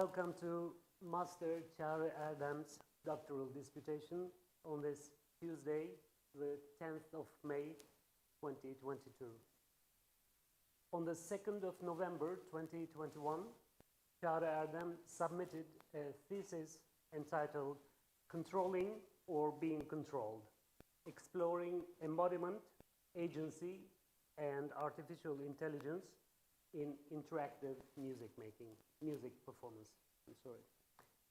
Welcome to Master Çağrı Erdem's doctoral disputation on this Tuesday, the 10th of May, 2022. On the 2nd of November, 2021, Çağrı Erdem submitted a thesis entitled Controlling or Being Controlled, Exploring Embodiment, Agency, and Artificial Intelligence in Interactive music performance,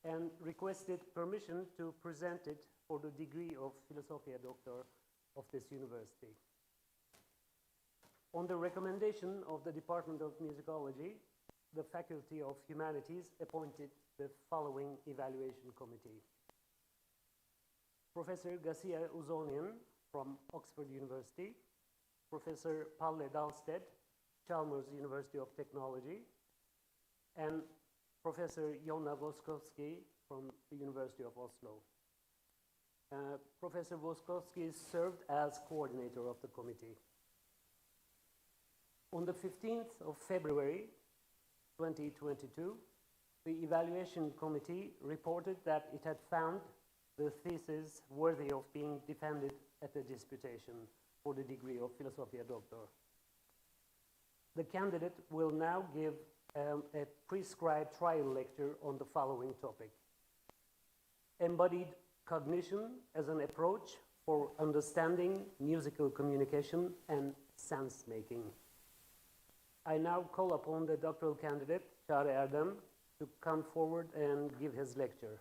and requested permission to present it for the degree of Philosophia Doctor of this university. On the recommendation of the Department of Musicology, the Faculty of Humanities appointed the following evaluation committee. Professor Gascia Ouzonian from Oxford University, Professor Palle Dalsted, Chalmers University of Technology, and Professor Jonna Vuoskoski from the University of Oslo. Professor Vuoskoski served as coordinator of the committee. On the 15th of February 2022, the evaluation committee reported that it had found the thesis worthy of being defended at the disputation for the degree of Philosophia Doctor. The candidate will now give a prescribed trial lecture on the following topic: Embodied cognition as an approach for understanding musical communication and sense-making. I now call upon the doctoral candidate, Çağrı Erdem, to come forward and give his lecture.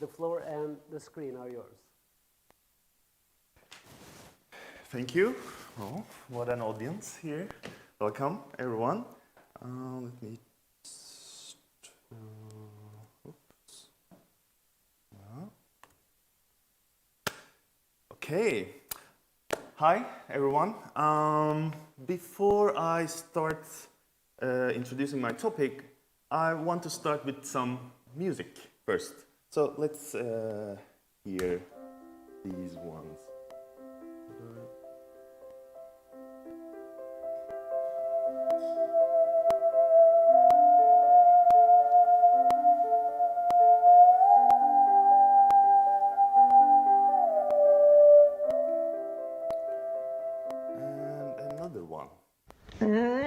The floor and the screen are yours. Thank you. Oh, what an audience here. Welcome, everyone. Let me just, oops. Okay. Hi, everyone. Before I start introducing my topic, I want to start with some music first. So let's hear these ones. And another one. And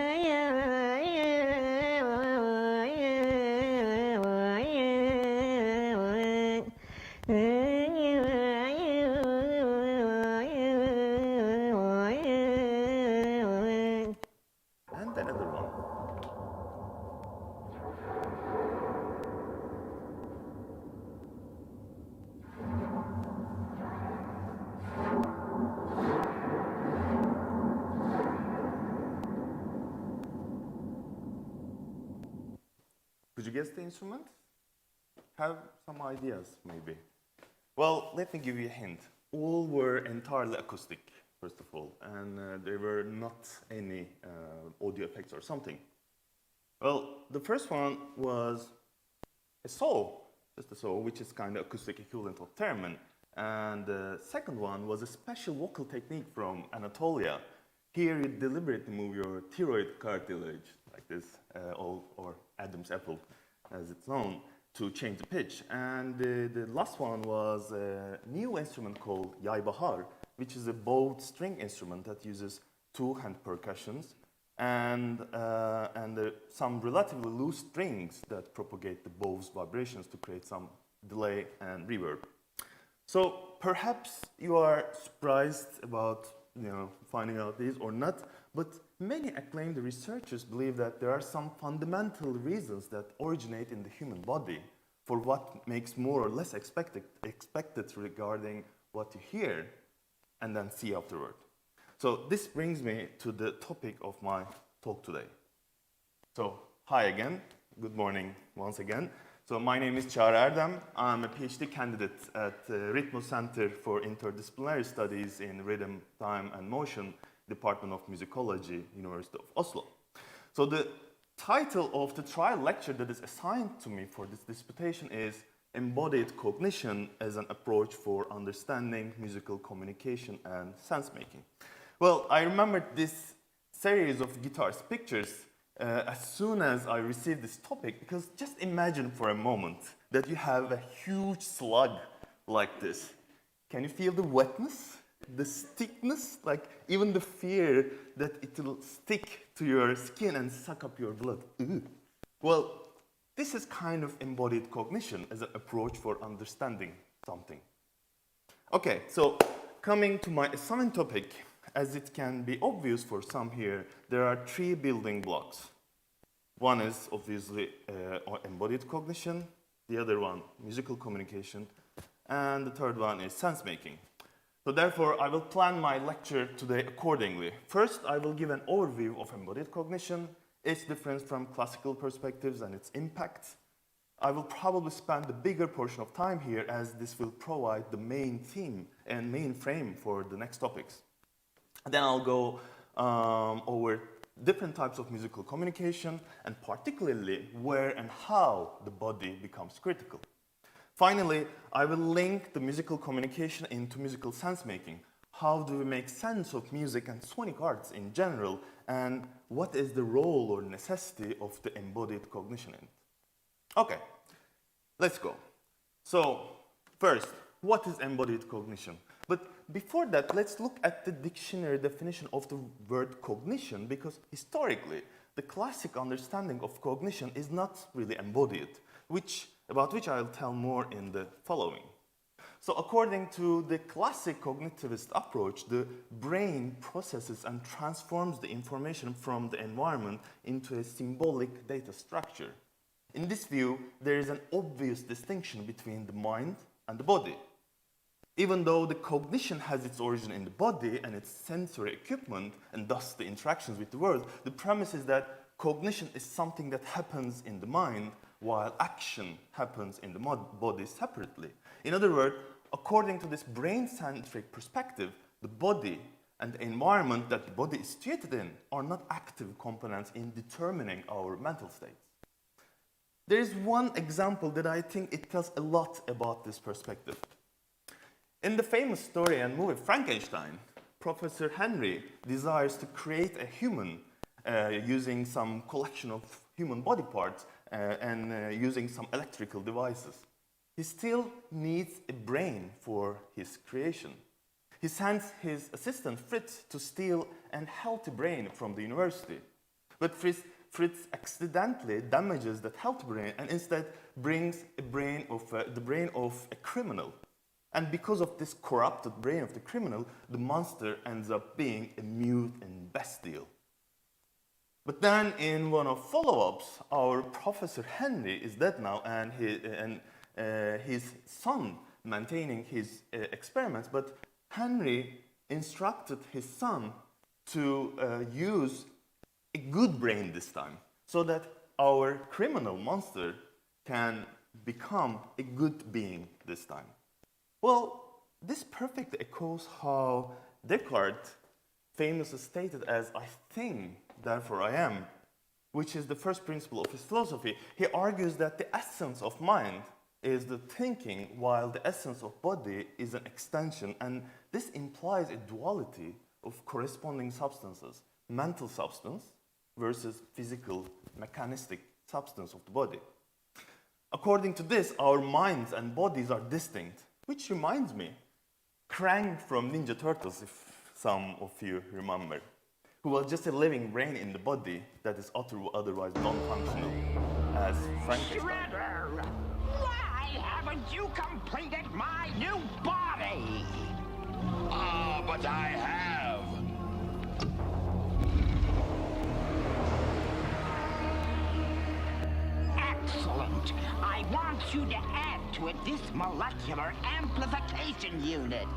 another one. Could you guess the instrument? Have some ideas, maybe. Well, let me give you a hint. All were entirely acoustic, first of all, and there were not any audio effects or something. Well, the first one was a saw, just a saw, which is kind of acoustic equivalent of theremin. And the second one was a special vocal technique from Anatolia. Here you deliberately move your thyroid cartilage, like this, or Adam's apple, as it's known, to change the pitch. And the last one was a new instrument called Yay Bahar, which is a bowed string instrument that uses two-hand percussions and some relatively loose strings that propagate the bow's vibrations to create some delay and reverb. So perhaps you are surprised about finding out these or not, but many acclaimed researchers believe that there are some fundamental reasons that originate in the human body for what makes more or less expected regarding what you hear and then see afterward. So this brings me to the topic of my talk today. So hi again, good morning once again. So my name is Çağrı Erdem. I'm a PhD candidate at the Ritmo Center for Interdisciplinary Studies in Rhythm, Time and Motion, Department of Musicology, University of Oslo. So the title of the trial lecture that is assigned to me for this disputation is Embodied Cognition as an Approach for Understanding Musical Communication and Sense-Making. Well, I remembered this series of guitars pictures as soon as I received this topic, because just imagine for a moment that you have a huge slug like this. Can you feel the wetness, the stickness, like even the fear that it will stick to your skin and suck up your blood? Ugh. Well, this is kind of embodied cognition as an approach for understanding something. Okay, so coming to my assigned topic, as it can be obvious for some here, there are three building blocks. One is obviously embodied cognition, the other one musical communication, and the third one is sense-making. So therefore, I will plan my lecture today accordingly. First, I will give an overview of embodied cognition, its difference from classical perspectives and its impact. I will probably spend the bigger portion of time here as this will provide the main theme and main frame for the next topics. Then I'll go over different types of musical communication and particularly where and how the body becomes critical. Finally, I will link the musical communication into musical sense-making. How do we make sense of music and sonic arts in general, and what is the role or necessity of the embodied cognition in it? Okay, let's go. So, first, what is embodied cognition? But before that, let's look at the dictionary definition of the word cognition, because historically, the classic understanding of cognition is not really embodied, about which I'll tell more in the following. So according to the classic cognitivist approach, the brain processes and transforms the information from the environment into a symbolic data structure. In this view, there is an obvious distinction between the mind and the body. Even though the cognition has its origin in the body and its sensory equipment, and thus the interactions with the world, the premise is that cognition is something that happens in the mind, while action happens in the body separately. In other words, according to this brain-centric perspective, the body and the environment that the body is situated in are not active components in determining our mental states. There is one example that I think it tells a lot about this perspective. In the famous story and movie Frankenstein, Professor Henry desires to create a human using some collection of human body parts and using some electrical devices. He still needs a brain for his creation. He sends his assistant Fritz to steal a healthy brain from the university. But Fritz accidentally damages that healthy brain and instead brings the brain of a criminal. And because of this corrupted brain of the criminal, the monster ends up being a mute and bestial. But then in one of follow-ups, our Professor Henry is dead now and his son maintaining his experiments, but Henry instructed his son to use a good brain this time, so that our criminal monster can become a good being this time. Well, this perfectly echoes how Descartes famously stated as "I think, therefore I am," which is the first principle of his philosophy. He argues that the essence of mind is the thinking, while the essence of body is an extension, and this implies a duality of corresponding substances, mental substance versus physical, mechanistic substance of the body. According to this, our minds and bodies are distinct, which reminds me, Krang from Ninja Turtles, if some of you remember, who was just a living brain in the body that is otherwise non-functional as Frankenstein. Shredder! Why haven't you completed my new body? But I have. Excellent. I want you to add to it this molecular amplification unit.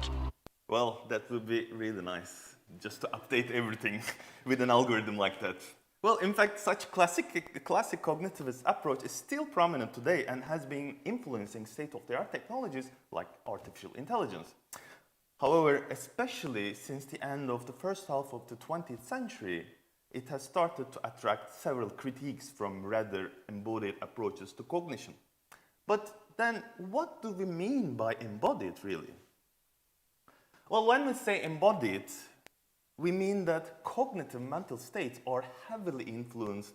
Well, that would be really nice, just to update everything with an algorithm like that. Well, in fact, such classic cognitivist approach is still prominent today and has been influencing state-of-the-art technologies like artificial intelligence. However, especially since the end of the first half of the 20th century, it has started to attract several critiques from rather embodied approaches to cognition. But then, what do we mean by embodied, really? Well, when we say embodied, we mean that cognitive mental states are heavily influenced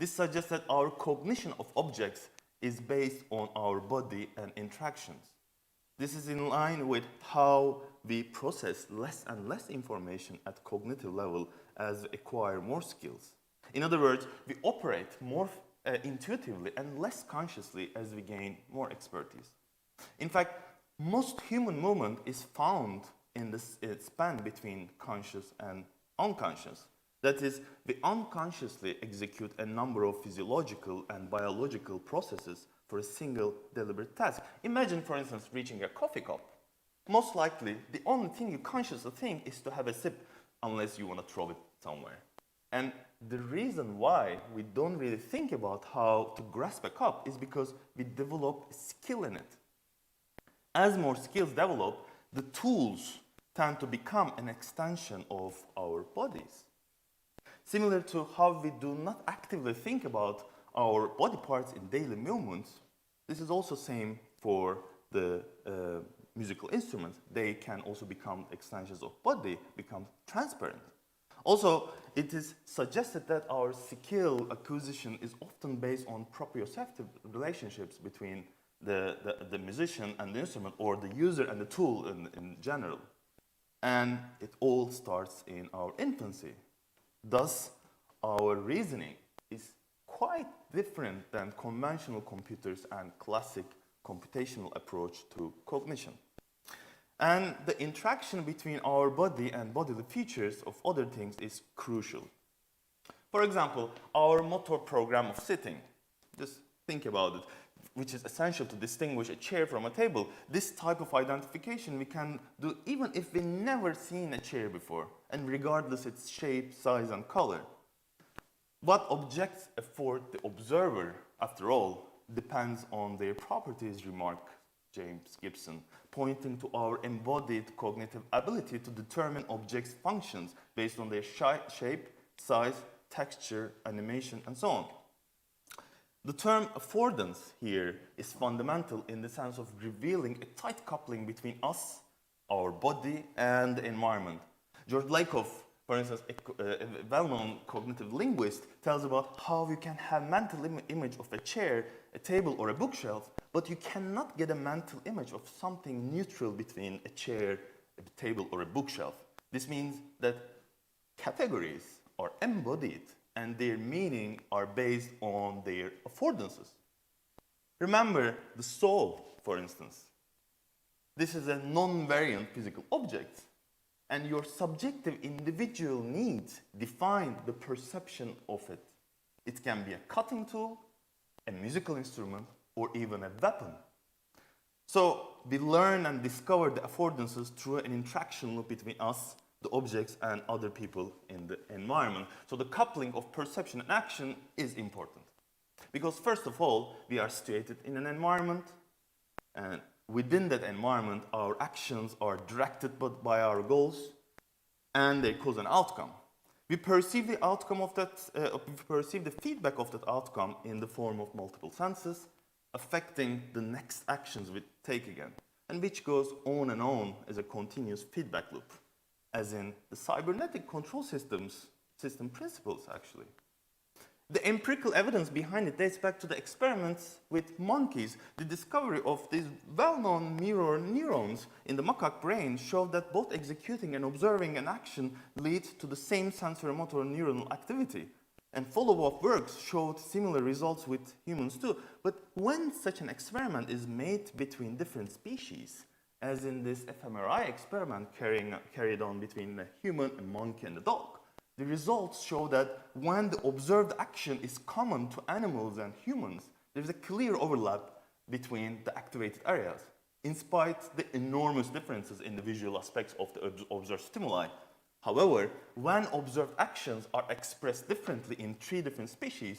This suggests that our cognition of objects is based on our body and interactions. This is in line with how we process less and less information at cognitive level as we acquire more skills. In other words, we operate more intuitively and less consciously as we gain more expertise. In fact, most human movement is found in the span between conscious and unconscious. That is, we unconsciously execute a number of physiological and biological processes for a single deliberate task. Imagine, for instance, reaching a coffee cup. Most likely, the only thing you consciously think is to have a sip, unless you want to throw it somewhere. And the reason why we don't really think about how to grasp a cup is because we develop skill in it. As more skills develop, the tools tend to become an extension of our bodies. Similar to how we do not actively think about our body parts in daily movements, this is also same for the musical instruments. They can also become extensions of body, become transparent. Also, it is suggested that our skill acquisition is often based on proprioceptive relationships between the musician and the instrument, or the user and the tool in general. And it all starts in our infancy. Thus, our reasoning is quite different than conventional computers and classic computational approach to cognition. And the interaction between our body and bodily features of other things is crucial. For example, our motor program of sitting, just think about it, which is essential to distinguish a chair from a table. This type of identification we can do even if we've never seen a chair before, and regardless its shape, size, and color. What objects afford the observer, after all, depends on their properties, remarked James Gibson, pointing to our embodied cognitive ability to determine objects' functions based on their shape, size, texture, animation, and so on. The term affordance here is fundamental in the sense of revealing a tight coupling between us, our body, and the environment. George Lakoff, for instance, a well-known cognitive linguist, tells about how you can have mental image of a chair, a table, or a bookshelf, but you cannot get a mental image of something neutral between a chair, a table, or a bookshelf. This means that categories are embodied and their meaning are based on their affordances. Remember the soul, for instance. This is a non-variant physical object, and your subjective individual needs define the perception of it. It can be a cutting tool, a musical instrument, or even a weapon. So we learn and discover the affordances through an interaction loop between us, the objects, and other people in the environment. So the coupling of perception and action is important. Because first of all, we are situated in an environment, and within that environment, our actions are directed by our goals, and they cause an outcome. We perceive the outcome of that, we perceive the feedback of that outcome in the form of multiple senses, affecting the next actions we take again, and which goes on and on as a continuous feedback loop, as in the cybernetic control system principles, actually. The empirical evidence behind it dates back to the experiments with monkeys. The discovery of these well-known mirror neurons in the macaque brain showed that both executing and observing an action lead to the same sensorimotor neuronal activity. And follow-up works showed similar results with humans too. But when such an experiment is made between different species, as in this fMRI experiment carried on between a human, a monkey, and a dog, the results show that when the observed action is common to animals and humans, there's a clear overlap between the activated areas, in spite of the enormous differences in the visual aspects of the observed stimuli. However, when observed actions are expressed differently in 3 different species,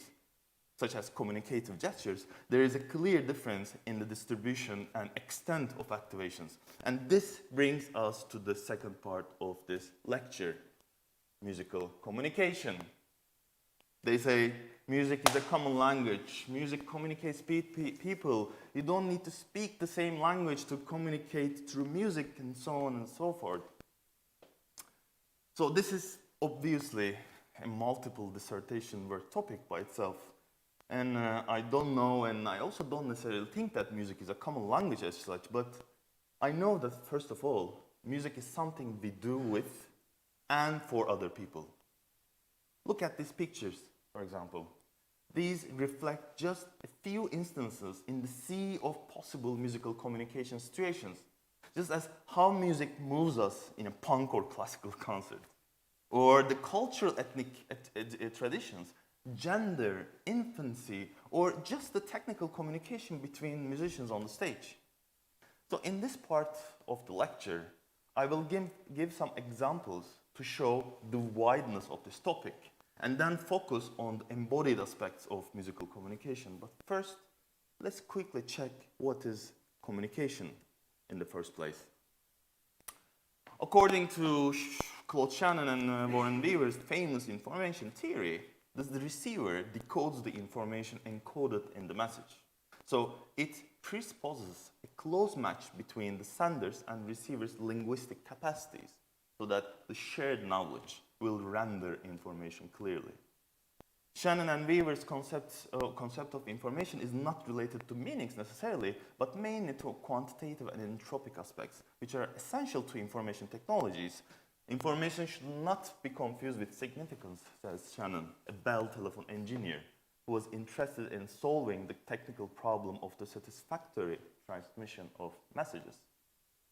such as communicative gestures, there is a clear difference in the distribution and extent of activations. And this brings us to the second part of this lecture. Musical communication. They say music is a common language. Music communicates people. You don't need to speak the same language to communicate through music, and so on and so forth. So this is obviously a multiple dissertation work topic by itself. And I don't know, and I also don't necessarily think that music is a common language as such, but I know that, first of all, music is something we do with and for other people. Look at these pictures, for example. These reflect just a few instances in the sea of possible musical communication situations, just as how music moves us in a punk or classical concert, or the cultural ethnic traditions, gender, infancy, or just the technical communication between musicians on the stage. So in this part of the lecture, I will give some examples to show the wideness of this topic, and then focus on the embodied aspects of musical communication. But first, let's quickly check what is communication in the first place. According to Claude Shannon and Warren Beaver's famous information theory, the receiver decodes the information encoded in the message. So it presupposes a close match between the sender's and receiver's linguistic capacities, so that the shared knowledge will render information clearly. Shannon and Weaver's concept of information is not related to meanings necessarily, but mainly to quantitative and entropic aspects, which are essential to information technologies. Information should not be confused with significance, says Shannon, a Bell telephone engineer who was interested in solving the technical problem of the satisfactory transmission of messages.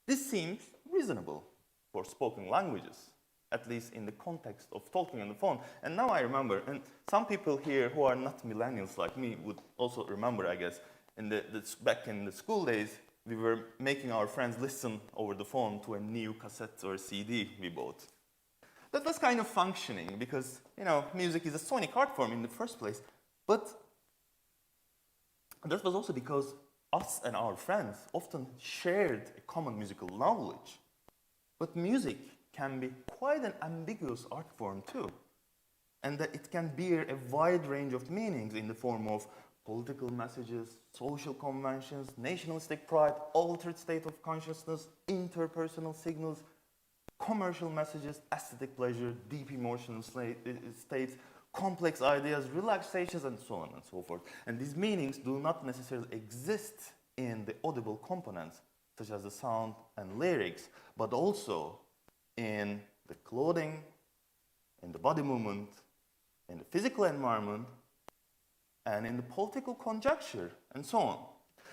This seems reasonable for spoken languages, at least in the context of talking on the phone. And now I remember, and some people here who are not millennials like me would also remember, I guess, back in the school days, we were making our friends listen over the phone to a new cassette or CD we bought. That was kind of functioning because, you know, music is a sonic art form in the first place. But that was also because us and our friends often shared a common musical knowledge. But music can be quite an ambiguous art form too, and that it can bear a wide range of meanings in the form of political messages, social conventions, nationalistic pride, altered state of consciousness, interpersonal signals, commercial messages, aesthetic pleasure, deep emotional states, complex ideas, relaxations, and so on and so forth. And these meanings do not necessarily exist in the audible components, such as the sound and lyrics, but also in the clothing, in the body movement, in the physical environment, and in the political conjuncture, and so on.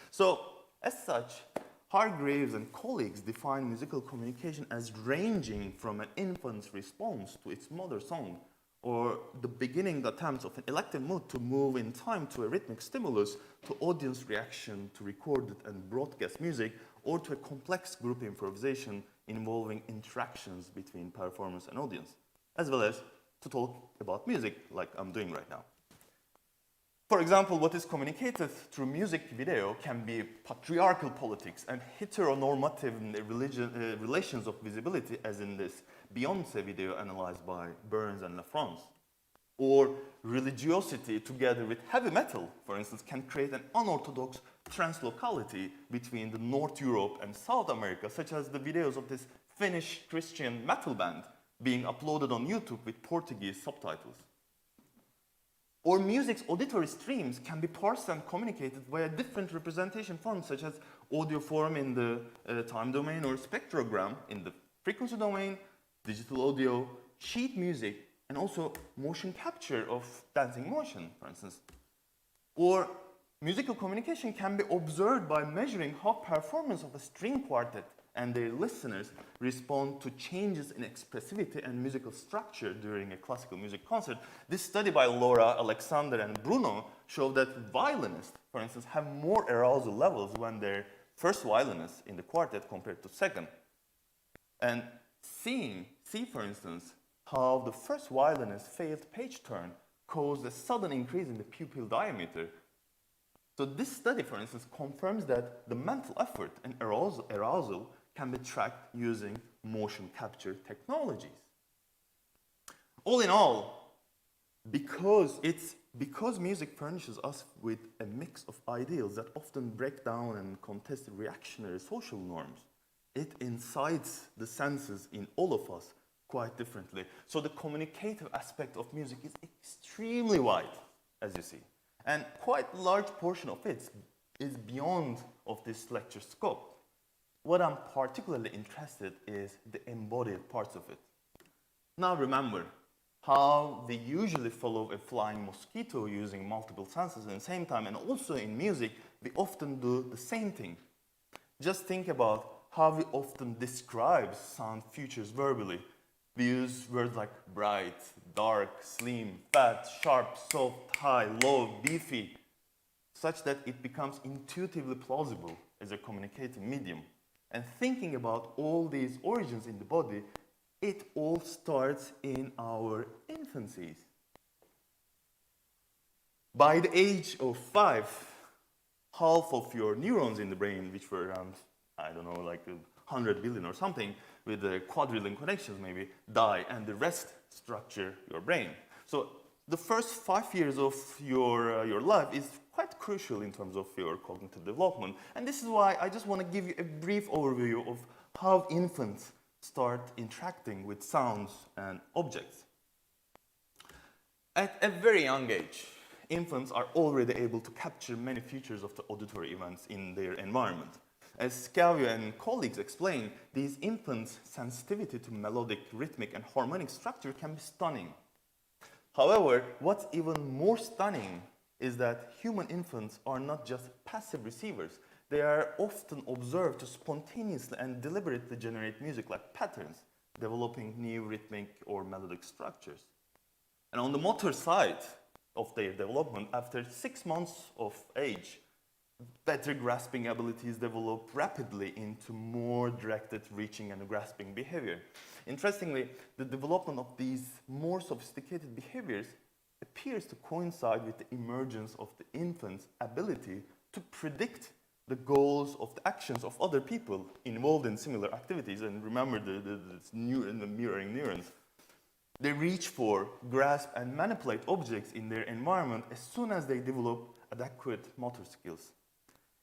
So, as such, Hargreaves and colleagues define musical communication as ranging from an infant's response to its mother song, or the beginning attempts of an elective mood to move in time to a rhythmic stimulus, to audience reaction to recorded and broadcast music, or to a complex group improvisation involving interactions between performers and audience, as well as to talk about music like I'm doing right now. For example, what is communicated through music video can be patriarchal politics and heteronormative relations of visibility, as in this Beyoncé video analyzed by Burns and LaFrance. Or religiosity together with heavy metal, for instance, can create an unorthodox translocality between the North Europe and South America, such as the videos of this Finnish Christian metal band being uploaded on YouTube with Portuguese subtitles. Or music's auditory streams can be parsed and communicated via different representation forms, such as audio form in the time domain, or spectrogram in the frequency domain, digital audio, sheet music, and also motion capture of dancing motion, for instance. Or musical communication can be observed by measuring how performance of a string quartet and their listeners respond to changes in expressivity and musical structure during a classical music concert. This study by Laura, Alexander, and Bruno showed that violinists, for instance, have more arousal levels when they're first violinists in the quartet compared to second. And see, for instance, how the first violinist's failed page turn caused a sudden increase in the pupil diameter. So this study, for instance, confirms that the mental effort and arousal can be tracked using motion capture technologies. All in all, because music furnishes us with a mix of ideals that often break down and contest reactionary social norms, it incites the senses in all of us quite differently. So the communicative aspect of music is extremely wide, as you see. And quite a large portion of it is beyond of this lecture scope. What I'm particularly interested in is the embodied parts of it. Now remember how we usually follow a flying mosquito using multiple senses at the same time, and also in music, we often do the same thing. Just think about how we often describe sound features verbally. We use words like bright, dark, slim, fat, sharp, soft, high, low, beefy, such that it becomes intuitively plausible as a communicating medium. And thinking about all these origins in the body, it all starts in our infancies. By the age of 5, half of your neurons in the brain, which were around, I don't know, like 100 billion or something, with the quadrillion connections maybe, die, and the rest structure your brain. So the first 5 years of your life is quite crucial in terms of your cognitive development. And this is why I just want to give you a brief overview of how infants start interacting with sounds and objects. At a very young age, infants are already able to capture many features of the auditory events in their environment. As Scavio and colleagues explain, these infants' sensitivity to melodic, rhythmic, and harmonic structure can be stunning. However, what's even more stunning is that human infants are not just passive receivers. They are often observed to spontaneously and deliberately generate music-like patterns, developing new rhythmic or melodic structures. And on the motor side of their development, after 6 months of age, better grasping abilities develop rapidly into more directed reaching and grasping behavior. Interestingly, the development of these more sophisticated behaviors appears to coincide with the emergence of the infant's ability to predict the goals of the actions of other people involved in similar activities. And remember the mirroring neurons. They reach for, grasp, and manipulate objects in their environment as soon as they develop adequate motor skills.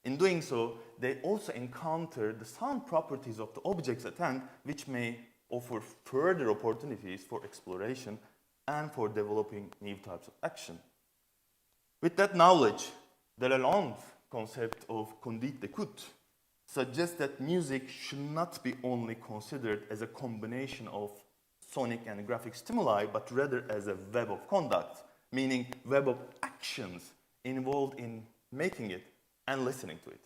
In doing so, they also encounter the sound properties of the objects at hand, which may offer further opportunities for exploration and for developing new types of action. With that knowledge, the Lalonde concept of conduite d'écoute suggests that music should not be only considered as a combination of sonic and graphic stimuli, but rather as a web of conduct, meaning web of actions involved in making it and listening to it.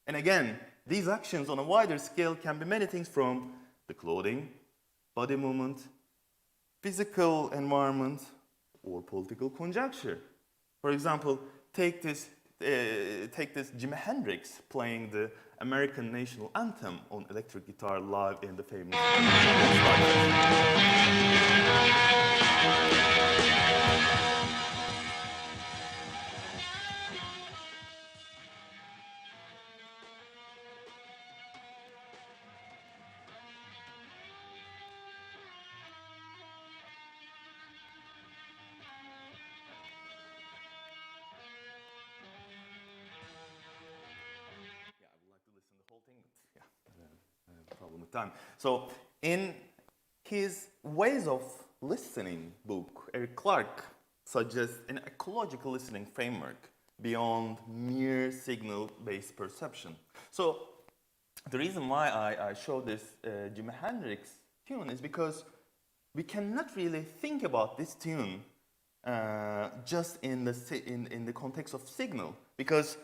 And again, these actions on a wider scale can be many things, from the clothing, body movement, physical environment, or political conjuncture. For example, take this Jimi Hendrix playing the American national anthem on electric guitar live in the famous problem with time. So in his Ways of Listening book, Eric Clark suggests an ecological listening framework beyond mere signal-based perception. So the reason why I show this Jimi Hendrix tune is because we cannot really think about this tune just in the context of signal, because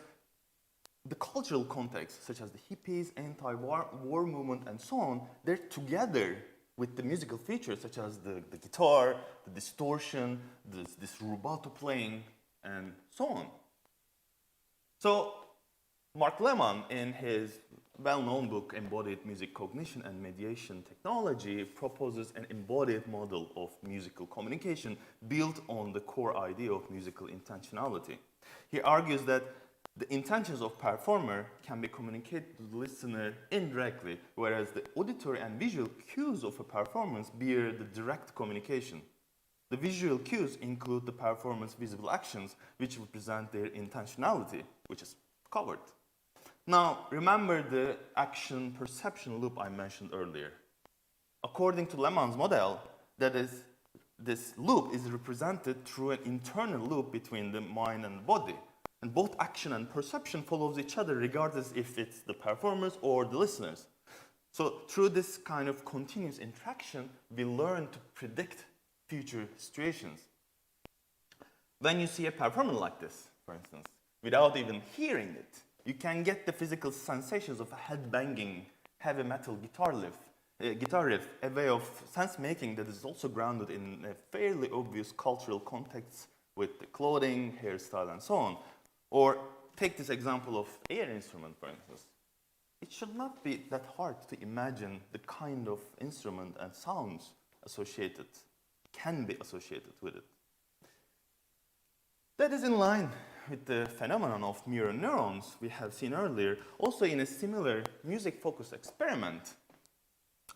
the cultural context, such as the hippies, anti-war movement, and so on, they're together with the musical features, such as the guitar, the distortion, this rubato playing, and so on. So Mark Lehman, in his well-known book, Embodied Music Cognition and Mediation Technology, proposes an embodied model of musical communication built on the core idea of musical intentionality. He argues that the intentions of performer can be communicated to the listener indirectly, whereas the auditory and visual cues of a performance bear the direct communication. The visual cues include the performer's visible actions, which represent their intentionality, which is covered. Now, remember the action-perception loop I mentioned earlier. According to Lemann's model, that is, this loop is represented through an internal loop between the mind and the body. And both action and perception follows each other regardless if it's the performers or the listeners. So through this kind of continuous interaction, we learn to predict future situations. When you see a performance like this, for instance, without even hearing it, you can get the physical sensations of a head-banging heavy metal guitar riff, a way of sense-making that is also grounded in a fairly obvious cultural context with the clothing, hairstyle, and so on. Or take this example of air instrument, for instance. It should not be that hard to imagine the kind of instrument and sounds can be associated with it. That is in line with the phenomenon of mirror neurons we have seen earlier. Also in a similar music-focused experiment,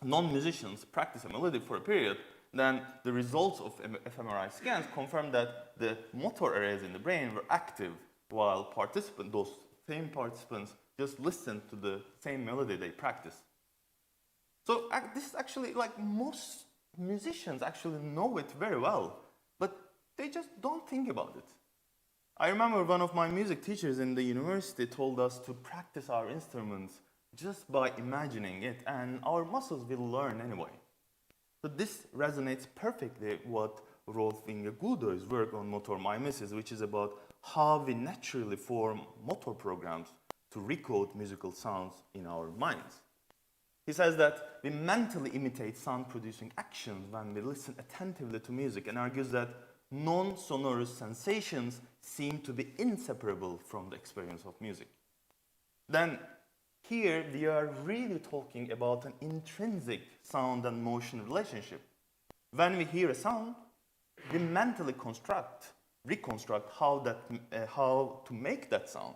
non-musicians practice a melody for a period, then the results of fMRI scans confirmed that the motor areas in the brain were active, while those same participants just listened to the same melody they practiced. So this is actually, like, most musicians actually know it very well, but they just don't think about it. I remember one of my music teachers in the university told us to practice our instruments just by imagining it, and our muscles will learn anyway. So this resonates perfectly with what Rolf Inge Gudo's work on motor mimesis, which is about how we naturally form motor programs to recode musical sounds in our minds. He says that we mentally imitate sound-producing actions when we listen attentively to music, and argues that non-sonorous sensations seem to be inseparable from the experience of music. Then, here we are really talking about an intrinsic sound and motion relationship. When we hear a sound, we mentally reconstruct how to make that sound.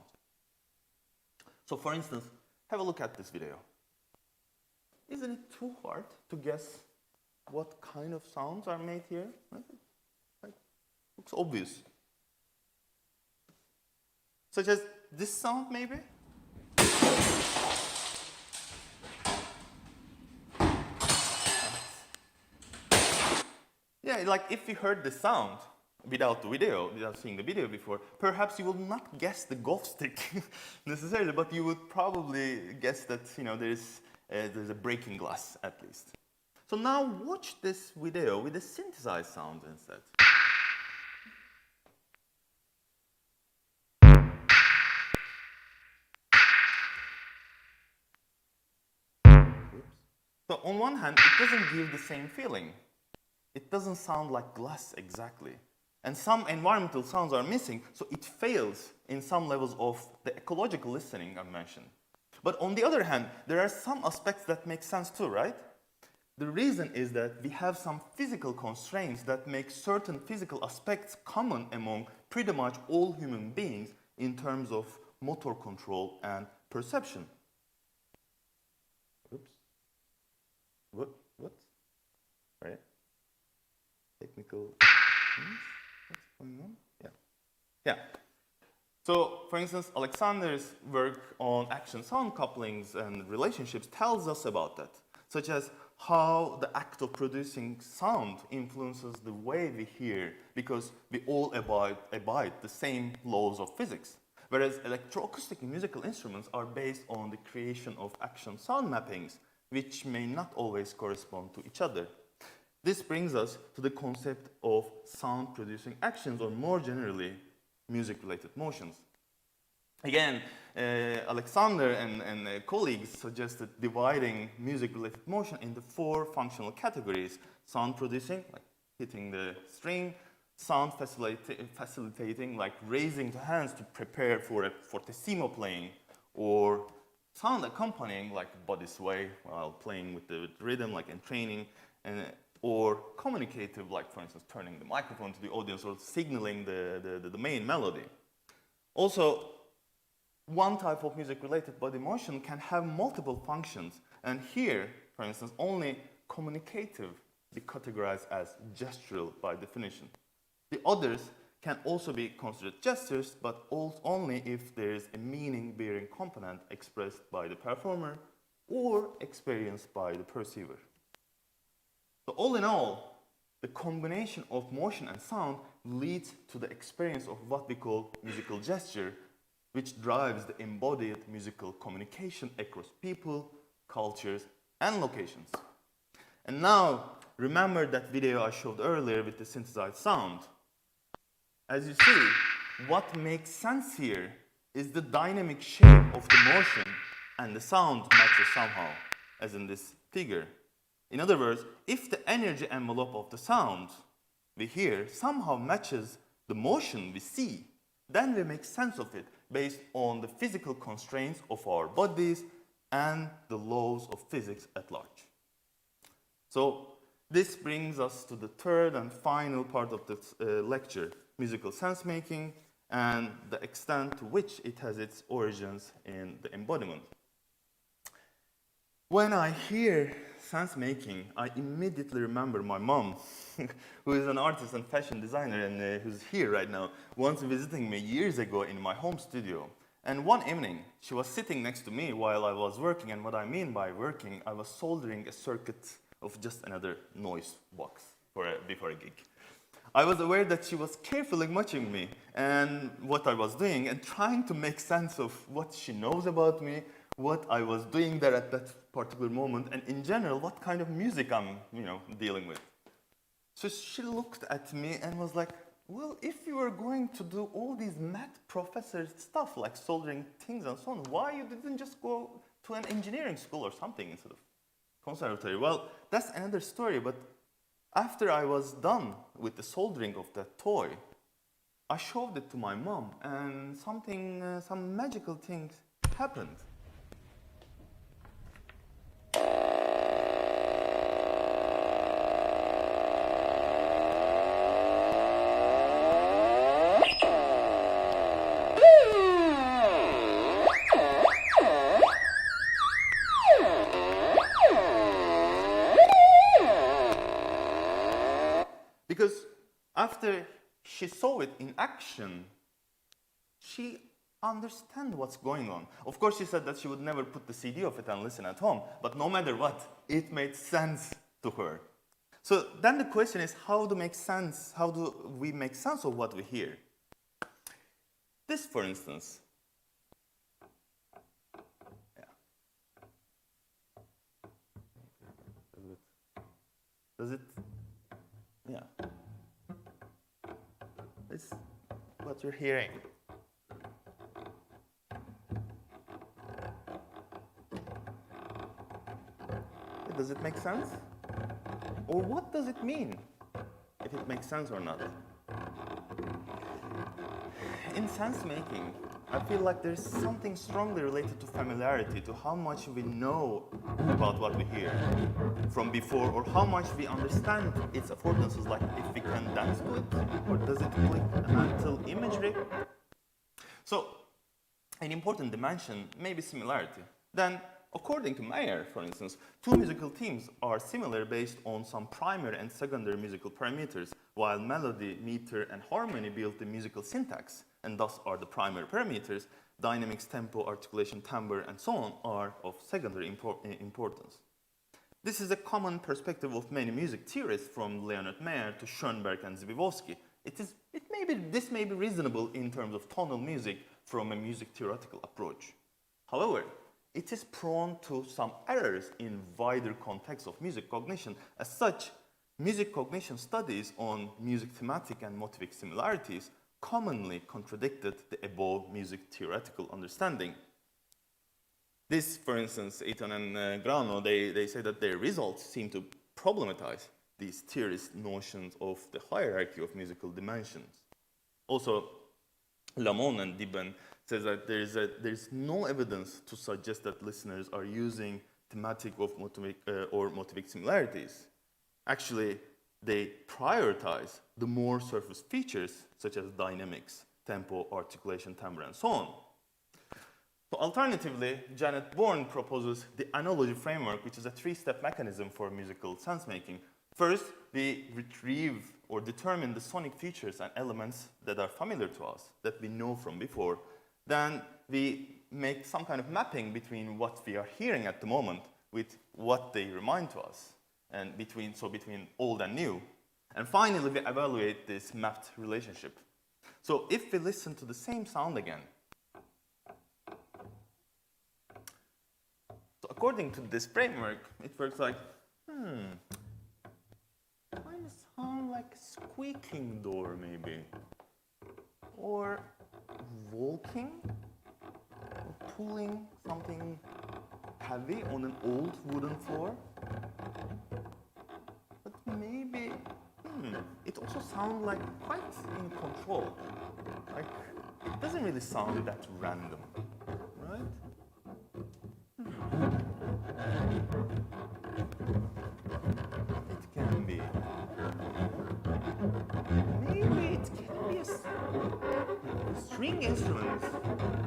So for instance, have a look at this video. Isn't it too hard to guess what kind of sounds are made here? Looks obvious. Such as this sound, maybe? Yeah, like if you heard the sound without seeing the video before, perhaps you will not guess the golf stick necessarily, but you would probably guess that, there's a breaking glass at least. So now watch this video with the synthesized sound instead. So on one hand, it doesn't give the same feeling. It doesn't sound like glass exactly. And some environmental sounds are missing, so it fails in some levels of the ecological listening I mentioned. But on the other hand, there are some aspects that make sense too, right? The reason is that we have some physical constraints that make certain physical aspects common among pretty much all human beings in terms of motor control and perception. Oops. What? Right? Technical things? What's going on? Yeah. So, for instance, Alexander's work on action-sound couplings and relationships tells us about that, such as how the act of producing sound influences the way we hear, because we all abide the same laws of physics. Whereas electroacoustic musical instruments are based on the creation of action-sound mappings, which may not always correspond to each other. This brings us to the concept of sound-producing actions, or more generally, music-related motions. Again, Alexander and colleagues suggested dividing music-related motion into 4 functional categories: sound-producing, like hitting the string; sound facilitating, like raising the hands to prepare for a fortissimo playing; or sound accompanying, like body sway while playing with the rhythm, like entraining; or communicative, like, for instance, turning the microphone to the audience or signaling the main melody. Also, one type of music-related body motion can have multiple functions, and here, for instance, only communicative be categorized as gestural by definition. The others can also be considered gestures, but only if there is a meaning-bearing component expressed by the performer or experienced by the perceiver. So all in all, the combination of motion and sound leads to the experience of what we call musical gesture, which drives the embodied musical communication across people, cultures, and locations. And now, remember that video I showed earlier with the synthesized sound. As you see, what makes sense here is the dynamic shape of the motion and the sound matches somehow, as in this figure. In other words, if the energy envelope of the sound we hear somehow matches the motion we see, then we make sense of it based on the physical constraints of our bodies and the laws of physics at large. So this brings us to the third and final part of this lecture, musical sense-making and the extent to which it has its origins in the embodiment. When I hear sense-making, I immediately remember my mom, who is an artist and fashion designer and who's here right now, once visiting me years ago in my home studio. And one evening, she was sitting next to me while I was working, and what I mean by working, I was soldering a circuit of just another noise box before a gig. I was aware that she was carefully watching me and what I was doing and trying to make sense of what she knows about me, what I was doing there at that particular moment, and in general, what kind of music I'm, dealing with. So she looked at me and was like, well, if you were going to do all these math professor stuff like soldering things and so on, why you didn't just go to an engineering school or something instead of conservatory? Well, that's another story, but after I was done with the soldering of that toy, I showed it to my mom, and some magical things happened. Because after she saw it in action, she understood what's going on. Of course, she said that she would never put the CD of it and listen at home, but no matter what, it made sense to her. So then the question is, how do we make sense of what we hear? This, for instance. Does it? Yeah. It's what you're hearing. Does it make sense? Or what does it mean? If it makes sense or not. In sense making, I feel like there's something strongly related to familiarity, to how much we know about what we hear from before, or how much we understand its affordances, like if we can dance to it, or does it click a mental imagery? So, an important dimension may be similarity. Then, according to Mayer, for instance, two musical themes are similar based on some primary and secondary musical parameters, while melody, meter, and harmony build the musical syntax, and thus are the primary parameters. Dynamics, tempo, articulation, timbre, and so on are of secondary importance. This is a common perspective of many music theorists, from Leonard Mayer to Schoenberg and Zwiewowski. This may be reasonable in terms of tonal music from a music theoretical approach. However, it is prone to some errors in wider context of music cognition. As such, music cognition studies on music thematic and motivic similarities commonly contradicted the above music theoretical understanding. This, for instance, Eaton and Grano, they say that their results seem to problematize these theorist notions of the hierarchy of musical dimensions. Also, Lamont and Dibben says that there's no evidence to suggest that listeners are using thematic or motivic similarities. Actually, they prioritize the more surface features, such as dynamics, tempo, articulation, timbre, and so on. So alternatively, Janet Bourne proposes the analogy framework, which is a three-step mechanism for musical sense-making. First, we retrieve or determine the sonic features and elements that are familiar to us, that we know from before. Then we make some kind of mapping between what we are hearing at the moment with what they remind to us. and between old and new. And finally, we evaluate this mapped relationship. So if we listen to the same sound again, so according to this framework, it works like, kind of sound like a squeaking door maybe, or walking, or pulling something heavy on an old wooden floor. But maybe, it also sounds like quite in control. Like, it doesn't really sound that random, right? It can be. Maybe it can be a string instrument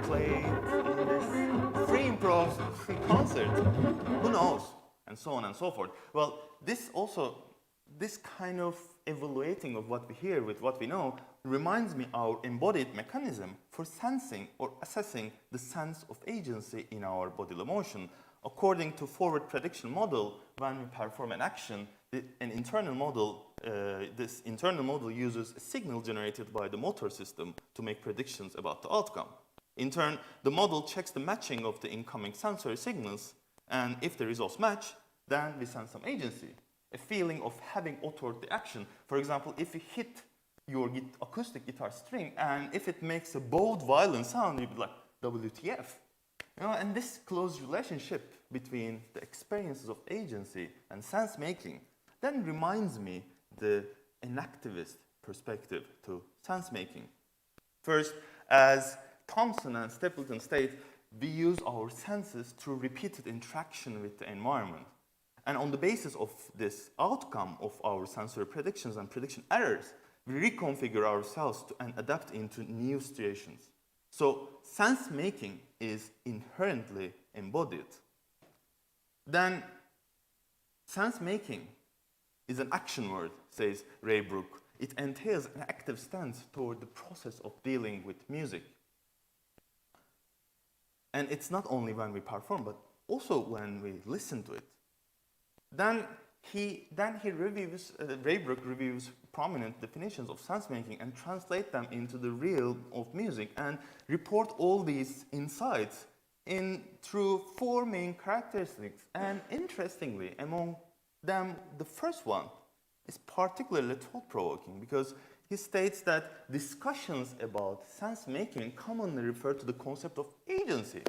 played in this free improv concert. Who knows? And so on and so forth. Well, this kind of evaluating of what we hear with what we know reminds me our embodied mechanism for sensing or assessing the sense of agency in our bodily motion. According to forward prediction model, when we perform an action, this internal model uses a signal generated by the motor system to make predictions about the outcome. In turn, the model checks the matching of the incoming sensory signals, and if the results match, then we sense some agency, a feeling of having authored the action. For example, if you hit your acoustic guitar string, and if it makes a bold, violent sound, you'd be like, WTF? You know, and this close relationship between the experiences of agency and sense-making then reminds me the enactivist perspective to sense-making. First, as Thompson and Stapleton state, we use our senses through repeated interaction with the environment. And on the basis of this outcome of our sensory predictions and prediction errors, we reconfigure ourselves and adapt into new situations. So sense-making is inherently embodied. Then sense-making is an action word, says Ray Brook. It entails an active stance toward the process of dealing with music. And it's not only when we perform, but also when we listen to it. Then Ray Brook reviews prominent definitions of sense-making and translate them into the realm of music and report all these insights through four main characteristics. And interestingly, among them, the first one is particularly thought-provoking because he states that discussions about sense-making commonly refer to the concept of agency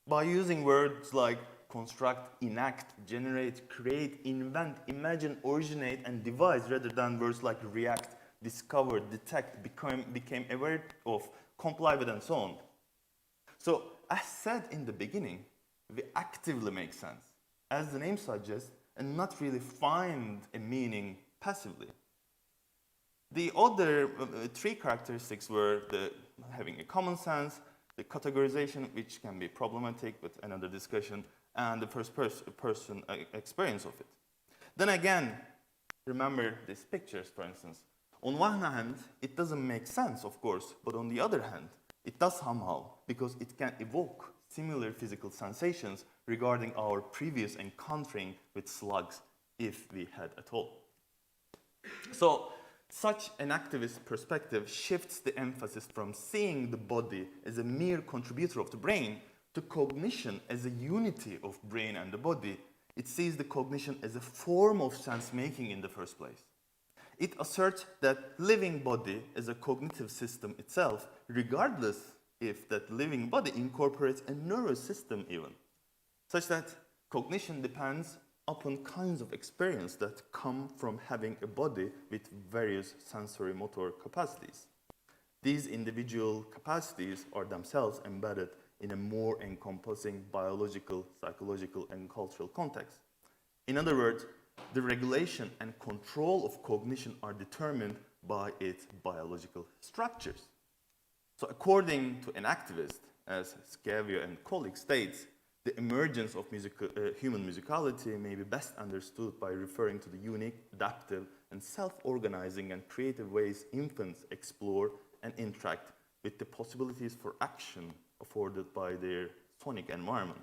by using words like construct, enact, generate, create, invent, imagine, originate, and devise rather than words like react, discover, detect, became aware of, comply with, and so on. So, as said in the beginning, we actively make sense, as the name suggests, and not really find a meaning passively. The other three characteristics were having a common sense, the categorization, which can be problematic with another discussion, and the first-person experience of it. Then again, remember these pictures, for instance. On one hand, it doesn't make sense, of course, but on the other hand, it does somehow, because it can evoke similar physical sensations regarding our previous encountering with slugs, if we had at all. So, such an activist perspective shifts the emphasis from seeing the body as a mere contributor of the brain to cognition as a unity of brain and the body. It sees the cognition as a form of sense-making in the first place. It asserts that living body is a cognitive system itself, regardless if that living body incorporates a nervous system even, such that cognition depends upon kinds of experience that come from having a body with various sensory motor capacities. These individual capacities are themselves embedded in a more encompassing biological, psychological, and cultural context. In other words, the regulation and control of cognition are determined by its biological structures. So according to an activist, as Scavia and colleagues states, the emergence of human musicality may be best understood by referring to the unique, adaptive, and self-organizing and creative ways infants explore and interact with the possibilities for action afforded by their sonic environment.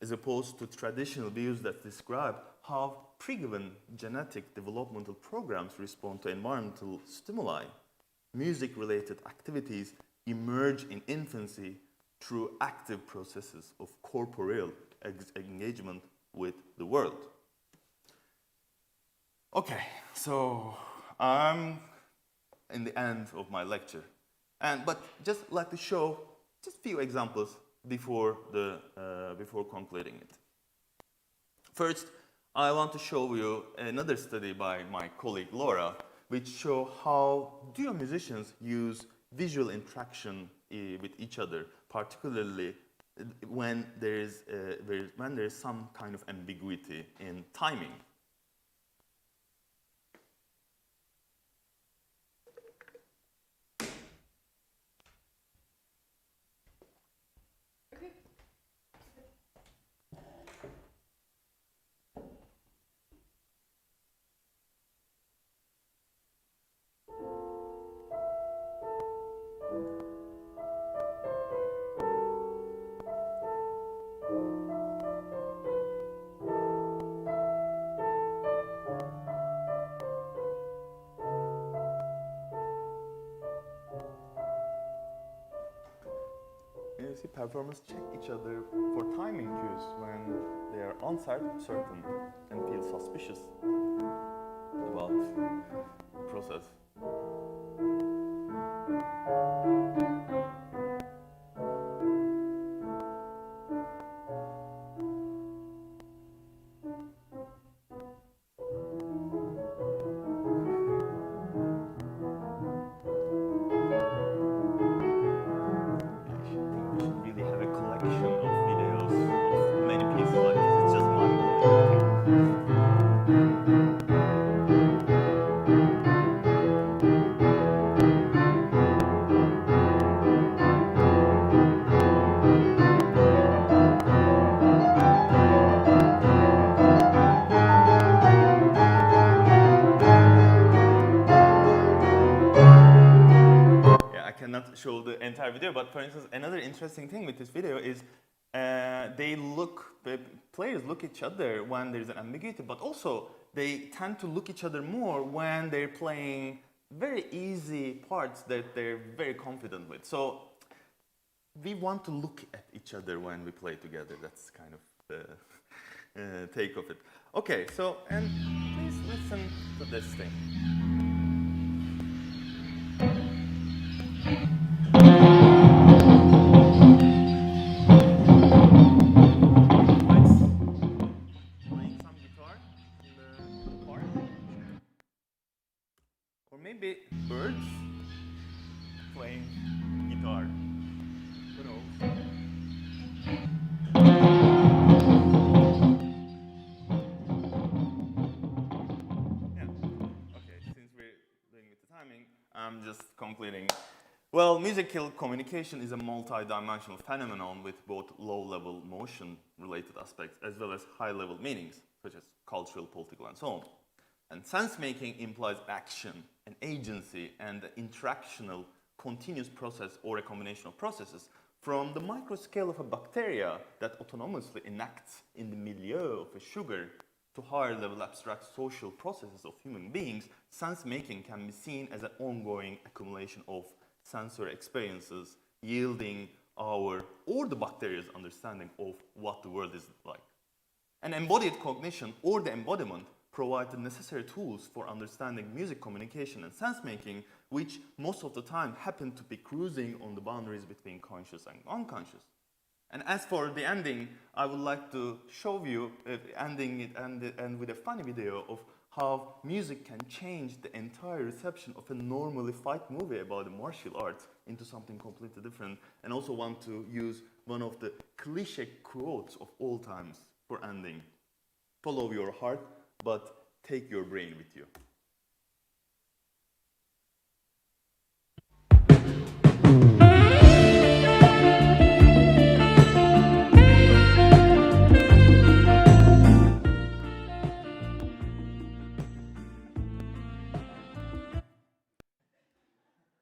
as opposed to traditional views that describe how pre-given genetic developmental programs respond to environmental stimuli. Music-related activities emerge in infancy through active processes of corporeal engagement with the world. Okay, so I'm in the end of my lecture, but just like to show just a few examples before concluding it. First, I want to show you another study by my colleague Laura, which show how duo musicians use visual interaction with each other, particularly when there is some kind of ambiguity in timing. You see, performers check each other for timing cues when they are uncertain and feel suspicious about the process. Show the entire video, but for instance, another interesting thing with this video is players look each other when there's an ambiguity, but also they tend to look each other more when they're playing very easy parts that they're very confident with. So we want to look at each other when we play together. That's kind of the take of it. Okay, so, and please listen to this thing. Maybe birds playing guitar. Who knows? Yeah. Okay, since we're doing with the timing, I'm just concluding. Well, musical communication is a multi-dimensional phenomenon with both low-level motion-related aspects as well as high-level meanings, such as cultural, political, and so on. And sense-making implies action and agency and the interactional continuous process or a combination of processes from the micro scale of a bacteria that autonomously enacts in the milieu of a sugar to higher level abstract social processes of human beings. Sense-making can be seen as an ongoing accumulation of sensory experiences yielding our or the bacteria's understanding of what the world is like. An embodied cognition or the embodiment provide the necessary tools for understanding music communication and sense-making, which most of the time happen to be cruising on the boundaries between conscious and unconscious. And as for the ending, I would like to show you ending it and with a funny video of how music can change the entire reception of a normally fight movie about the martial arts into something completely different, and also want to use one of the cliche quotes of all times for ending. Follow your heart, but take your brain with you.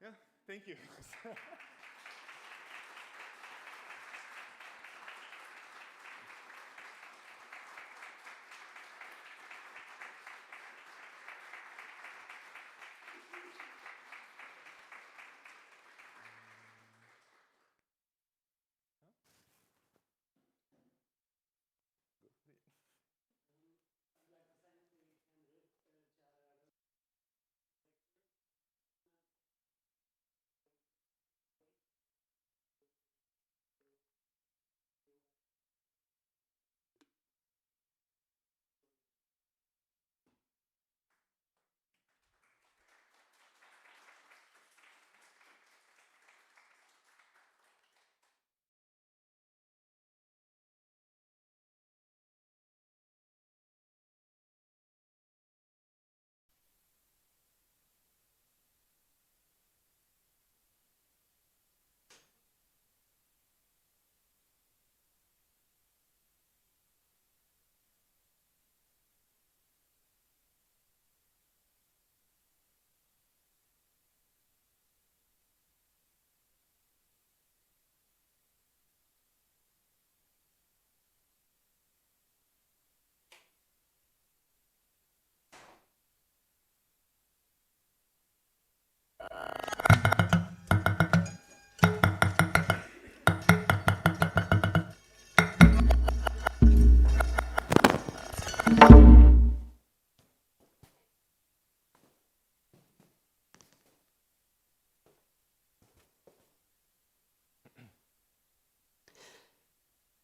Yeah, thank you.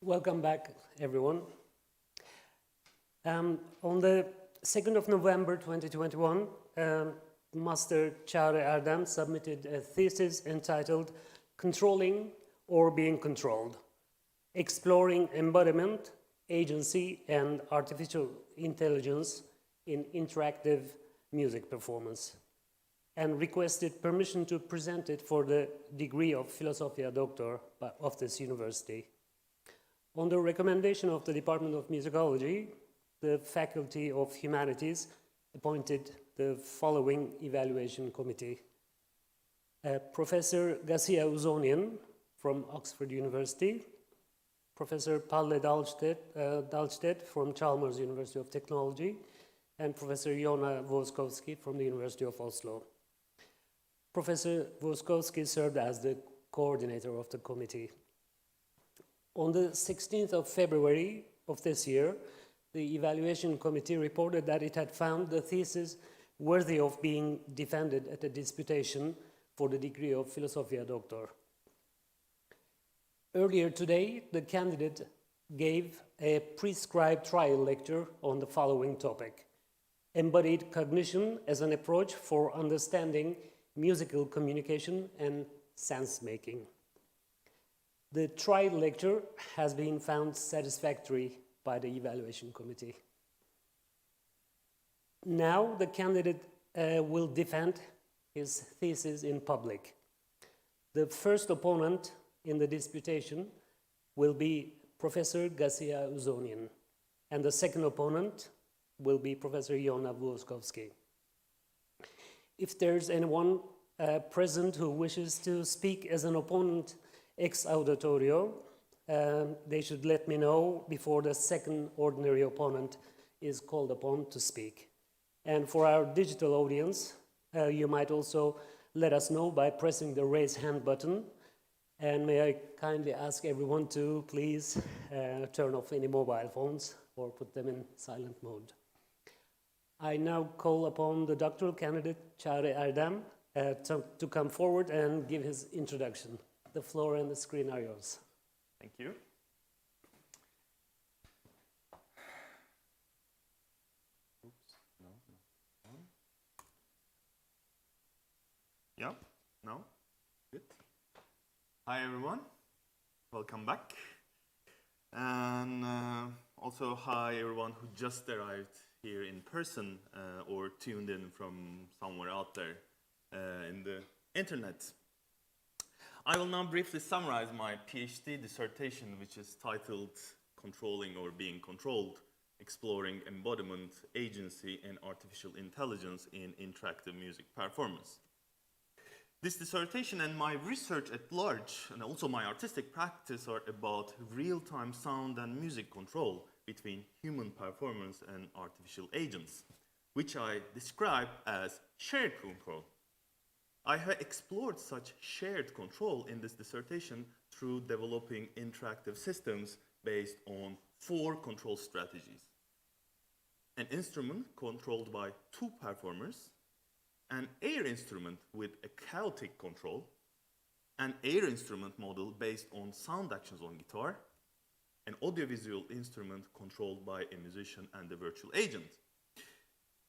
Welcome back, everyone. On the 2nd of November 2021, Master Çağrı Erdem submitted a thesis entitled Controlling or Being Controlled, Exploring Embodiment, Agency, and Artificial Intelligence in Interactive Music Performance, and requested permission to present it for the degree of Philosophia Doctor of this university. On the recommendation of the Department of Musicology, the Faculty of Humanities appointed the following evaluation committee. Professor Gascia Ouzonian from Oxford University, Professor Palle Dalstedt from Chalmers University of Technology, and Professor Jonna Vuoskoski from the University of Oslo. Professor Vuoskoski served as the coordinator of the committee. On the 16th of February of this year, the evaluation committee reported that it had found the thesis worthy of being defended at a disputation for the degree of Philosophia Doctor. Earlier today, the candidate gave a prescribed trial lecture on the following topic: Embodied Cognition as an Approach for Understanding Musical Communication and Sense-Making. The trial lecture has been found satisfactory by the evaluation committee. Now the candidate will defend his thesis in public. The first opponent in the disputation will be Professor Gascia Ouzonian, and the second opponent will be Professor Jonna Vuoskoski. If there's anyone present who wishes to speak as an opponent ex auditorio, they should let me know before the second ordinary opponent is called upon to speak. And for our digital audience, you might also let us know by pressing the raise hand button. And may I kindly ask everyone to please turn off any mobile phones or put them in silent mode. I now call upon the doctoral candidate, Çağrı Erdem, to come forward and give his introduction. The floor and the screen are yours. Thank you. Oops, no. Yeah, no? Good. Hi, everyone. Welcome back. And also, hi, everyone who just arrived here in person or tuned in from somewhere out there in the internet. I will now briefly summarize my PhD dissertation, which is titled Controlling or Being Controlled, Exploring Embodiment, Agency, and Artificial Intelligence in Interactive Music Performance. This dissertation and my research at large, and also my artistic practice, are about real-time sound and music control between human performance and artificial agents, which I describe as shared control. I have explored such shared control in this dissertation through developing interactive systems based on 4 control strategies: an instrument controlled by 2 performers, an air instrument with a chaotic control, an air instrument model based on sound actions on guitar, an audiovisual instrument controlled by a musician and a virtual agent,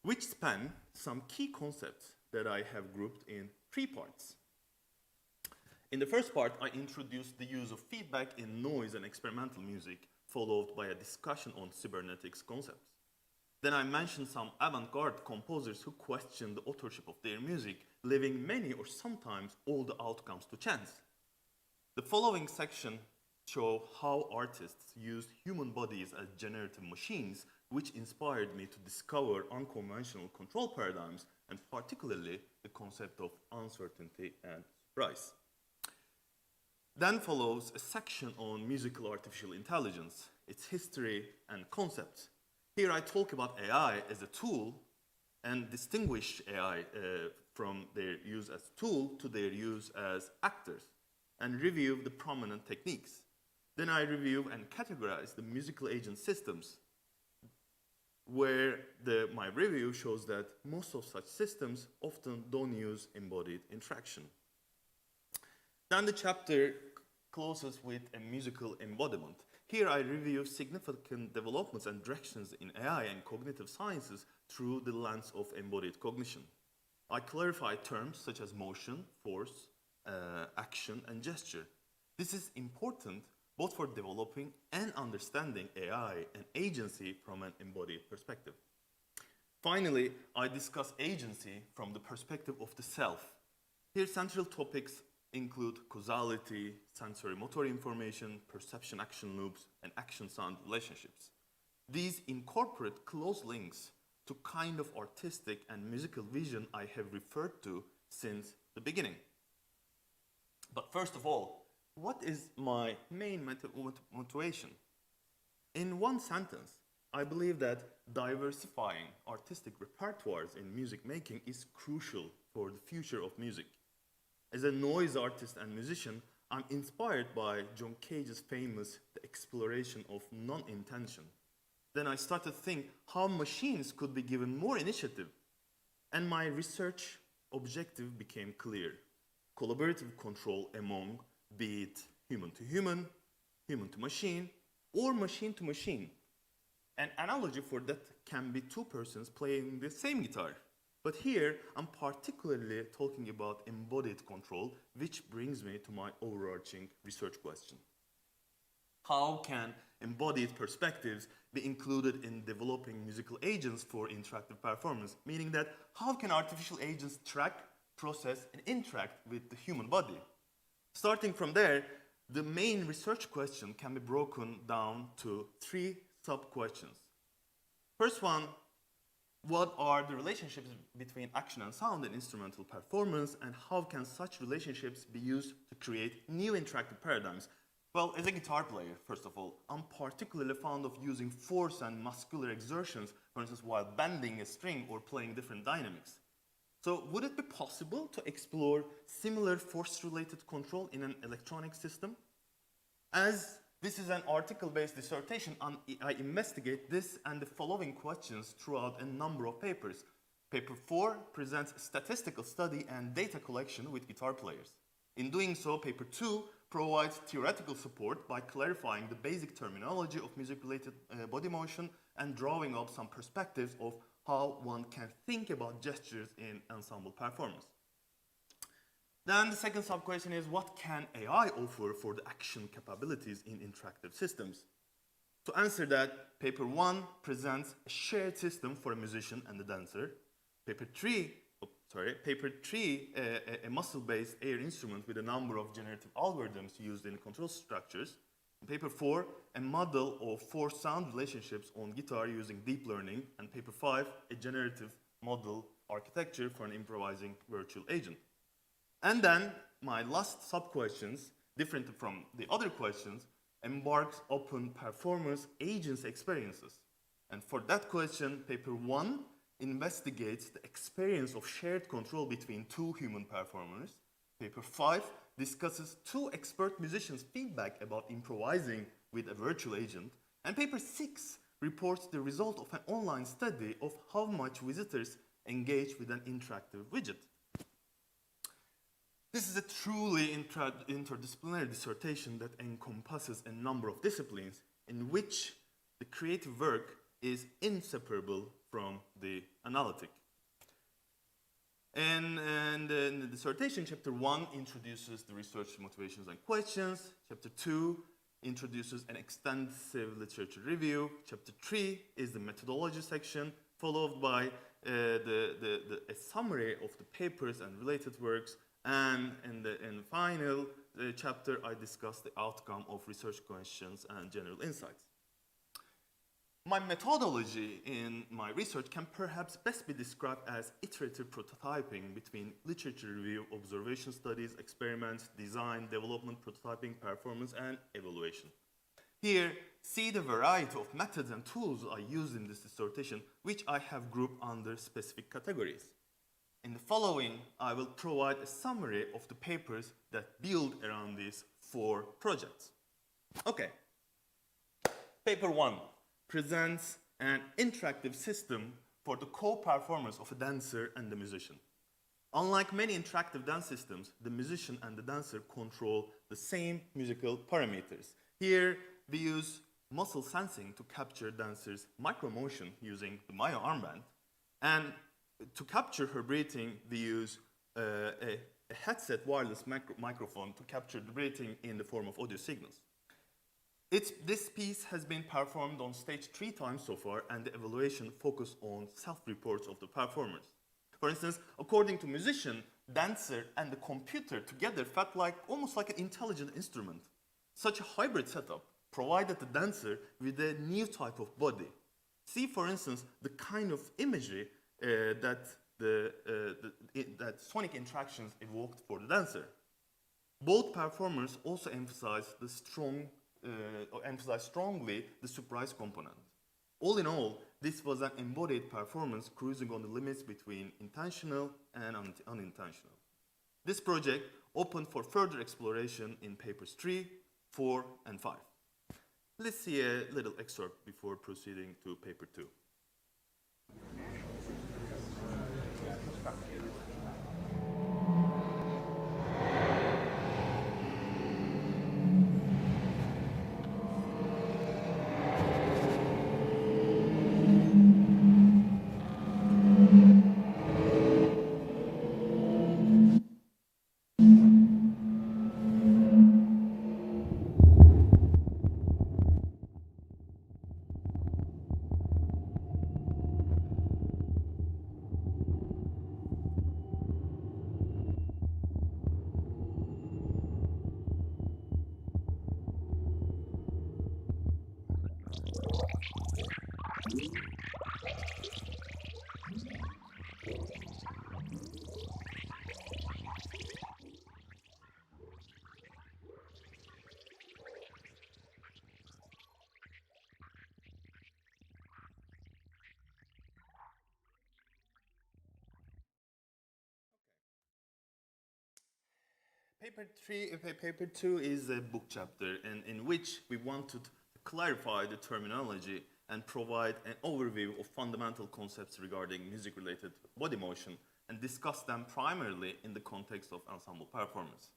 which span some key concepts that I have grouped in 3 parts. In the first part, I introduced the use of feedback in noise and experimental music, followed by a discussion on cybernetics concepts. Then I mentioned some avant-garde composers who questioned the authorship of their music, leaving many or sometimes all the outcomes to chance. The following section show how artists used human bodies as generative machines, which inspired me to discover unconventional control paradigms, and particularly the concept of uncertainty and surprise. Then follows a section on musical artificial intelligence, its history and concepts. Here I talk about AI as a tool and distinguish AI from their use as tool to their use as actors, and review the prominent techniques. Then I review and categorize the musical agent systems, where my review shows that most of such systems often don't use embodied interaction. Then the chapter closes with a musical embodiment. Here I review significant developments and directions in AI and cognitive sciences through the lens of embodied cognition. I clarify terms such as motion, force, action, and gesture. This is important both for developing and understanding AI and agency from an embodied perspective. Finally, I discuss agency from the perspective of the self. Here, central topics include causality, sensory motor information, perception action loops, and action sound relationships. These incorporate close links to kind of artistic and musical vision I have referred to since the beginning. But first of all, what is my main motivation? In one sentence, I believe that diversifying artistic repertoires in music making is crucial for the future of music. As a noise artist and musician, I'm inspired by John Cage's famous The Exploration of Non-Intention. Then I started to think how machines could be given more initiative, and my research objective became clear: collaborative control among, be it human to human, human to machine, or machine to machine. An analogy for that can be two persons playing the same guitar. But here, I'm particularly talking about embodied control, which brings me to my overarching research question. How can embodied perspectives be included in developing musical agents for interactive performance? Meaning that, how can artificial agents track, process, and interact with the human body? Starting from there, the main research question can be broken down to three sub-questions. First one, what are the relationships between action and sound in instrumental performance, and how can such relationships be used to create new interactive paradigms? Well, as a guitar player, first of all, I'm particularly fond of using force and muscular exertions, for instance, while bending a string or playing different dynamics. So would it be possible to explore similar force-related control in an electronic system? As this is an article-based dissertation, I investigate this and the following questions throughout a number of papers. Paper 4 presents statistical study and data collection with guitar players. In doing so, paper 2 provides theoretical support by clarifying the basic terminology of music-related body motion and drawing up some perspectives of how one can think about gestures in ensemble performance. Then the second sub-question is, what can AI offer for the action capabilities in interactive systems? To answer that, paper 1 presents a shared system for a musician and a dancer. Paper 3, a muscle-based air instrument with a number of generative algorithms used in control structures. In paper 4, a model of force-sound relationships on guitar using deep learning. And paper 5, a generative model architecture for an improvising virtual agent. And then my last sub-questions, different from the other questions, embarks upon performers' agents' experiences. And for that question, paper 1 investigates the experience of shared control between two human performers. Paper 5 discusses two expert musicians' feedback about improvising with a virtual agent. And paper 6 reports the result of an online study of how much visitors engage with an interactive widget. This is a truly interdisciplinary dissertation that encompasses a number of disciplines in which the creative work is inseparable from the analytic. And in the dissertation, chapter 1 introduces the research motivations and questions. Chapter 2 introduces an extensive literature review. Chapter 3 is the methodology section, followed by a summary of the papers and related works. And in the final chapter, I discuss the outcome of research questions and general insights. My methodology in my research can perhaps best be described as iterative prototyping between literature review, observation studies, experiments, design, development, prototyping, performance, and evaluation. Here, see the variety of methods and tools I used in this dissertation, which I have grouped under specific categories. In the following, I will provide a summary of the papers that build around these 4 projects. Okay. Paper 1 presents an interactive system for the co-performance of a dancer and the musician. Unlike many interactive dance systems, the musician and the dancer control the same musical parameters. Here, we use muscle sensing to capture dancers' micromotion using the Maya armband. And to capture her breathing, we use a headset wireless microphone to capture the breathing in the form of audio signals. This piece has been performed on stage 3 times so far, and the evaluation focused on self-reports of the performers. For instance, according to musician, dancer, and the computer together felt almost like an intelligent instrument. Such a hybrid setup provided the dancer with a new type of body. See, for instance, the kind of imagery that sonic interactions evoked for the dancer. Both performers also emphasized strongly the surprise component. All in all, this was an embodied performance cruising on the limits between intentional and unintentional. This project opened for further exploration in papers 3, 4, and 5. Let's see a little excerpt before proceeding to paper 2. Paper 2 is a book chapter in which we wanted to clarify the terminology and provide an overview of fundamental concepts regarding music-related body motion and discuss them primarily in the context of ensemble performance.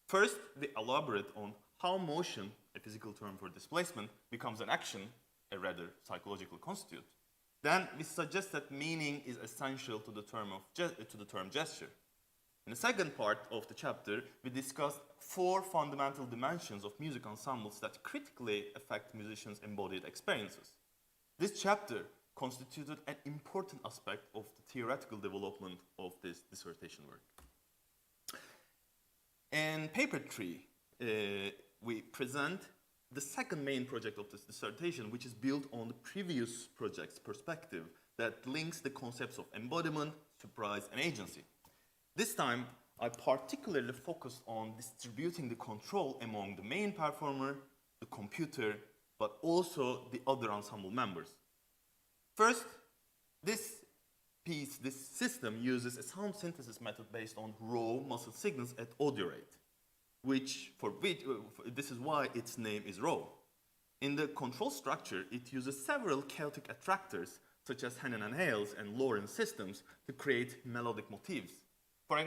First, we elaborate on how motion, a physical term for displacement, becomes an action, a rather psychological constitute. Then we suggest that meaning is essential to the term gesture. In the second part of the chapter, we discussed 4 fundamental dimensions of music ensembles that critically affect musicians' embodied experiences. This chapter constituted an important aspect of the theoretical development of this dissertation work. In paper 3, we present the second main project of this dissertation, which is built on the previous project's perspective that links the concepts of embodiment, surprise, and agency. This time, I particularly focused on distributing the control among the main performer, the computer, but also the other ensemble members. First, this system uses a sound synthesis method based on raw muscle signals at audio rate, this is why its name is raw. In the control structure, it uses several chaotic attractors, such as Hannon and Hales and Lorentz systems, to create melodic motifs. For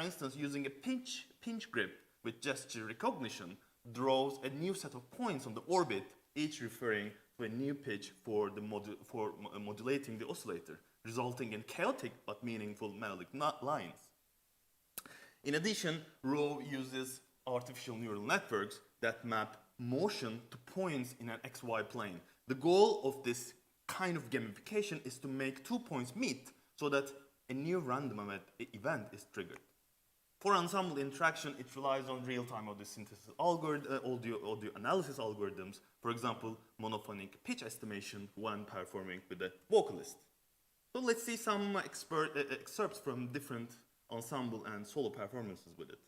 instance, using a pinch grip with gesture recognition draws a new set of points on the orbit, each referring to a new pitch for modulating the oscillator, resulting in chaotic but meaningful melodic lines. In addition, RAW uses artificial neural networks that map motion to points in an XY plane. The goal of this kind of gamification is to make 2 points meet so that a new random event is triggered. For ensemble interaction, it relies on real-time audio synthesis audio analysis algorithms, for example, monophonic pitch estimation when performing with a vocalist. So let's see some excerpts from different ensemble and solo performances with it.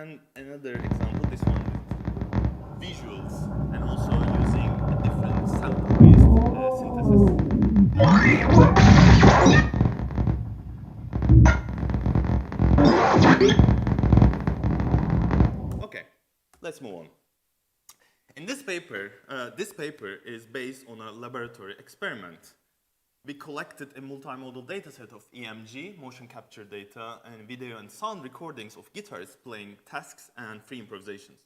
And another example, this one with visuals and also using a different sample-based synthesis. Okay, let's move on. In this paper is based on a laboratory experiment. We collected a multimodal dataset of EMG, motion capture data, and video and sound recordings of guitarists playing tasks and free improvisations.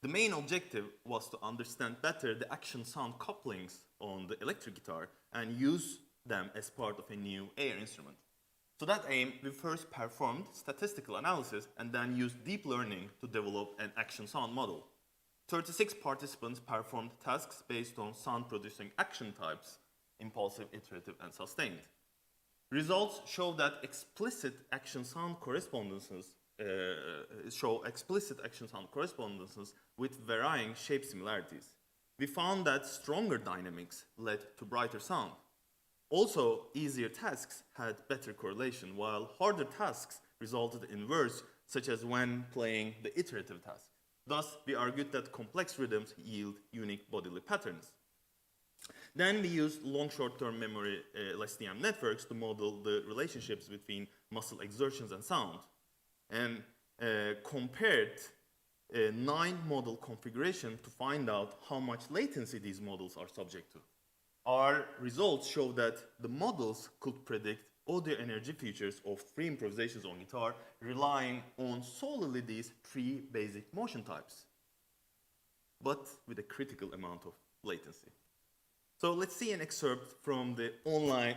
The main objective was to understand better the action-sound couplings on the electric guitar and use them as part of a new air instrument. To that aim, we first performed statistical analysis and then used deep learning to develop an action-sound model. 36 participants performed tasks based on sound-producing action types: impulsive, iterative, and sustained. Results show that explicit action-sound correspondences with varying shape similarities. We found that stronger dynamics led to brighter sound. Also, easier tasks had better correlation, while harder tasks resulted in worse, such as when playing the iterative task. Thus, we argued that complex rhythms yield unique bodily patterns. Then we used long short-term memory LSTM networks to model the relationships between muscle exertions and sound, and compared 9 model configuration to find out how much latency these models are subject to. Our results show that the models could predict audio energy features of free improvisations on guitar, relying on solely these 3 basic motion types, but with a critical amount of latency. So let's see an excerpt from the offline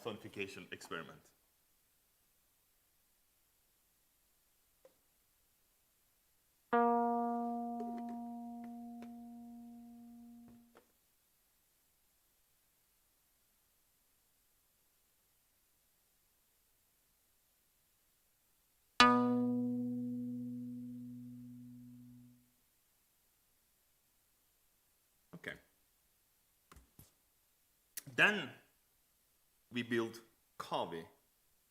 sonification experiment. Okay. Then we built CAVI,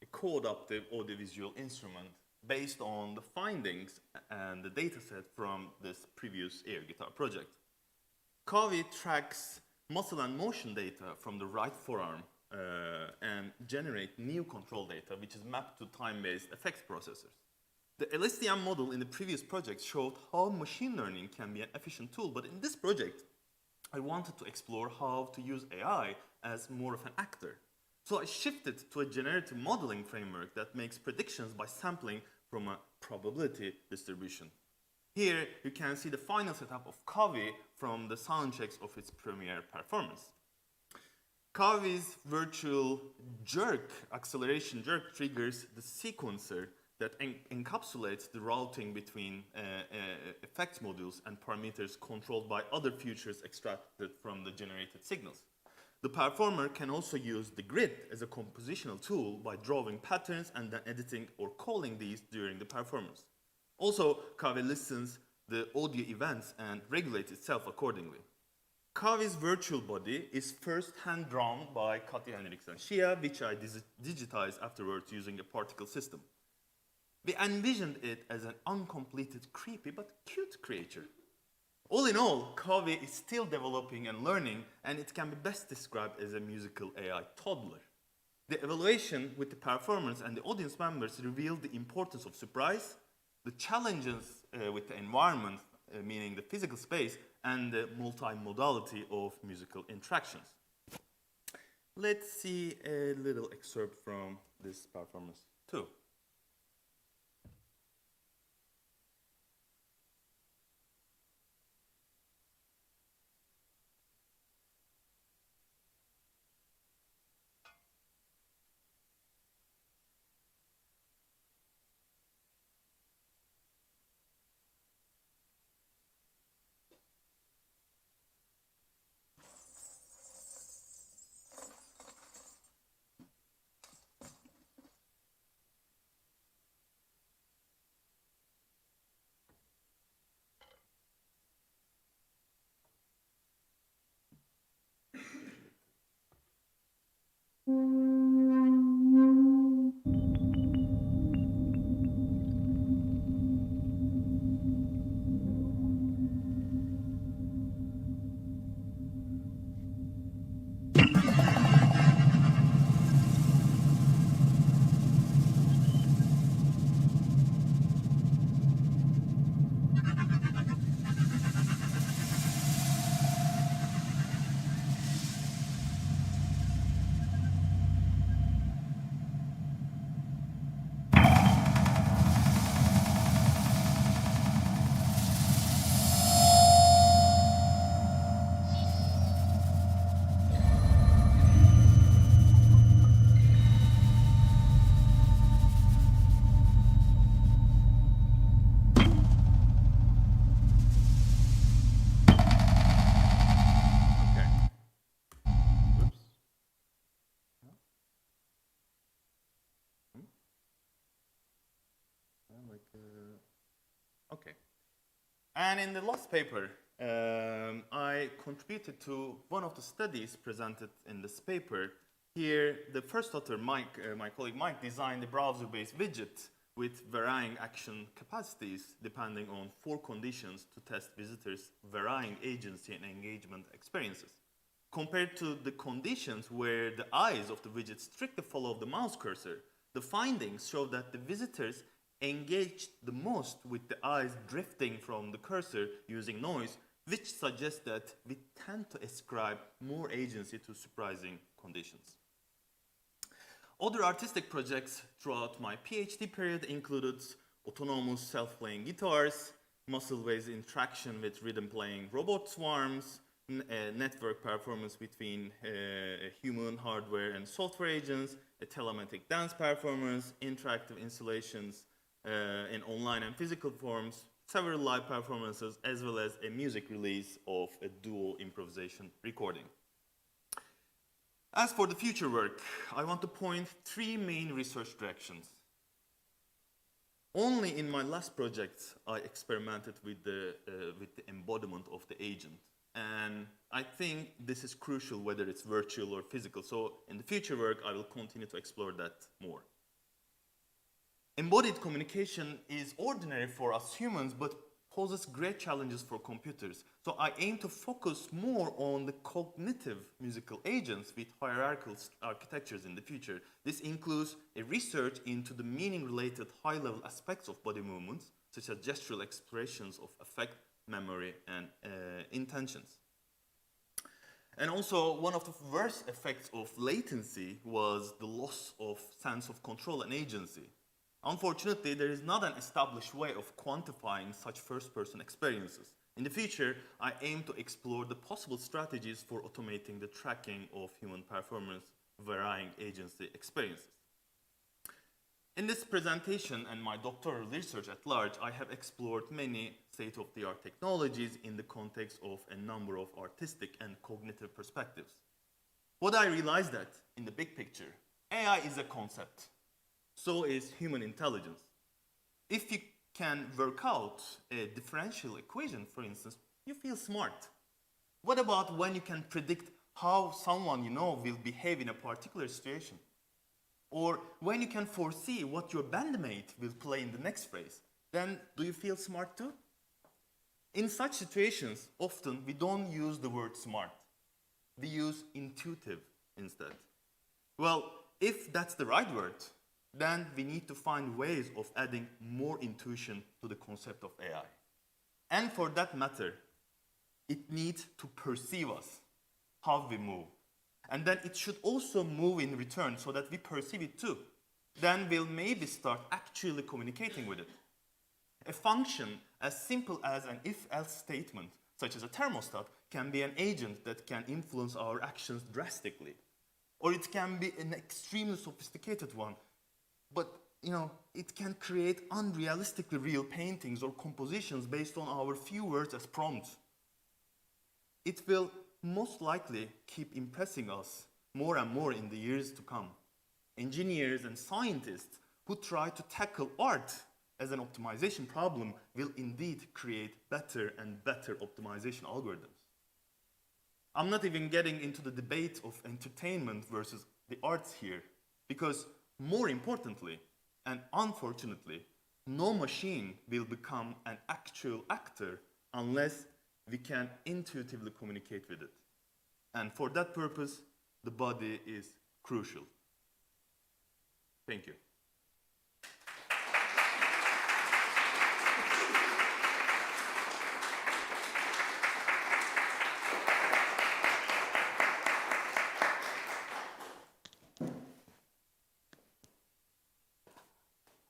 a co-adaptive audiovisual instrument based on the findings and the dataset from this previous air guitar project. CAVI tracks muscle and motion data from the right forearm and generate new control data, which is mapped to time-based effects processors. The LSTM model in the previous project showed how machine learning can be an efficient tool, but in this project, I wanted to explore how to use AI as more of an actor. So I shifted to a generative modeling framework that makes predictions by sampling from a probability distribution. Here you can see the final setup of CAVI from the sound checks of its premiere performance. CAVI's virtual acceleration jerk triggers the sequencer that encapsulates the routing between effects modules and parameters controlled by other features extracted from the generated signals. The performer can also use the grid as a compositional tool by drawing patterns and then editing or calling these during the performance. Also, CAVI listens the audio events and regulates itself accordingly. CAVI's virtual body is first hand-drawn by Katja Henriks and Shia, which I digitized afterwards using a particle system. We envisioned it as an uncompleted, creepy but cute creature. All in all, CAVI is still developing and learning, and it can be best described as a musical AI toddler. The evaluation with the performers and the audience members revealed the importance of surprise, the challenges with the environment, meaning the physical space, and the multimodality of musical interactions. Let's see a little excerpt from this performance too. Okay. And in the last paper, I contributed to one of the studies presented in this paper. Here, the first author, Mike, my colleague Mike, designed a browser-based widget with varying action capacities depending on 4 conditions to test visitors' varying agency and engagement experiences. Compared to the conditions where the eyes of the widget strictly follow the mouse cursor, the findings show that the visitors engaged the most with the eyes drifting from the cursor using noise, which suggests that we tend to ascribe more agency to surprising conditions. Other artistic projects throughout my PhD period included autonomous self-playing guitars, muscle-based interaction with rhythm-playing robot swarms, network performance between human hardware and software agents, a telematic dance performance, interactive installations in online and physical forms, several live performances, as well as a music release of a dual improvisation recording. As for the future work, I want to point 3 main research directions. Only in my last project, I experimented with the embodiment of the agent. And I think this is crucial whether it's virtual or physical. So in the future work, I will continue to explore that more. Embodied communication is ordinary for us humans, but poses great challenges for computers. So I aim to focus more on the cognitive musical agents with hierarchical architectures in the future. This includes a research into the meaning-related high-level aspects of body movements, such as gestural expressions of affect, memory, and intentions. And also, one of the worst effects of latency was the loss of sense of control and agency. Unfortunately, there is not an established way of quantifying such first-person experiences. In the future, I aim to explore the possible strategies for automating the tracking of human performance varying agency experiences. In this presentation and my doctoral research at large, I have explored many state-of-the-art technologies in the context of a number of artistic and cognitive perspectives. What I realized that, in the big picture, AI is a concept. So is human intelligence. If you can work out a differential equation, for instance, you feel smart. What about when you can predict how someone you know will behave in a particular situation? Or when you can foresee what your bandmate will play in the next phrase, then do you feel smart too? In such situations, often we don't use the word smart. We use intuitive instead. Well, if that's the right word, then we need to find ways of adding more intuition to the concept of AI. And for that matter, it needs to perceive us, how we move. And then it should also move in return so that we perceive it too. Then we'll maybe start actually communicating with it. A function as simple as an if-else statement, such as a thermostat, can be an agent that can influence our actions drastically. Or it can be an extremely sophisticated one, but it can create unrealistically real paintings or compositions based on our few words as prompts. It will most likely keep impressing us more and more in the years to come. Engineers and scientists who try to tackle art as an optimization problem will indeed create better and better optimization algorithms. I'm not even getting into the debate of entertainment versus the arts here, because more importantly, and unfortunately, no machine will become an actual actor unless we can intuitively communicate with it. And for that purpose, the body is crucial. Thank you.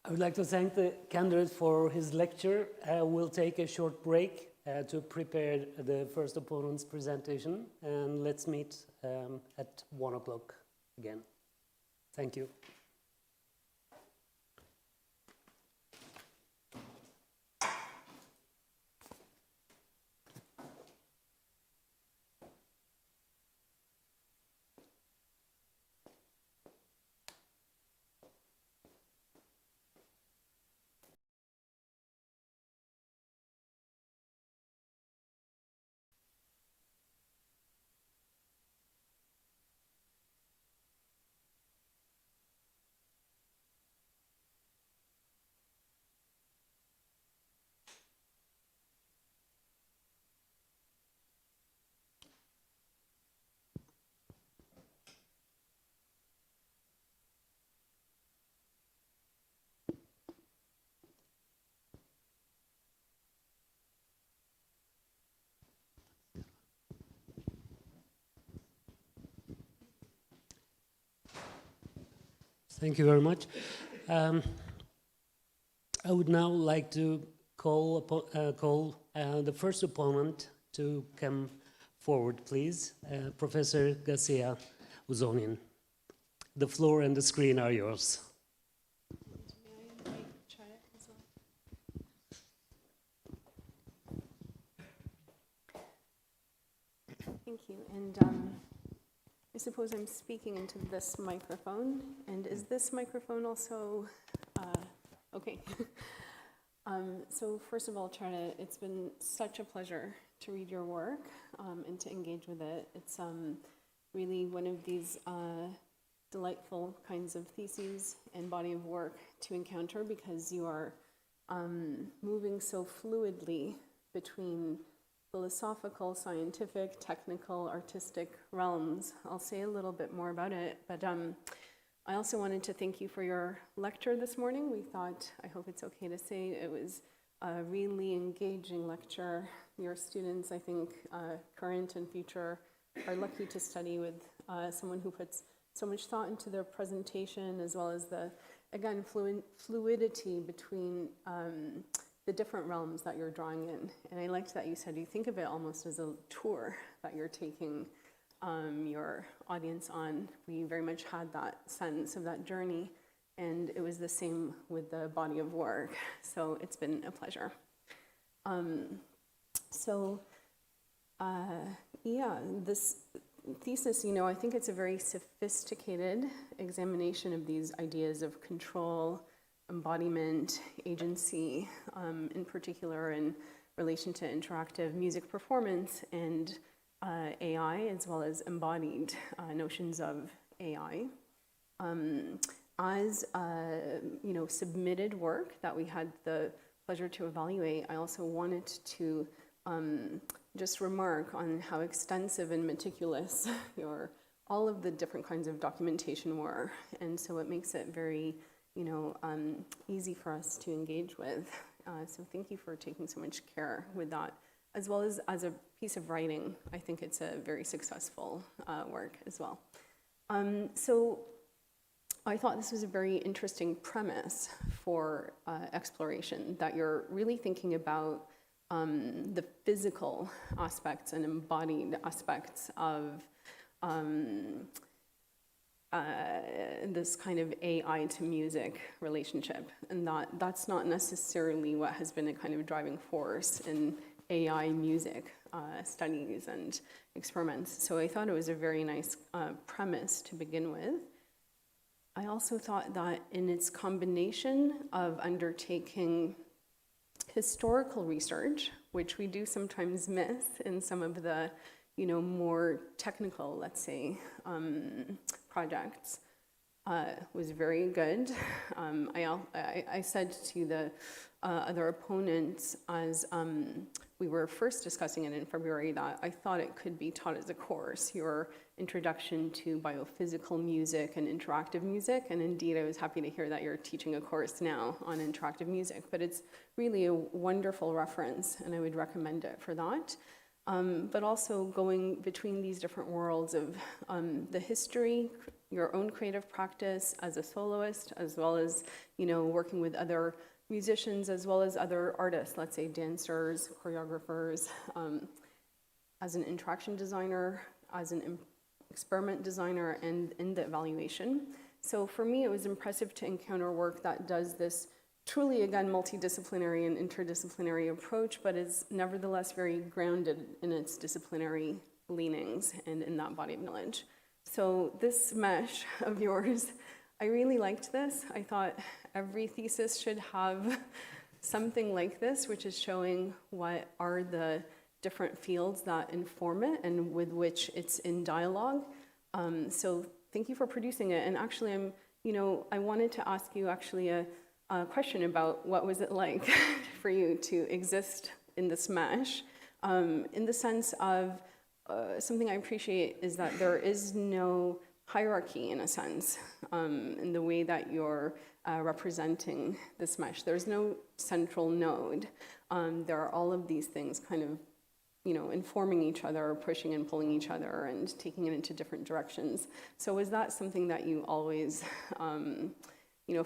I would like to thank the candidate for his lecture. We'll take a short break to prepare the first opponent's presentation, and let's meet at 1 o'clock again. Thank you. Thank you very much. I would now like to call the first opponent to come forward, please. Professor Gascia Ouzonian. The floor and the screen are yours. Thank you. And I suppose I'm speaking into this microphone. And is this microphone also okay? So first of all, Çağrı, it's been such a pleasure to read your work and to engage with it. It's really one of these delightful kinds of theses and body of work to encounter, because you are moving so fluidly between philosophical, scientific, technical, artistic realms. I'll say a little bit more about it, but I also wanted to thank you for your lecture this morning. We thought, I hope it's okay to say, it was a really engaging lecture. Your students, I think, current and future, are lucky to study with someone who puts so much thought into their presentation, as well as the, again, fluidity between the different realms that you're drawing in. And I liked that you said you think of it almost as a tour that you're taking your audience on. We very much had that sense of that journey, and it was the same with the body of work. So it's been a pleasure. Yeah, this thesis, you know, I think it's a very sophisticated examination of these ideas of control, embodiment, agency, in particular in relation to interactive music performance and AI, as well as embodied notions of AI. As you know, submitted work that we had the pleasure to evaluate, I also wanted to just remark on how extensive and meticulous all of the different kinds of documentation were, and so it makes it very, you know, easy for us to engage with. So thank you for taking so much care with that, as well as a piece of writing. I think it's a very successful work as well. So I thought this was a very interesting premise for exploration, that you're really thinking about the physical aspects and embodied aspects of this kind of AI to music relationship, and that's not necessarily what has been a kind of driving force in AI music studies and experiments. So I thought it was a very nice premise to begin with. I also thought that in its combination of undertaking historical research, which we do sometimes miss in some of the, you know, more technical, let's say, projects, was very good. I said to the other opponents as we were first discussing it in February that I thought it could be taught as a course, your introduction to biophysical music and interactive music, and indeed I was happy to hear that you're teaching a course now on interactive music, but it's really a wonderful reference and I would recommend it for that. But also going between these different worlds of the history, your own creative practice as a soloist, as well as, you know, working with other musicians, as well as other artists, let's say dancers, choreographers, as an interaction designer, as an experiment designer, and in the evaluation. So for me, it was impressive to encounter work that does this truly, again, multidisciplinary and interdisciplinary approach, but is nevertheless very grounded in its disciplinary leanings and in that body of knowledge. So this mesh of yours, I really liked this. I thought every thesis should have something like this, which is showing what are the different fields that inform it and with which it's in dialogue. So thank you for producing it. And actually, I wanted to ask you actually a question about what was it like for you to exist in this mesh, in the sense of something I appreciate is that there is no hierarchy in a sense in the way that you're representing this mesh. There's no central node. There are all of these things kind of informing each other, pushing and pulling each other, and taking it into different directions. So was that something that you always,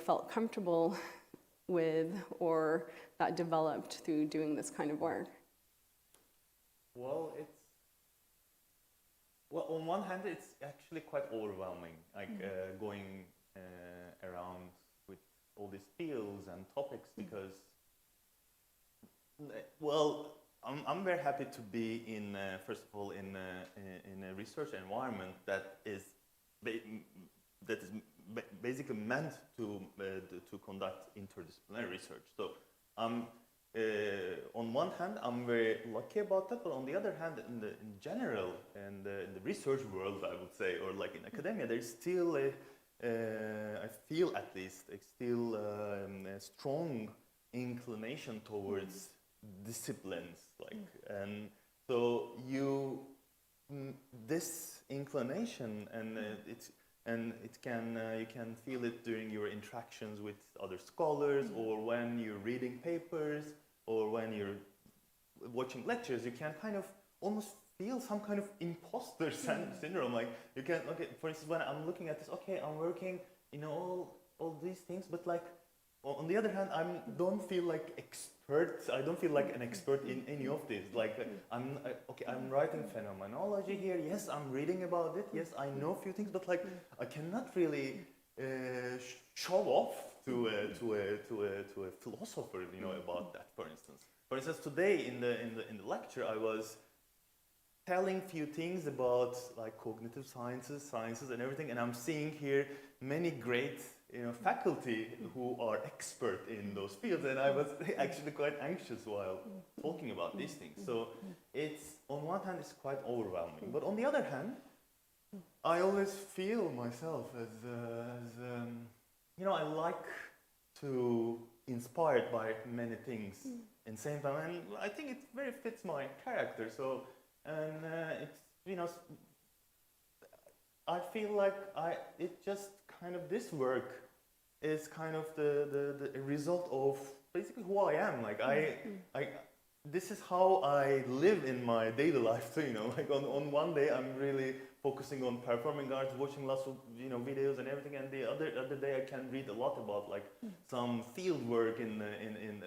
felt comfortable with, or that developed through doing this kind of work? Well, on one hand, it's actually quite overwhelming, like going around with all these fields and topics, because, well, I'm very happy to be in, first of all, in a research environment that is basically meant to conduct interdisciplinary research. So on one hand, I'm very lucky about that, but on the other hand, in general, in the research world, I would say, or like in academia, there's still I feel at least, still a strong inclination towards disciplines, like, and so this inclination, and it can you can feel it during your interactions with other scholars, or when you're reading papers, or when you're watching lectures. You can kind of almost feel some kind of imposter syndrome. Like, you can, okay, for instance, when I'm looking at this, okay, I'm working, all these things, but like, on the other hand, I don't feel like I don't feel like an expert in any of this. Like, I'm writing phenomenology here. Yes, I'm reading about it. Yes, I know a few things, but like, I cannot really show off to a philosopher, about that. For instance, today in the lecture, I was telling few things about like cognitive sciences and everything, and I'm seeing here many great faculty who are expert in those fields, and I was actually quite anxious while talking about these things. So it's, on one hand, it's quite overwhelming, but on the other hand, I always feel myself as I like to inspired by many things in the same time, and I think it very fits my character. So, and it's I feel like it just kind of, this work is kind of the result of basically who I am. Like, this is how I live in my daily life too, like on one day I'm really focusing on performing arts, watching lots of videos and everything, and the other day I can read a lot about like some field work in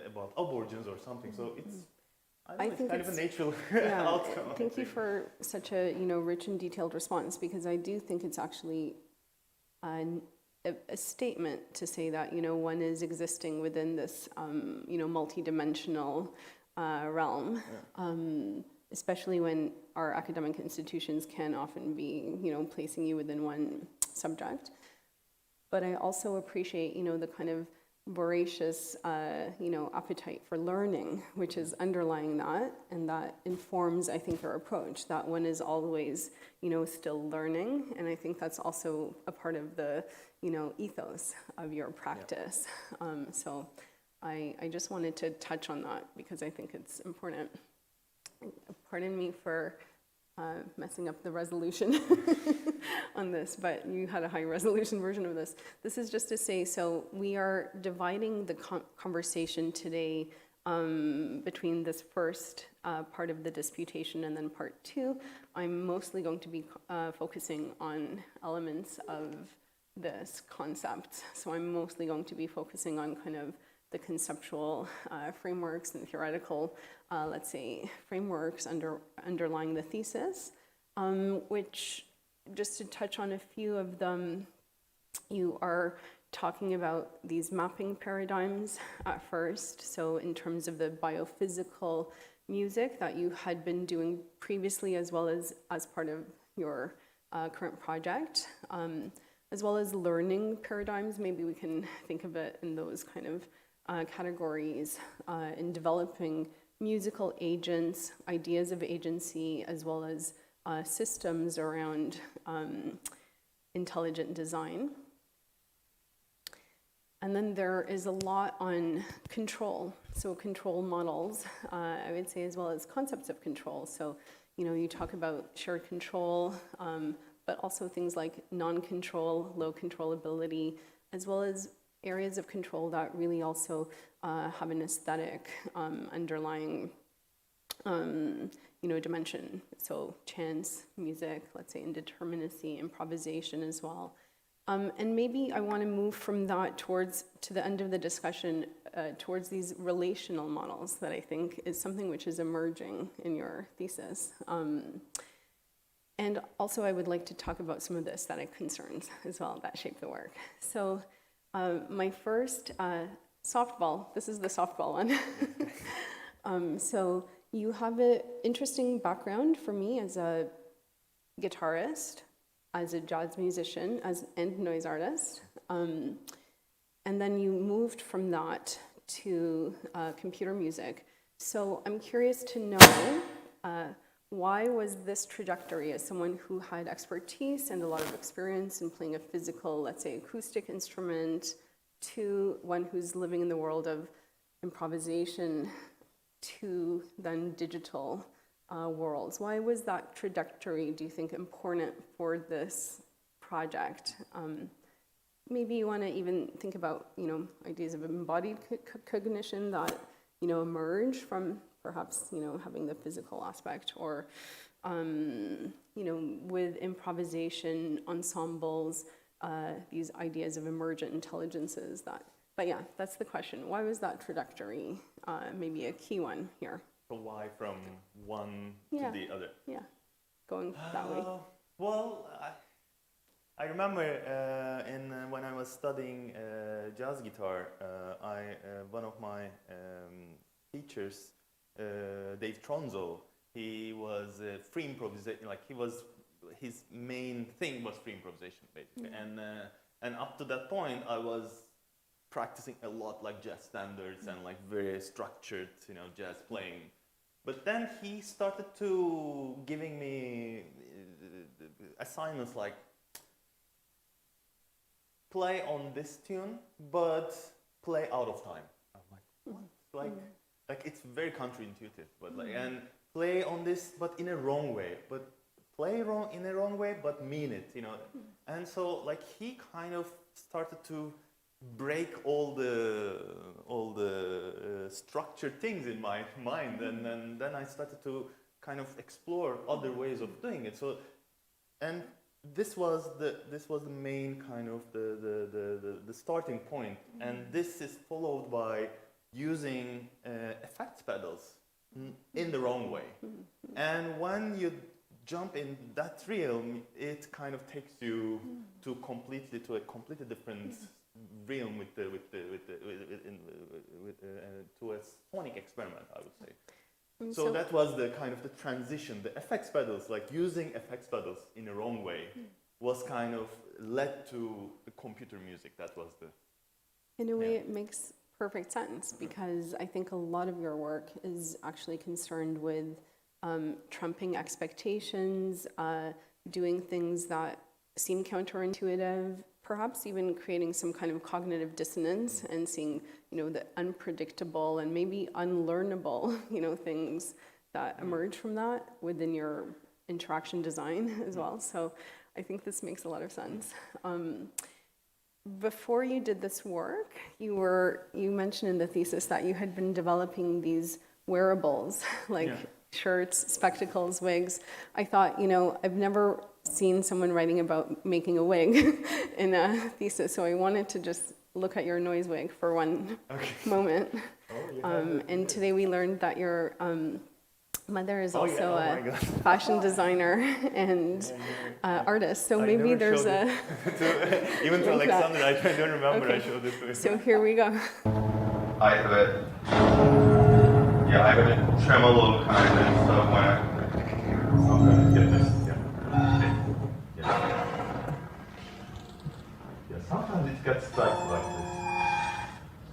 about aborigines or something. So it's, I think it's kind of a natural outcome. Thank you for such a rich and detailed response, because I do think it's actually a statement to say that one is existing within this multidimensional realm, especially when our academic institutions can often be placing you within one subject. But I also appreciate the kind of voracious appetite for learning, which is underlying that, and that informs, I think, your approach, that one is always still learning. And I think that's also a part of the ethos of your practice. So I just wanted to touch on that because I think it's important. Pardon me for messing up the resolution on this, but you had a high resolution version of this. This is just to say, so we are dividing the conversation today between this first part of the disputation and then part two. I'm mostly going to be focusing on elements of this concept. So I'm mostly going to be focusing on kind of the conceptual frameworks and theoretical, let's say, frameworks underlying the thesis, which, just to touch on a few of them, you are talking about these mapping paradigms at first. So in terms of the biophysical music that you had been doing previously, as well as part of your current project, as well as learning paradigms. Maybe we can think of it in those kind of categories in developing musical agents, ideas of agency, as well as systems around intelligent design. And then there is a lot on control, so control models, I would say, as well as concepts of control. So, you talk about shared control, but also things like non-control, low controllability, as well as areas of control that really also have an aesthetic underlying dimension. So chance, music, let's say indeterminacy, improvisation as well. And maybe I want to move from that to the end of the discussion, towards these relational models that I think is something which is emerging in your thesis. And also I would like to talk about some of the aesthetic concerns as well that shape the work. So my first softball, this is the softball one. So you have an interesting background for me as a guitarist, as a jazz musician, and noise artist. And then you moved from that to computer music. So I'm curious to know, why was this trajectory, as someone who had expertise and a lot of experience in playing a physical, let's say acoustic instrument, to one who's living in the world of improvisation, to then digital worlds? Why was that trajectory, do you think, important for this project? Maybe you want to even think about, ideas of embodied cognition that, emerge from perhaps, having the physical aspect, or, with improvisation ensembles, these ideas of emergent intelligences but yeah, that's the question. Why was that trajectory maybe a key one here? So why from one to the other? Yeah, going that way. Well, I remember when I was studying jazz guitar, one of my teachers, Dave Tronzo, he was free improvisation. His main thing was free improvisation, basically. And up to that point, I was practicing a lot like jazz standards and like very structured, jazz playing. But then he started to giving me assignments like play on this tune, but play out of time. I'm like, what? Like it's very counterintuitive, but and play on this, but in a wrong way. But play wrong in a wrong way, but mean it, And so he kind of started to break all the structured things in my mind, and then I started to kind of explore other ways of doing it. So, and this was the main kind of the starting point, and this is followed by using effects pedals in the wrong way. And when you jump in that realm, it kind of takes you to a completely different realm to a sonic experiment, I would say. So that was the kind of the transition. The effects pedals, using effects pedals in a wrong way, was kind of led to the computer music. That was the. In a way, it makes perfect sense, because I think a lot of your work is actually concerned with trumping expectations, doing things that seem counterintuitive, perhaps even creating some kind of cognitive dissonance and seeing, the unpredictable and maybe unlearnable, things that emerge from that within your interaction design as well. So I think this makes a lot of sense. Before you did this work, you mentioned in the thesis that you had been developing these wearables, shirts, spectacles, wigs. I thought, I've never seen someone writing about making a wig in a thesis, so I wanted to just look at your noise wig for one moment. And today we learned that your mother is also a fashion designer and artist, so maybe there's a... Even to Alexander, I don't remember. Okay. I showed it to him. So here we go. I have a tremolo kind of stuff when I'm going to get this. Yeah, sometimes it gets stuck like this.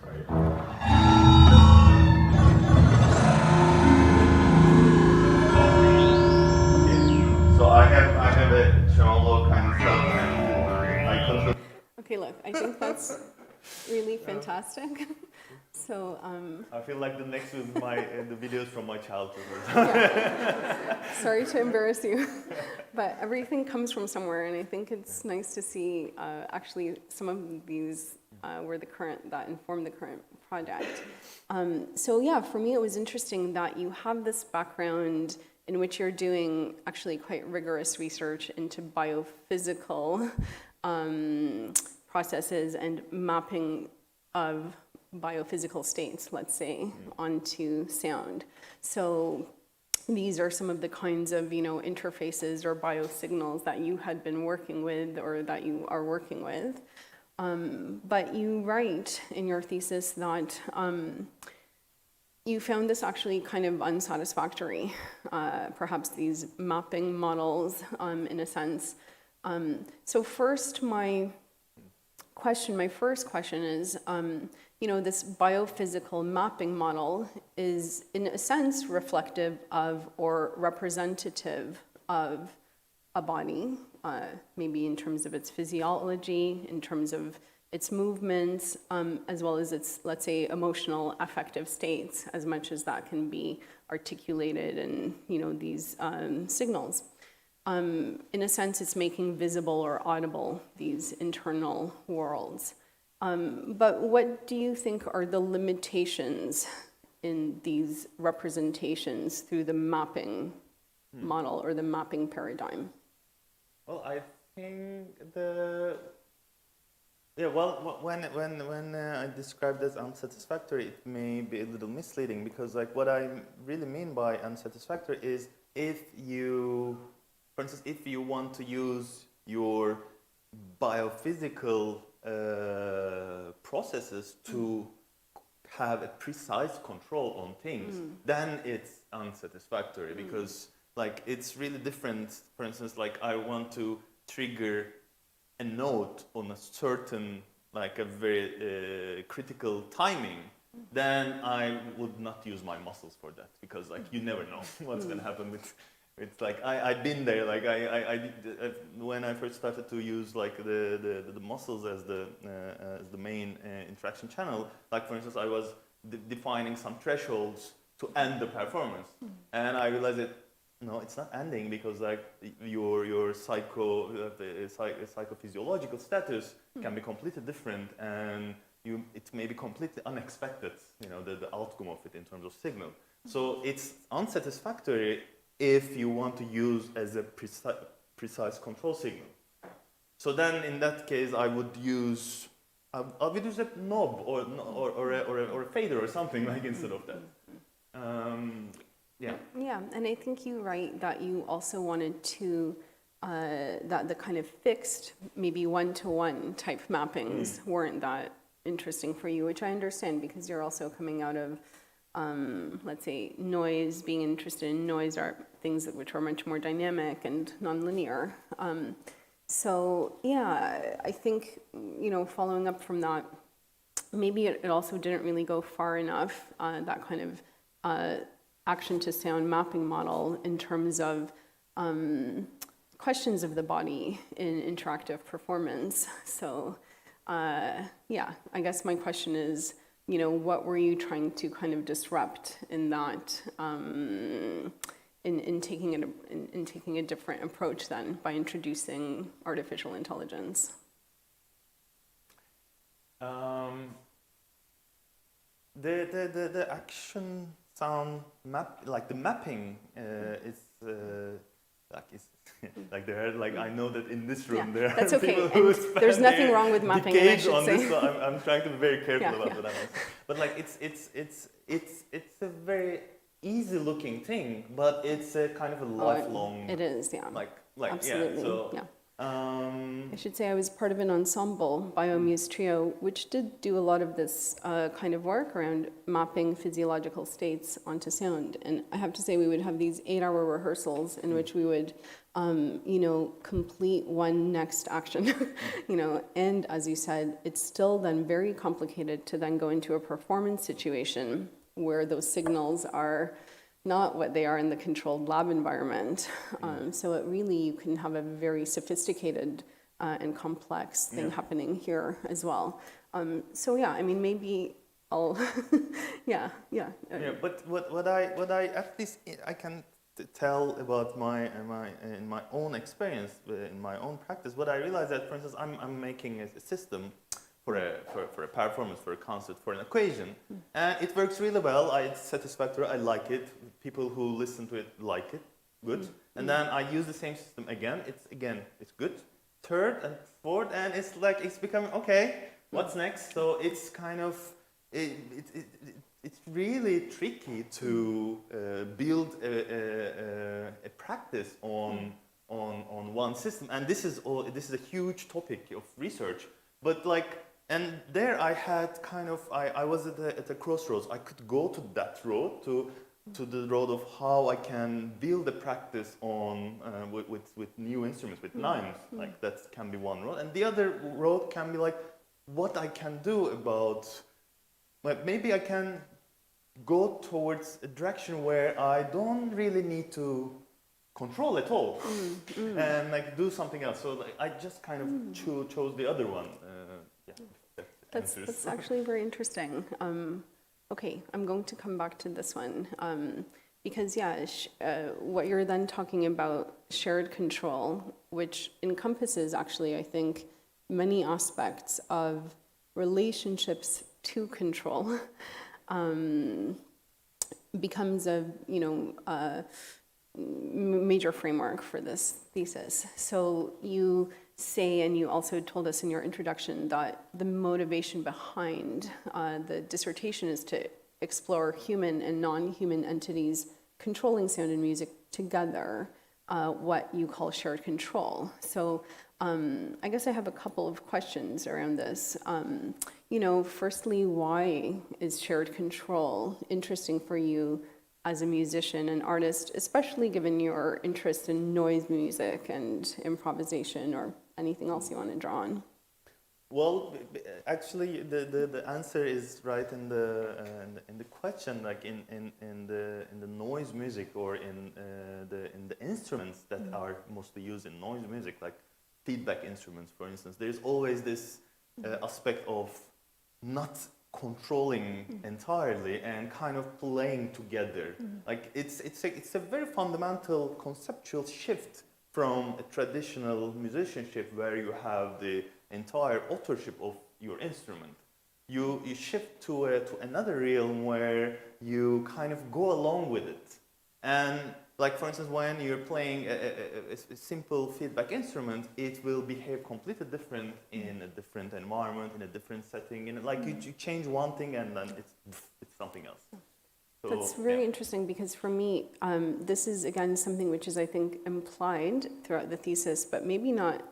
Right. Okay. So I have a tremolo kind of stuff, and I couldn't. Okay, look, I think that's really fantastic. So I feel like the next is the videos from my childhood. Sorry to embarrass you, but everything comes from somewhere, and I think it's nice to see actually some of these were that informed the current project. So yeah, for me it was interesting that you have this background in which you're doing actually quite rigorous research into biophysical processes and mapping of biophysical states, let's say, onto sound. So these are some of the kinds of, interfaces or biosignals that you had been working with or that you are working with. But you write in your thesis that you found this actually kind of unsatisfactory, perhaps these mapping models in a sense. So first, my first question is, this biophysical mapping model is in a sense reflective of or representative of a body, maybe in terms of its physiology, in terms of its movements, as well as its, let's say, emotional affective states, as much as that can be articulated in, these signals. In a sense, it's making visible or audible these internal worlds. But what do you think are the limitations in these representations through the mapping model or the mapping paradigm? Well, I think when I described as unsatisfactory, it may be a little misleading because, what I really mean by unsatisfactory is for instance, if you want to use your biophysical processes to have a precise control on things, then it's unsatisfactory because it's really different. For instance, I want to trigger a note on a certain, a very critical timing, then I would not use my muscles for that because you never know what's going to happen with. It's I've been there. I did when I first started to use the muscles as the main interaction channel. For instance, I was defining some thresholds to end the performance, and I realized that no, it's not ending because your psychophysiological status can be completely different, and it may be completely unexpected. The outcome of it in terms of signal. So it's unsatisfactory if you want to use as a precise control signal. So then in that case I would use a knob or a fader or something instead of that. Yeah, and I think you write that you also wanted to that the kind of fixed, maybe one-to-one type mappings weren't that interesting for you, which I understand because you're also coming out of let's say noise, being interested in noise are things which are much more dynamic and nonlinear. So yeah, I think, following up from that, maybe it also didn't really go far enough, that kind of action to sound mapping model in terms of questions of the body in interactive performance. So yeah, I guess my question is, what were you trying to kind of disrupt in that, in taking a different approach then by introducing artificial intelligence? The action sound map, the mapping is there are I know that in this room there that's are okay. people who And spend there's nothing wrong with mapping, decades I should on say. this, so I'm trying to be very careful about what I'm saying. But it's a very easy looking thing, but it's a kind of a lifelong. It is, yeah. Absolutely, yeah. So, yeah. I should say I was part of an ensemble, Biomuse Trio, which did do a lot of this kind of work around mapping physiological states onto sound. And I have to say we would have these 8-hour rehearsals in which we would, complete one next action, and as you said, it's still then very complicated to then go into a performance situation where those signals are not what they are in the controlled lab environment. So it really, you can have a very sophisticated and complex thing happening here as well. So yeah, I mean, maybe I'll, yeah. Yeah, but what I at least I can tell about in my own experience, in my own practice, what I realized that, for instance, I'm making a system for a performance, for a concert, for an occasion. And it works really well. It's satisfactory. I like it. People who listen to it like it. Good. And then I use the same system again. It's good. Third and fourth, and it's becoming okay. What's next? So it's kind of it's really tricky to build a practice on one system, and this is a huge topic of research. But and there I had I was at a crossroads. I could go to that road to the road of how I can build a practice on with new instruments, with knives. That can be one road, and the other road can be what I can do about. Maybe I can go towards a direction where I don't really need to control at all, and do something else. So I just kind of chose the other one. That's actually very interesting. Okay, I'm going to come back to this one because what you're then talking about, shared control, which encompasses actually, I think, many aspects of relationships to control, becomes a major framework for this thesis. So you say, and you also told us in your introduction, that the motivation behind the dissertation is to explore human and non-human entities controlling sound and music together, what you call shared control. So I guess I have a couple of questions around this. Firstly, why is shared control interesting for you as a musician and artist, especially given your interest in noise music and improvisation or anything else you want to draw on? Well, actually, the answer is right in the question, in the noise music, or in the instruments that are mostly used in noise music, like feedback instruments, for instance. There's always this aspect of not controlling entirely and kind of playing together. It's a very fundamental conceptual shift from a traditional musicianship where you have the entire authorship of your instrument. You shift to another realm where you kind of go along with it. And for instance, when you're playing a simple feedback instrument, it will behave completely different in a different environment, in a different setting. You change one thing and then it's something else. So, that's very interesting, because for me, this is again something which is, I think, implied throughout the thesis, but maybe not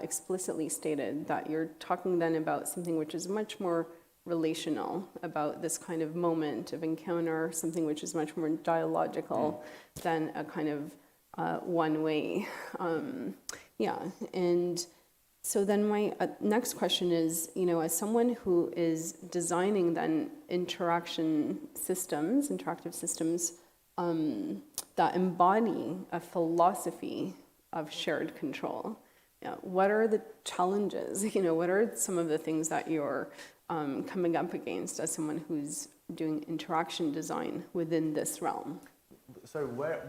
explicitly stated, that you're talking then about something which is much more relational, about this kind of moment of encounter, something which is much more dialogical than a kind of one-way. And so then my next question is, as someone who is designing then interactive systems that embody a philosophy of shared control, what are the challenges? What are some of the things that you're coming up against as someone who's doing interaction design within this realm? Sorry, where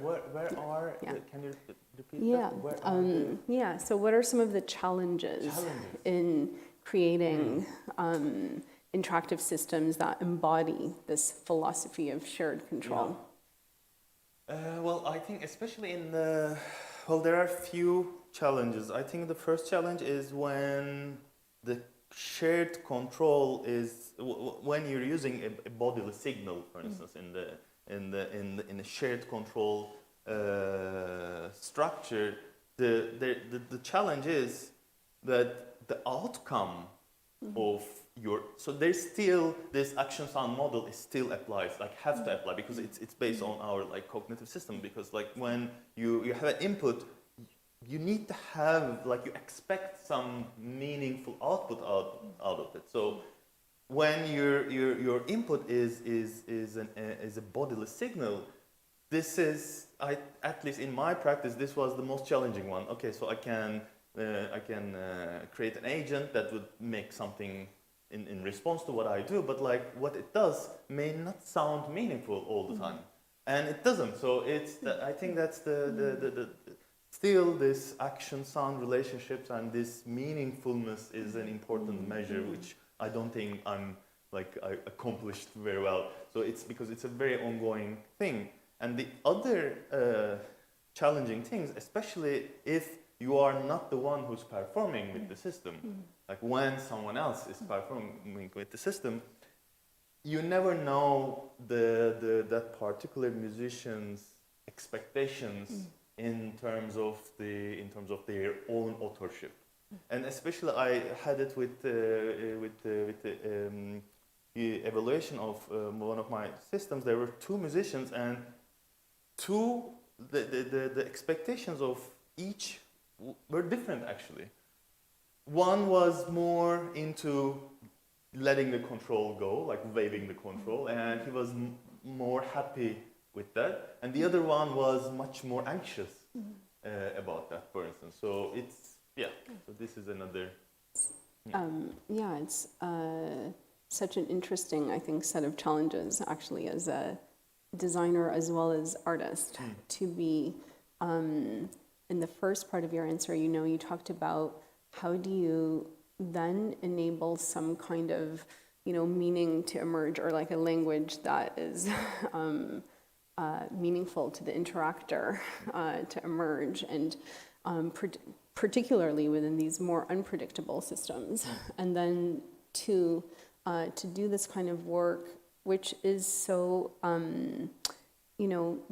are? Can you repeat that? So what are some of the challenges in creating interactive systems that embody this philosophy of shared control? Well, I think especially there are a few challenges. I think the first challenge is when the shared control is when you're using a bodily signal, for instance, in a shared control structure. The challenge is that the outcome of there's still this action sound model is still applies, have to apply, because it's based on our cognitive system, because when you have an input, you need to have you expect some meaningful output out of it. So when your input is a bodily signal, this is, at least in my practice, this was the most challenging one. Okay, so I can create an agent that would make something in response to what I do, but what it does may not sound meaningful all the time, and it doesn't. So I think that's still this action-sound relationships and this meaningfulness is an important measure, which I don't think I accomplished very well. So it's because it's a very ongoing thing. And the other challenging things, especially if you are not the one who's performing with the system, like when someone else is performing with the system, you never know that particular musician's expectations in terms of their own authorship, and especially I had it with the evaluation of one of my systems. There were two musicians, and the expectations of each were different actually. One was more into letting the control go, like waving the control, and he was more happy with that. And the other one was much more anxious about that, for instance. So it's, so this is another. It's such an interesting, I think, set of challenges actually as a designer as well as artist to be, in the first part of your answer, you talked about how do you then enable some kind of, meaning to emerge, or like a language that is meaningful to the interactor to emerge, and particularly within these more unpredictable systems. And then to do this kind of work, which is so,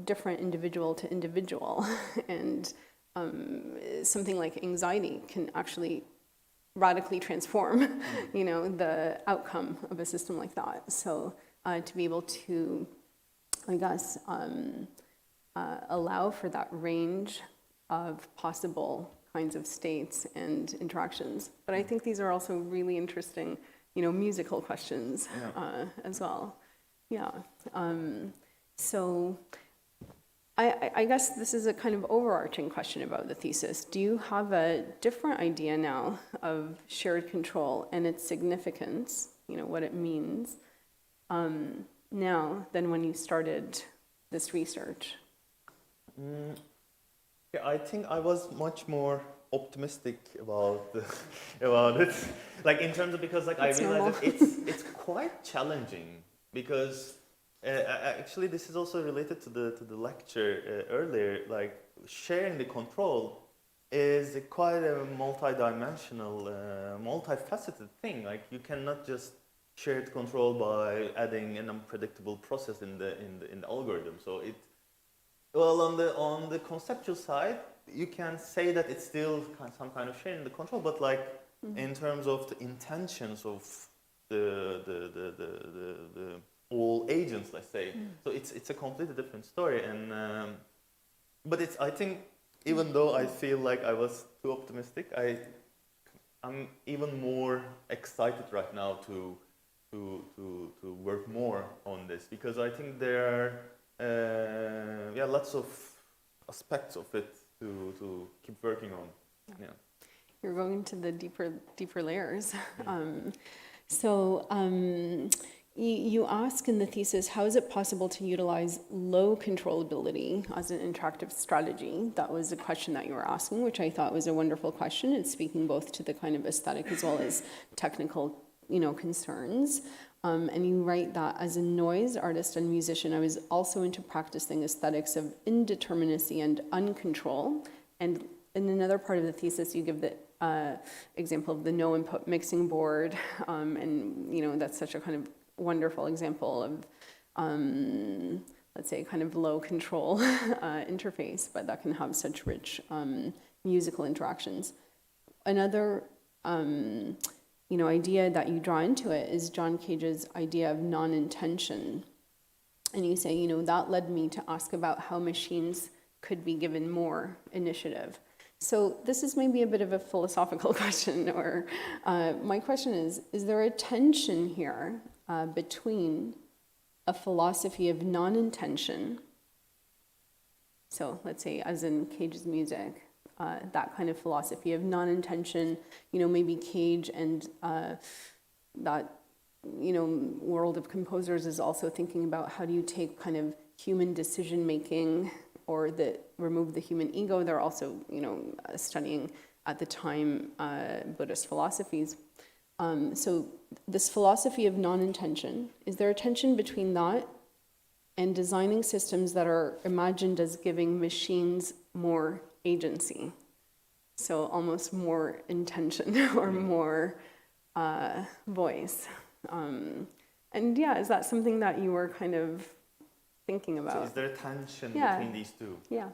different individual to individual. And something like anxiety can actually radically transform, the outcome of a system like that. So to be able to, I guess, allow for that range of possible kinds of states and interactions. But I think these are also really interesting, musical questions as well. So I guess this is a kind of overarching question about the thesis. Do you have a different idea now of shared control and its significance, what it means, now than when you started this research? I think I was much more optimistic about it, like in terms of, because like I realized that it's quite challenging, because actually this is also related to the lecture earlier. Like sharing the control is quite a multi-dimensional, multifaceted thing. Like you cannot just share the control by adding an unpredictable process in the algorithm. So on the conceptual side, you can say that it's still some kind of sharing the control, but like in terms of the intentions of the all agents, let's say, so it's a completely different story. And but I think even though I feel like I was too optimistic, I'm even more excited right now to work more on this, because I think there are lots of aspects of it to keep working on. You're going into the deeper layers. You ask in the thesis, how is it possible to utilize low controllability as an interactive strategy? That was a question that you were asking, which I thought was a wonderful question. It's speaking both to the kind of aesthetic as well as technical, concerns. And you write that as a noise artist and musician, I was also into practicing aesthetics of indeterminacy and uncontrol. And in another part of the thesis, you give the example of the no input mixing board, and that's such a kind of wonderful example of, let's say, kind of low control interface, but that can have such rich musical interactions. Another idea that you draw into it is John Cage's idea of non-intention. And you say, that led me to ask about how machines could be given more initiative. So this is maybe a bit of a philosophical question, or my question is there a tension here between a philosophy of non-intention, so let's say as in Cage's music, that kind of philosophy of non-intention, maybe Cage and that, world of composers is also thinking about how do you take kind of human decision-making or that remove the human ego. They're also, studying at the time Buddhist philosophies. So this philosophy of non-intention, is there a tension between that and designing systems that are imagined as giving machines more agency? So almost more intention or more voice. And yeah, is that something that you were kind of thinking about? So is there a tension between these two? Yeah.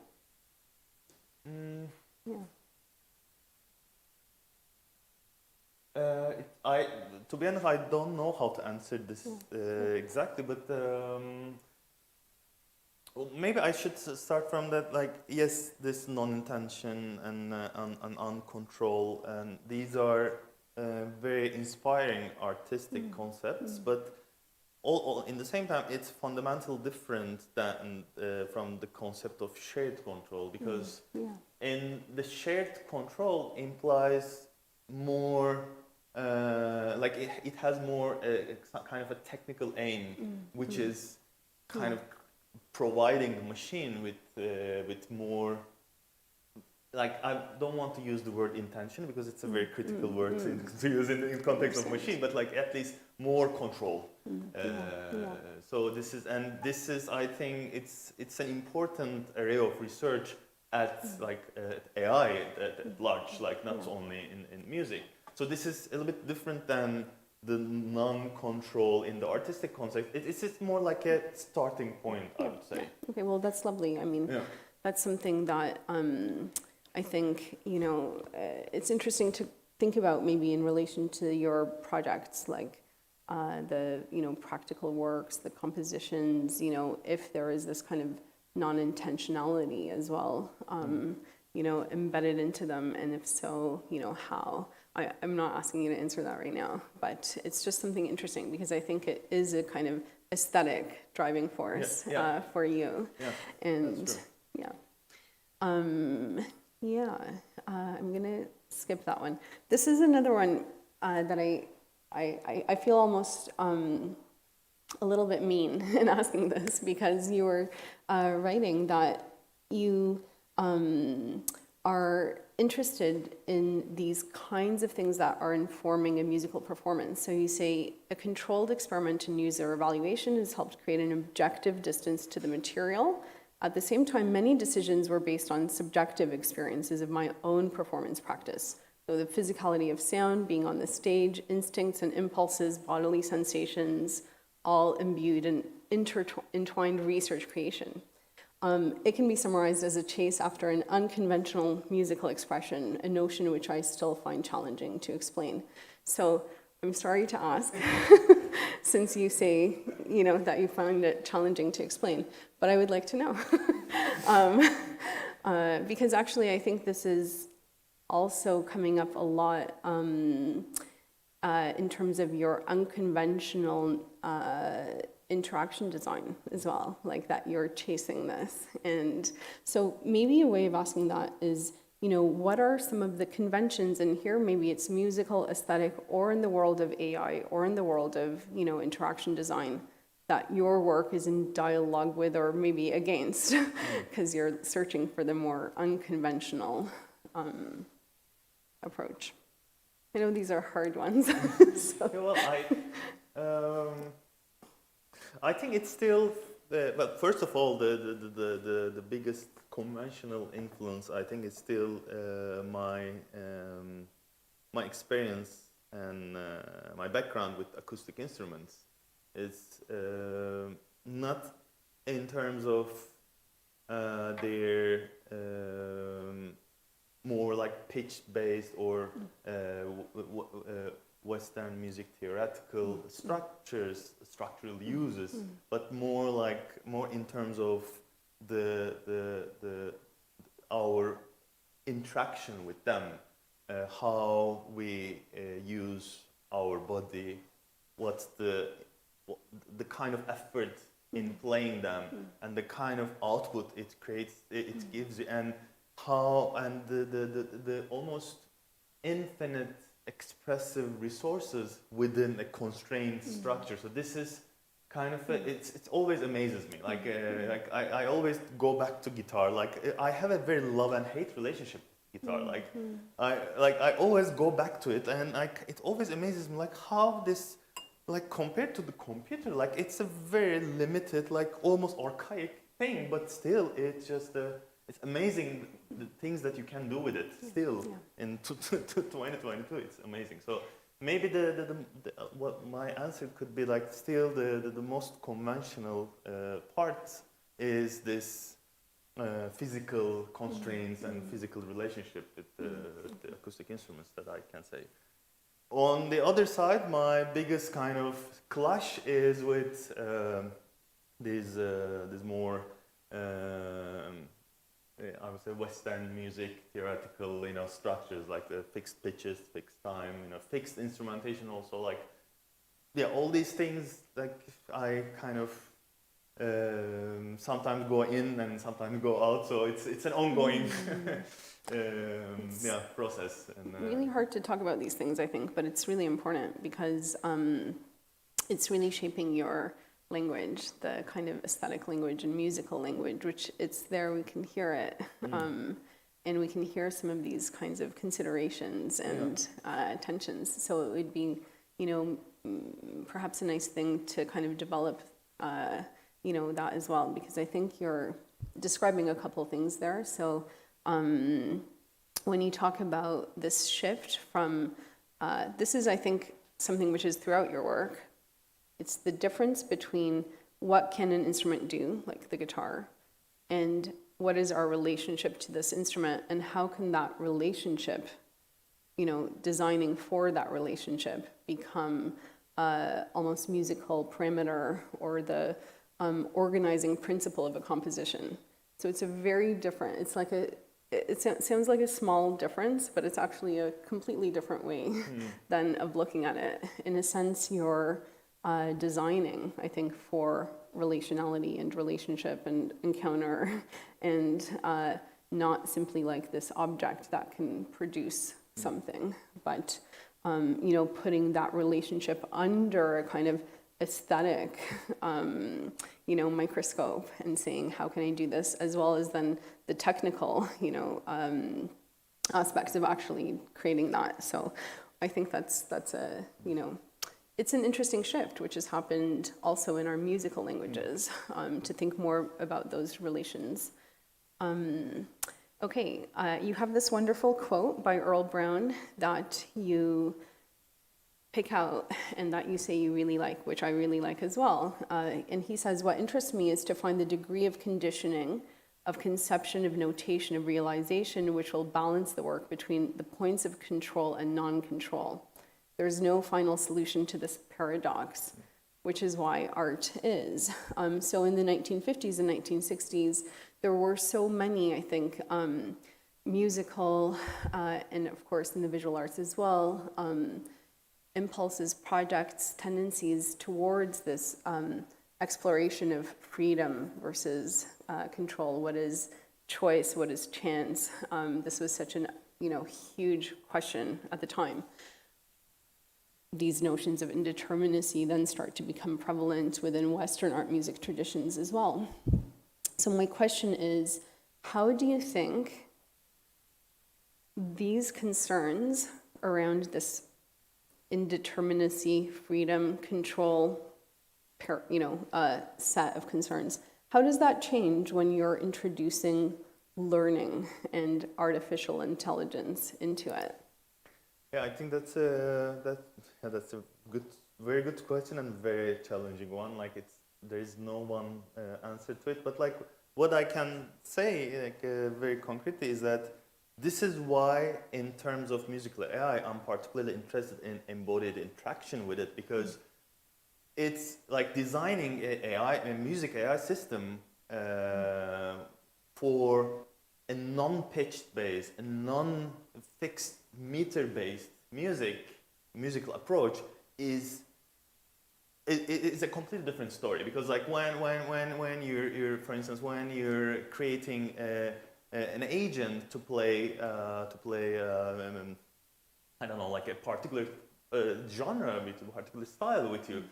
Yeah. To be honest, I don't know how to answer this exactly, but well, maybe I should start from that. Like, yes, this non-intention and uncontrol, and these are very inspiring artistic concepts, but all in the same time, it's fundamentally different than from the concept of shared control, because in the shared control implies more. Like it has more kind of a technical aim, which is kind of providing the machine with more. Like, I don't want to use the word intention because it's a very critical word to use in the context of machine, but like at least more control. So this is I think it's an important area of research at like AI at large, like not only in music. So this is a little bit different than the non-control in the artistic concept. It's just more like a starting point, I would say. Okay, well, that's lovely. I mean, that's something that I think, it's interesting to think about maybe in relation to your projects, like the, practical works, the compositions, if there is this kind of non-intentionality as well, embedded into them, and if so, how. I'm not asking you to answer that right now, but it's just something interesting because I think it is a kind of aesthetic driving force for you. Yeah, and that's true. I'm gonna skip that one. This is another one that I feel almost a little bit mean in asking this, because you were writing that you are interested in these kinds of things that are informing a musical performance. So you say, a controlled experiment in user evaluation has helped create an objective distance to the material. At the same time, many decisions were based on subjective experiences of my own performance practice. So the physicality of sound, being on the stage, instincts and impulses, bodily sensations, all imbued in entwined research creation. It can be summarized as a chase after an unconventional musical expression, a notion which I still find challenging to explain. So I'm sorry to ask, since you say, that you find it challenging to explain, but I would like to know. Because actually I think this is also coming up a lot in terms of your unconventional interaction design as well, like that you're chasing this. And so maybe a way of asking that is, what are some of the conventions, and here maybe it's musical, aesthetic, or in the world of AI, or in the world of, interaction design, that your work is in dialogue with or maybe against, because you're searching for the more unconventional approach. I know these are hard ones. So. Well, I think it's still, well, first of all, the biggest conventional influence, I think, is still my experience and my background with acoustic instruments. It's not in terms of their more like pitch-based or Western music theoretical structural uses, but more in terms of our interaction with them, how we use our body, what's the kind of effort in playing them, and the kind of output it creates, it gives you, and how, and the almost infinite expressive resources within a constrained structure. So this is kind of it always amazes me. Like I always go back to guitar. Like I have a very love and hate relationship with guitar. Like I always go back to it, and it always amazes me like how this, like compared to the computer, like it's a very limited, like almost archaic thing, but still it's just it's amazing the things that you can do with it still in 2022. It's amazing. So maybe what my answer could be like still the most conventional part is this physical constraints and physical relationship with the acoustic instruments that I can say. On the other side, my biggest kind of clash is with these more I would say Western music theoretical, structures like the fixed pitches, fixed time, fixed instrumentation also, like, all these things, like I kind of sometimes go in and sometimes go out, so it's an ongoing process. And, really hard to talk about these things, I think, but it's really important because it's really shaping your language, the kind of aesthetic language and musical language, which it's there, we can hear it. And we can hear some of these kinds of considerations and tensions. So it would be, perhaps a nice thing to kind of develop, that as well, because I think you're describing a couple of things there. So when you talk about this shift from, this is, I think, something which is throughout your work. It's the difference between what can an instrument do, like the guitar, and what is our relationship to this instrument, and how can that relationship, designing for that relationship become almost musical parameter or the organizing principle of a composition. So it's a very different, it's like it sounds like a small difference, but it's actually a completely different way than of looking at it. In a sense, you're designing, I think, for relationality and relationship and encounter, and not simply like this object that can produce something, but putting that relationship under a kind of aesthetic, microscope, and saying, how can I do this, as well as then the technical, aspects of actually creating that. So I think that's a, it's an interesting shift, which has happened also in our musical languages, to think more about those relations. Okay, you have this wonderful quote by Earl Brown that you pick out and that you say you really like, which I really like as well. And he says, what interests me is to find the degree of conditioning, of conception, of notation, of realization, which will balance the work between the points of control and non-control. There's no final solution to this paradox, which is why art is. So in the 1950s and 1960s, there were so many, I think, musical, and of course in the visual arts as well, impulses, projects, tendencies towards this exploration of freedom versus control. What is choice? What is chance? This was such an huge question at the time. These notions of indeterminacy then start to become prevalent within Western art music traditions as well. So my question is, how do you think these concerns around this indeterminacy, freedom, control, set of concerns, how does that change when you're introducing learning and artificial intelligence into it? Yeah, I think that's a very good question and very challenging one. Like there is no one answer to it. But like what I can say, very concretely, is that this is why, in terms of musical AI, I'm particularly interested in embodied interaction with it, because it's like designing a music AI system for a non-pitched based, a non-fixed meter-based musical approach is a completely different story. Because like when you're for instance, when you're creating an agent to play I don't know, like a particular genre with a particular style with you,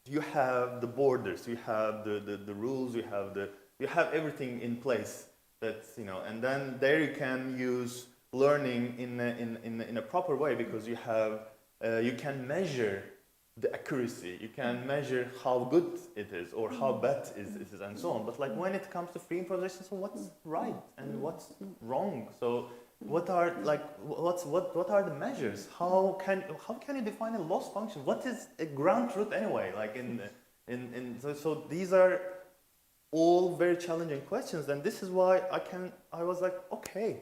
you have the borders, you have the rules, you have everything in place. That's, you know, and then there you can use learning in a proper way, because you have you can measure the accuracy, you can measure how good it is or how bad it is, and so on. But like when it comes to free improvisation, so what's right and what's wrong? So what are the measures? How can you define a loss function? What is a ground truth anyway? Like so these are all very challenging questions, and this is why I was like, okay,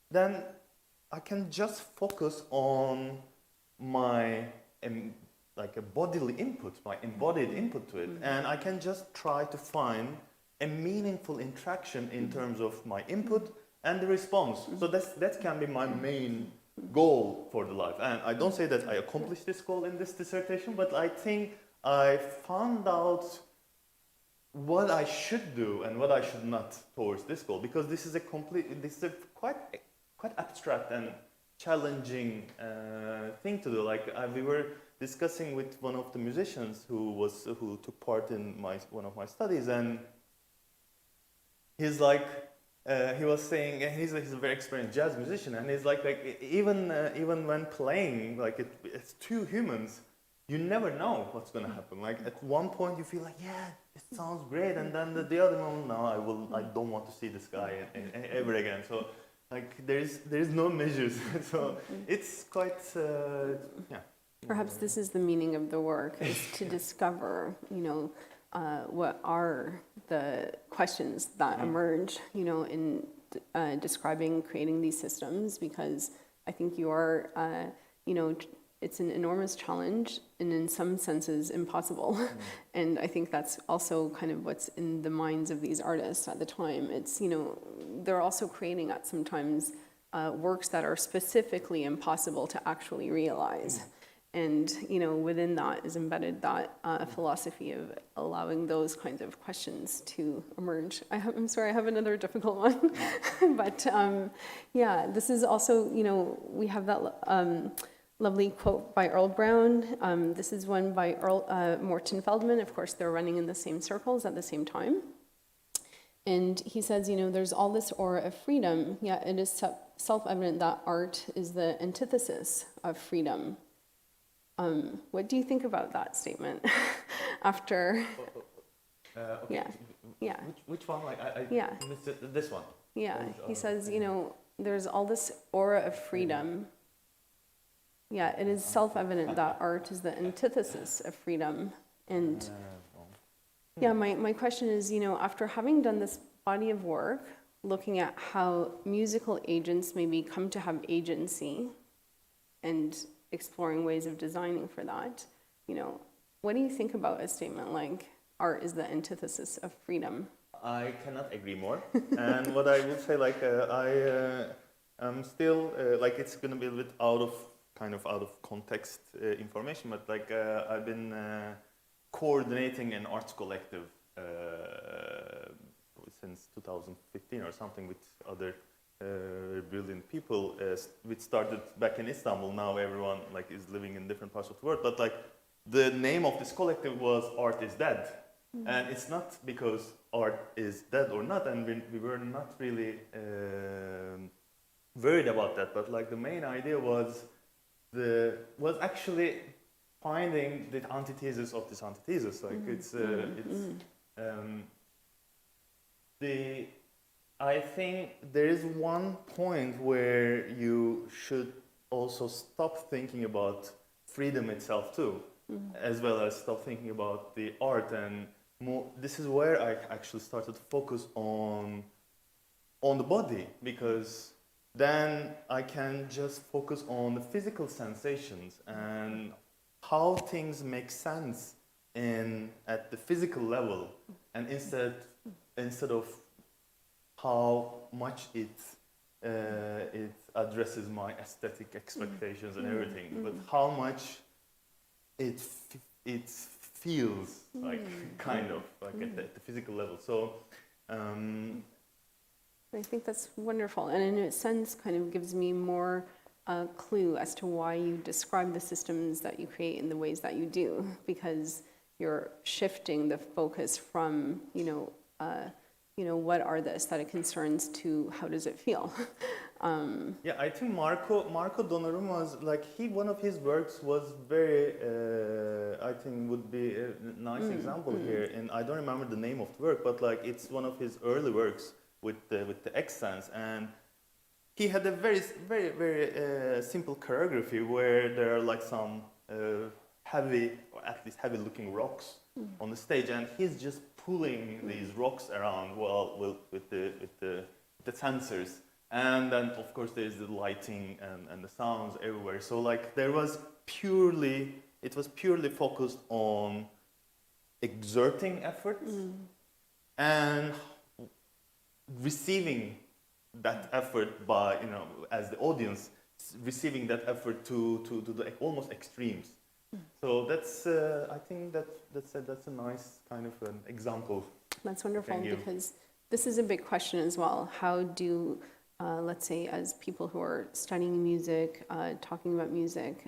then I can just focus on my like a bodily input, my embodied input to it, and I can just try to find a meaningful interaction in terms of my input and the response. So that can be my main goal for the life. And I don't say that I accomplished this goal in this dissertation, but I think I found out what I should do and what I should not towards this goal, because this is a quite abstract and challenging thing to do. Like we were discussing with one of the musicians who took part in one of my studies, and he's like he was saying, he's a very experienced jazz musician, and he's like even when playing, like it's two humans, you never know what's going to happen. Like at one point you feel like, yeah, it sounds great, and then the other moment, no, I don't want to see this guy ever again. So like there is no measures. So it's quite yeah. Perhaps this is the meaning of the work, is to discover, you know, what are the questions that emerge, you know, in describing, creating these systems, because I think you are, you know, it's an enormous challenge and in some senses impossible. And I think that's also kind of what's in the minds of these artists at the time. It's, you know, they're also creating at sometimes works that are specifically impossible to actually realize. And, you know, within that is embedded that philosophy of allowing those kinds of questions to emerge. I'm sorry, I have another difficult one. But yeah, this is also, you know, we have that lovely quote by Earl Brown. This is one by Morton Feldman. Of course, they're running in the same circles at the same time. And he says, you know, there's all this aura of freedom, yet it is self-evident that art is the antithesis of freedom. What do you think about that statement? After, Okay. yeah. Which one? Like I Yeah. missed it, this one. Yeah, he says, you know, there's all this aura of freedom. Yeah, it is self-evident that art is the antithesis of freedom. And yeah, my question is, you know, after having done this body of work, looking at how musical agents maybe come to have agency and exploring ways of designing for that, you know, what do you think about a statement like art is the antithesis of freedom? I cannot agree more. And what I would say, like I am still like it's going to be a bit out of context information, but like I've been coordinating an arts collective since 2015 or something with other brilliant people, which started back in Istanbul. Now everyone like is living in different parts of the world, but like the name of this collective was Art is Dead. And it's not because art is dead or not, and we were not really worried about that, but like the main idea was actually finding the antithesis of this antithesis. Like I think there is one point where you should also stop thinking about freedom itself too, as well as stop thinking about the art, and more. This is where I actually started to focus on the body, because then I can just focus on the physical sensations and how things make sense at the physical level, and instead of how much it addresses my aesthetic expectations and everything, but how much it feels like kind of like at the physical level. So I think that's wonderful, and in a sense kind of gives me more clue as to why you describe the systems that you create in the ways that you do, because you're shifting the focus from, what are the aesthetic concerns to how does it feel? Yeah, I think Marco Donnarumma's, like, one of his works was very, I think would be a nice example here. And I don't remember the name of the work, but like it's one of his early works with the accents, and he had a very simple choreography where there are like some heavy, or at least heavy-looking rocks on the stage, and he's just pulling these rocks around with the sensors. And then, of course, there's the lighting and the sounds everywhere. So, like, it was purely focused on exerting effort and receiving that effort by, as the audience, receiving that effort to the almost extremes. So that's, I think that's a nice kind of an example. That's wonderful, because this is a big question as well. How do let's say, as people who are studying music, talking about music,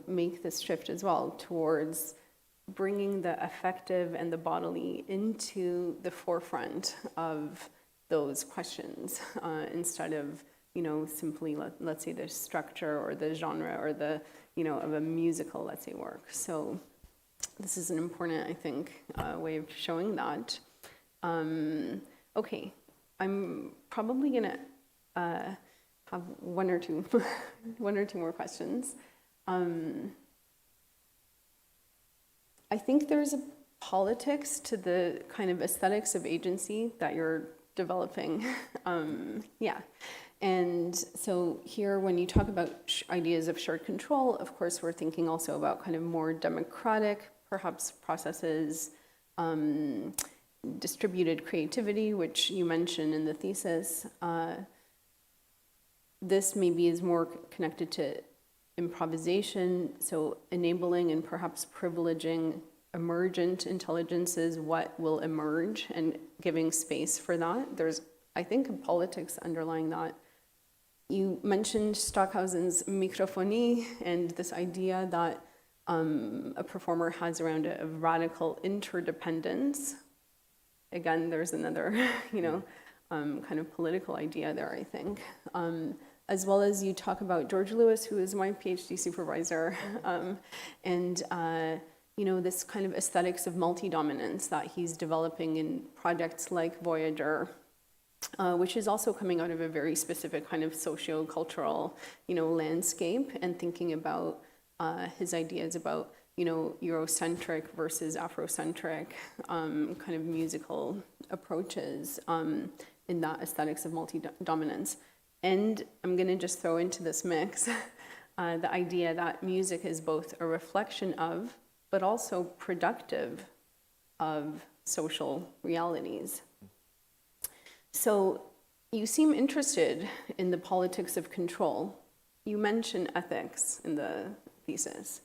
make this shift as well towards bringing the affective and the bodily into the forefront of those questions, instead of, simply, let's say, the structure or the genre or the, of a musical, let's say, work. So this is an important, I think, way of showing that. Okay. I'm probably gonna have one or two more questions. I think there's a politics to the kind of aesthetics of agency that you're developing. Yeah, and so here, when you talk about ideas of shared control, of course, we're thinking also about kind of more democratic, perhaps, processes. Distributed creativity, which you mentioned in the thesis. This maybe is more connected to improvisation, so enabling and perhaps privileging emergent intelligences, what will emerge, and giving space for that. There's, I think, a politics underlying that. You mentioned Stockhausen's microphonie and this idea that a performer has around a radical interdependence. Again, there's another, kind of political idea there, I think. As well as you talk about George Lewis, who is my PhD supervisor, and, this kind of aesthetics of multi-dominance that he's developing in projects like Voyager, which is also coming out of a very specific kind of socio-cultural, landscape, and thinking about his ideas about Eurocentric versus Afrocentric kind of musical approaches in that aesthetics of multi-dominance. And I'm going to just throw into this mix the idea that music is both a reflection of, but also productive of social realities. So you seem interested in the politics of control. You mention ethics in the thesis.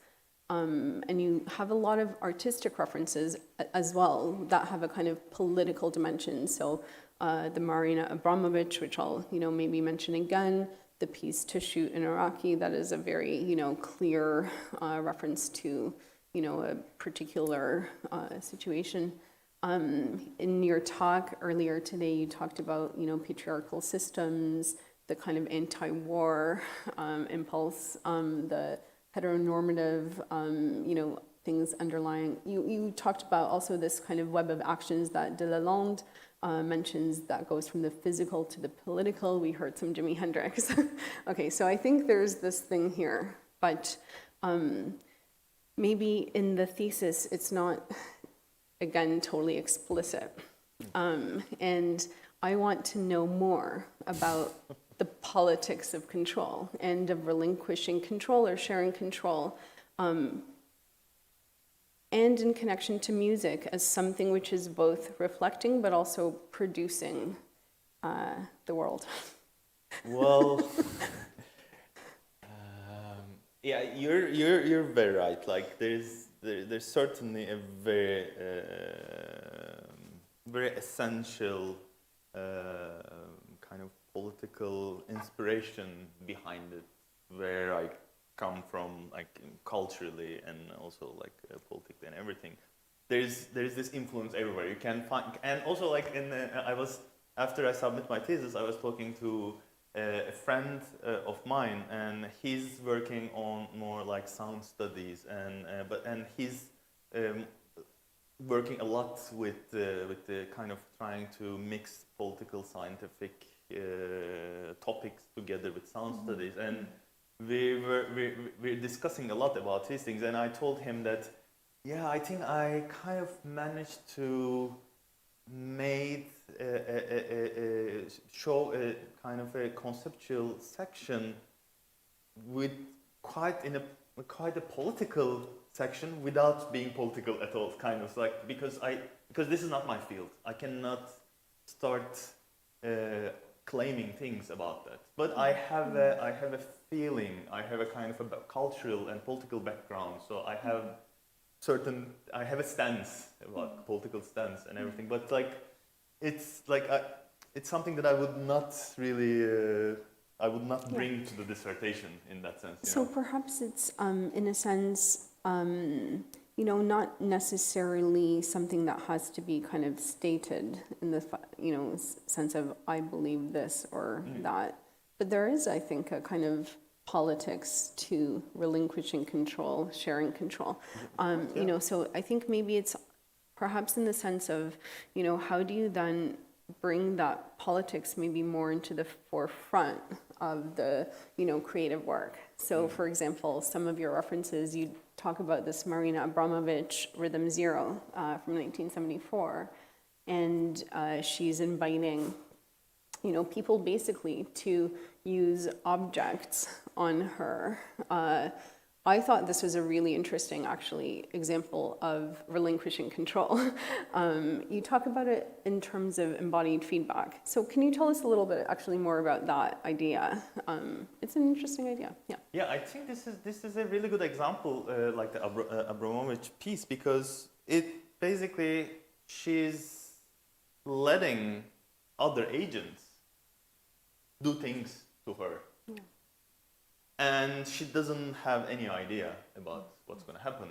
And you have a lot of artistic references as well that have a kind of political dimension. So the Marina Abramovic, which I'll maybe mention again, the piece To Shoot in Iraqi, that is a very clear reference to a particular situation. In your talk earlier today, you talked about patriarchal systems, the kind of anti-war impulse, the heteronormative, things underlying. You talked about also this kind of web of actions that de Lalande mentions that goes from the physical to the political. We heard some Jimi Hendrix. Okay, so I think there's this thing here, but maybe in the thesis it's not, again, totally explicit. And I want to know more about the politics of control and of relinquishing control or sharing control, and in connection to music as something which is both reflecting but also producing the world. Well, yeah, you're very right. Like there's certainly a very very essential kind of political inspiration behind it, where I come from, like culturally and also like politically and everything. There's this influence everywhere. You can find, and also like after I submit my thesis, I was talking to a friend of mine, and he's working on more like sound studies, and he's working a lot with the kind of trying to mix political scientific topics together with sound studies, and we're discussing a lot about these things, and I told him that, yeah, I think I kind of managed to show a kind of a conceptual section with quite a political section without being political at all, kind of like, because this is not my field. I cannot start claiming things about that. But I have a feeling, I have a kind of a cultural and political background, so I have a stance about political stance and everything. But like, it's something that I would not really bring to the dissertation in that sense. So perhaps it's in a sense, not necessarily something that has to be kind of stated in the sense of I believe this or that, but there is, I think, a kind of politics to relinquishing control, sharing control. So I think maybe it's perhaps in the sense of, how do you then bring that politics maybe more into the forefront of the, creative work. So for example, some of your references, you talk about this Marina Abramović Rhythm Zero from 1974, and she's inviting, people basically to use objects on her. I thought this was a really interesting, actually, example of relinquishing control. You talk about it in terms of embodied feedback. So can you tell us a little bit actually more about that idea? It's an interesting idea, yeah. Yeah, I think this is a really good example, like the Abramović piece, because it basically, she's letting other agents do things to her. Yeah. And she doesn't have any idea about what's going to happen.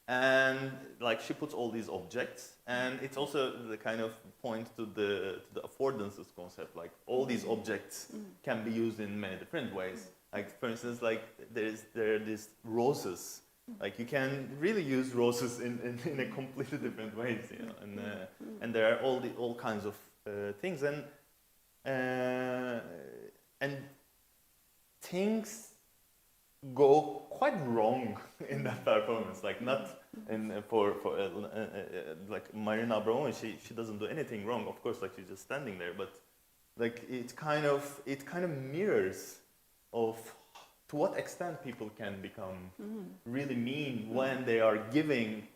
And like, she puts all these objects, and it's also the kind of point to the affordances concept. Like, all these objects can be used in many different ways. Like, for instance, like there are these roses. Like, you can really use roses in a completely different ways, and there are all kinds of things, and things go quite wrong in that performance. Like, not like Marina Abramović, she doesn't do anything wrong. Of course, like, she's just standing there, but like, it kind of mirrors of to what extent people can become really mean when they are giving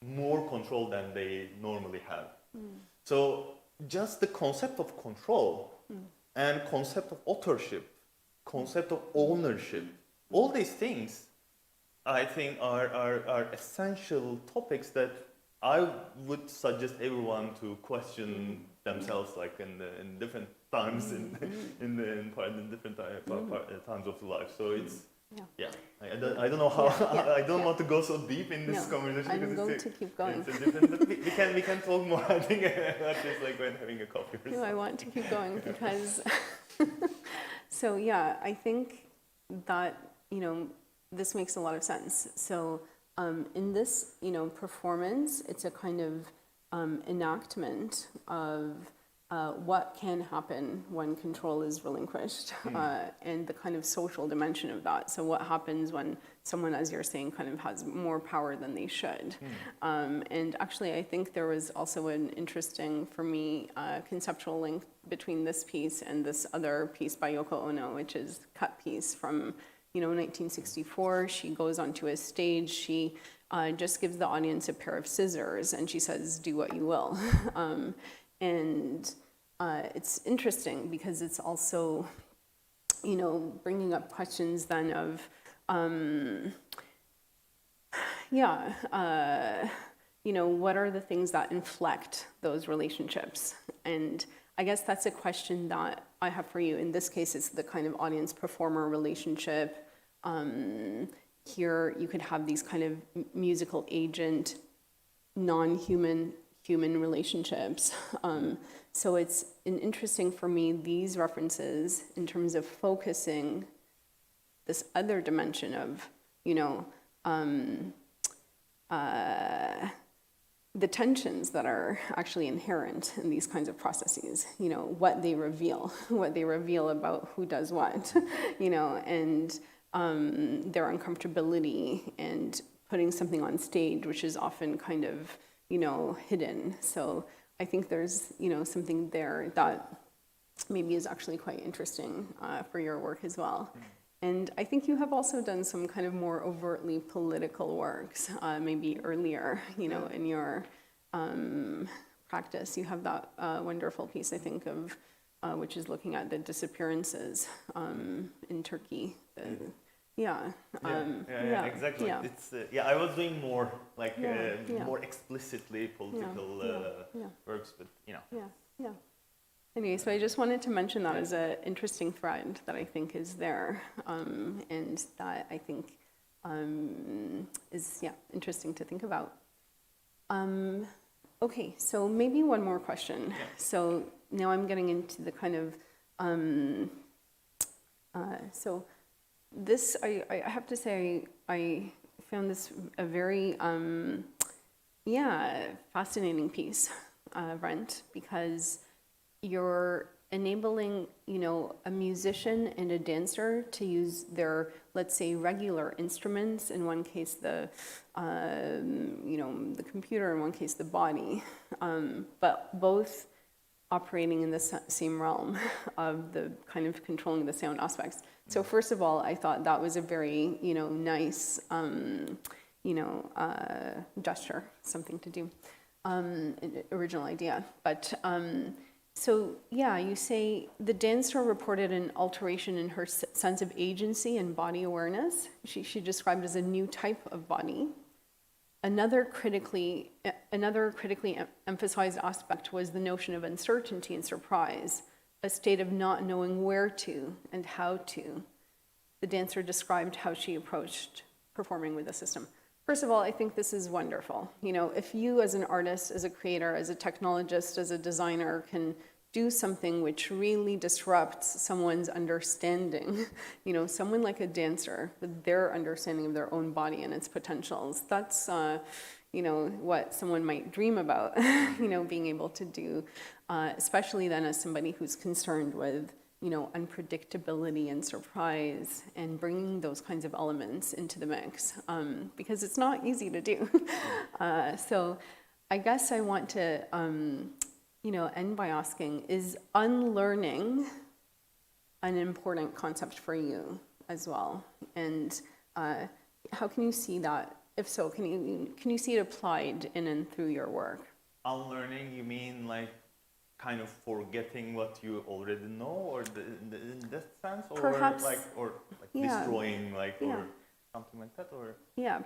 more control than they normally have. So just the concept of control and concept of authorship, concept of ownership, all these things, I think, are essential topics that I would suggest everyone to question themselves, like in different times, in different times of life. So it's I don't know how I don't want to go so deep in this conversation. I'm going to keep going. It's different, but we can talk more. I think at least like when having a coffee. Or no, I want to keep going because. So yeah, I think that this makes a lot of sense. So in this performance, it's a kind of enactment of what can happen when control is relinquished, and the kind of social dimension of that. So what happens when someone, as you're saying, kind of has more power than they should. And actually, I think there was also an interesting, for me, conceptual link between this piece and this other piece by Yoko Ono, which is Cut Piece from 1964. She goes onto a stage, she just gives the audience a pair of scissors, and she says, "Do what you will." And it's interesting because it's also, bringing up questions then of, what are the things that inflect those relationships? And I guess that's a question that I have for you. In this case, it's the kind of audience-performer relationship. here you could have these kind of musical agent, non-human, human relationships. So it's interesting for me, these references in terms of focusing this other dimension of, the tensions that are actually inherent in these kinds of processes, what they reveal about who does what, and their uncomfortability and putting something on stage, which is often kind of, hidden. So I think there's, something there that maybe is actually quite interesting for your work as well. And I think you have also done some kind of more overtly political works, maybe earlier, in your practice. You have that wonderful piece, I think, of which is looking at the disappearances in Turkey. Exactly. Yeah. It's I was doing more like more explicitly political works, but Yeah. Anyway, so I just wanted to mention that as an interesting thread that I think is there, and that I think is interesting to think about. Okay, so maybe one more question. Yeah. So now I'm getting into the kind of so this I have to say I found this a very fascinating piece, Brent, because you're enabling, a musician and a dancer to use their, let's say, regular instruments, in one case the computer, in one case the body, but both operating in the same realm of the kind of controlling the sound aspects. So first of all, I thought that was a very, nice, gesture, something to do, original idea. But so you say the dancer reported an alteration in her sense of agency and body awareness. She described as a new type of body. Another critically emphasized aspect was the notion of uncertainty and surprise, a state of not knowing where to and how to. The dancer described how she approached performing with the system. First of all, I think this is wonderful. If you as an artist, as a creator, as a technologist, as a designer can do something which really disrupts someone's understanding, someone like a dancer with their understanding of their own body and its potentials, that's, what someone might dream about, being able to do, especially then as somebody who's concerned with, unpredictability and surprise and bringing those kinds of elements into the mix, because it's not easy to do. So I guess I want to, end by asking, is unlearning an important concept for you as well? And how can you see that? If so, can you see it applied in and through your work? unlearning, you mean like kind of forgetting what you already know, or in that sense, or Perhaps, destroying, or something like that, or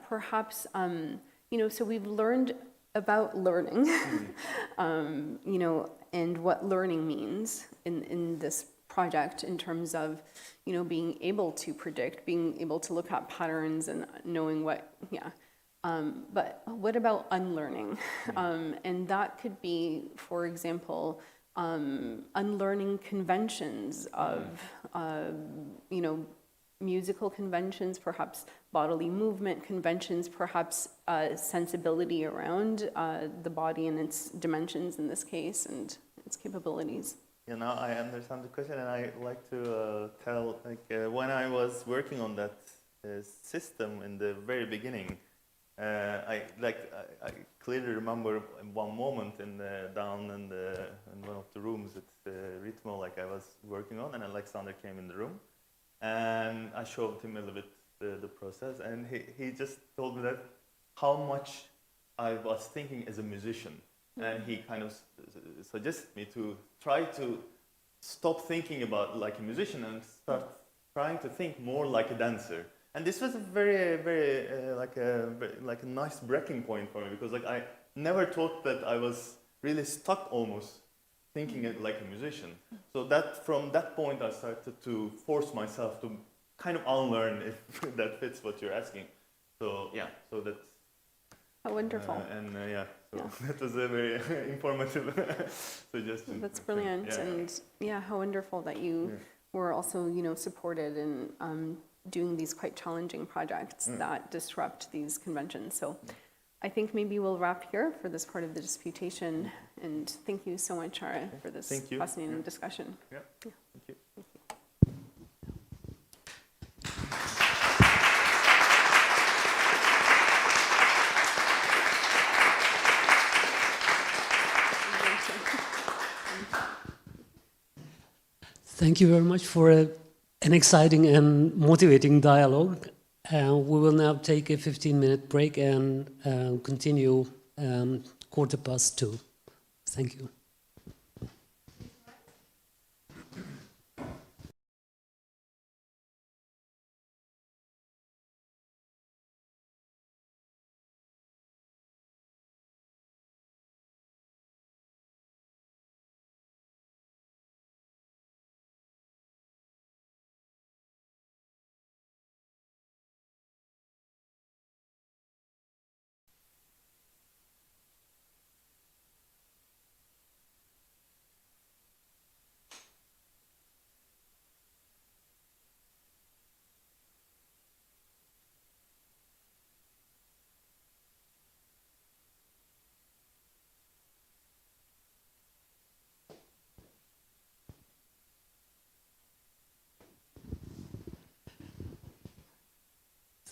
perhaps so we've learned about learning, and what learning means in this project in terms of being able to predict, being able to look at patterns and knowing what but what about unlearning? And that could be, for example, unlearning conventions of, musical conventions, perhaps bodily movement conventions, perhaps sensibility around the body and its dimensions in this case and its capabilities. I understand the question, and I like to tell, when I was working on that system in the very beginning, I clearly remember one moment down in one of the rooms at Ritmo, I was working on, and Alexander came in the room, and I showed him a little bit the process, and he just told me that how much I was thinking as a musician, and he kind of suggested me to try to stop thinking about like a musician and start trying to think more like a dancer. And this was a very, very a nice breaking point for me, because I never thought that I was really stuck almost thinking like a musician. So that from that point I started to force myself to kind of unlearn if that fits what you're asking. So yeah, so that's How wonderful. That was a very informative suggestion. That's brilliant. Yeah. And yeah, how wonderful that you were also, supported in doing these quite challenging projects that disrupt these conventions. So I think maybe we'll wrap here for this part of the disputation. And thank you so much, Çağrı, for this fascinating discussion. Yeah. Thank you. Thank you very much for an exciting and motivating dialogue. We will now take a 15-minute break and continue 2:15. Thank you.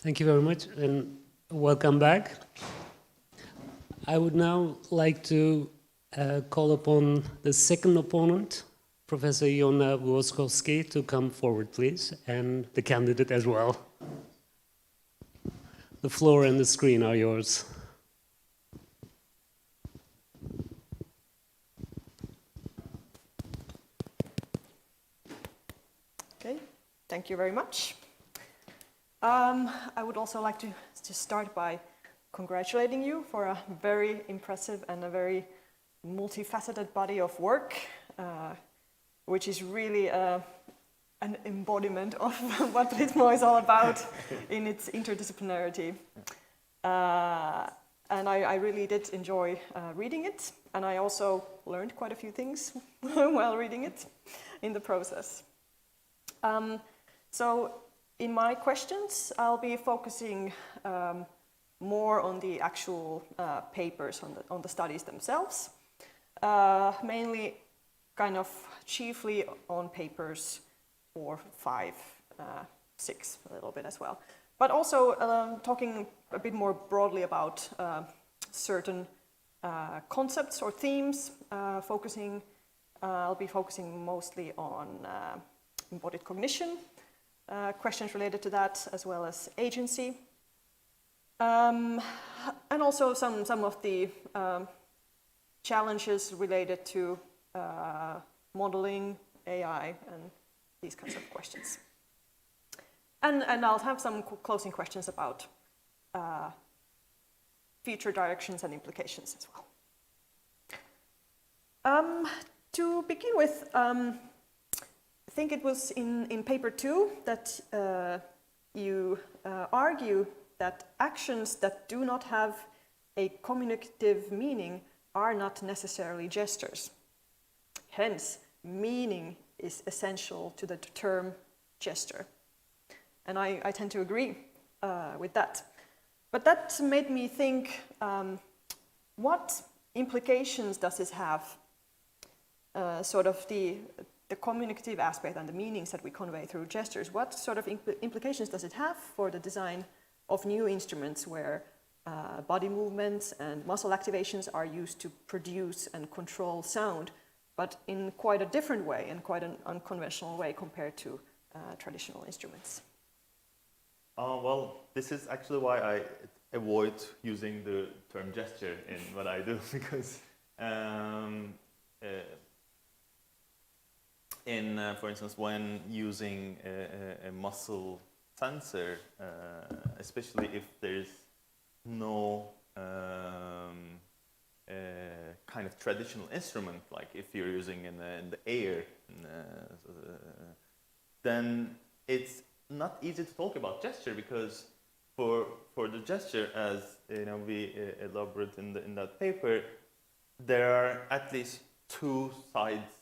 Thank you very much and welcome back. I would now like to call upon the second opponent, Professor Jonna Vuoskoski, to come forward, please, and the candidate as well. The floor and the screen are yours. Okay, thank you very much. I would also like to start by congratulating you for a very impressive and a very multifaceted body of work, which is really an embodiment of what Ritmo is all about in its interdisciplinarity. And I really did enjoy reading it, and I also learned quite a few things while reading it in the process. So in my questions, I'll be focusing more on the actual papers, on the studies themselves, mainly kind of chiefly on papers 4, 5, 6 a little bit as well. But also talking a bit more broadly about certain concepts or themes, I'll be focusing mostly on embodied cognition, questions related to that, as well as agency. And also some of the challenges related to modeling, AI, and these kinds of questions. And I'll have some closing questions about future directions and implications as well. To begin with, I think it was in paper 2 that you argue that actions that do not have a communicative meaning are not necessarily gestures. Hence, meaning is essential to the term gesture. And I tend to agree with that. But that made me think, what implications does this have? Sort of the communicative aspect and the meanings that we convey through gestures, what sort of implications does it have for the design of new instruments where body movements and muscle activations are used to produce and control sound, but in quite a different way and quite an unconventional way compared to traditional instruments? Well, this is actually why I avoid using the term gesture in what I do, because for instance, when using a muscle sensor, especially if there's no kind of traditional instrument, like if you're using in the air, then it's not easy to talk about gesture because for the gesture, as we elaborate in that paper, there are at least two sides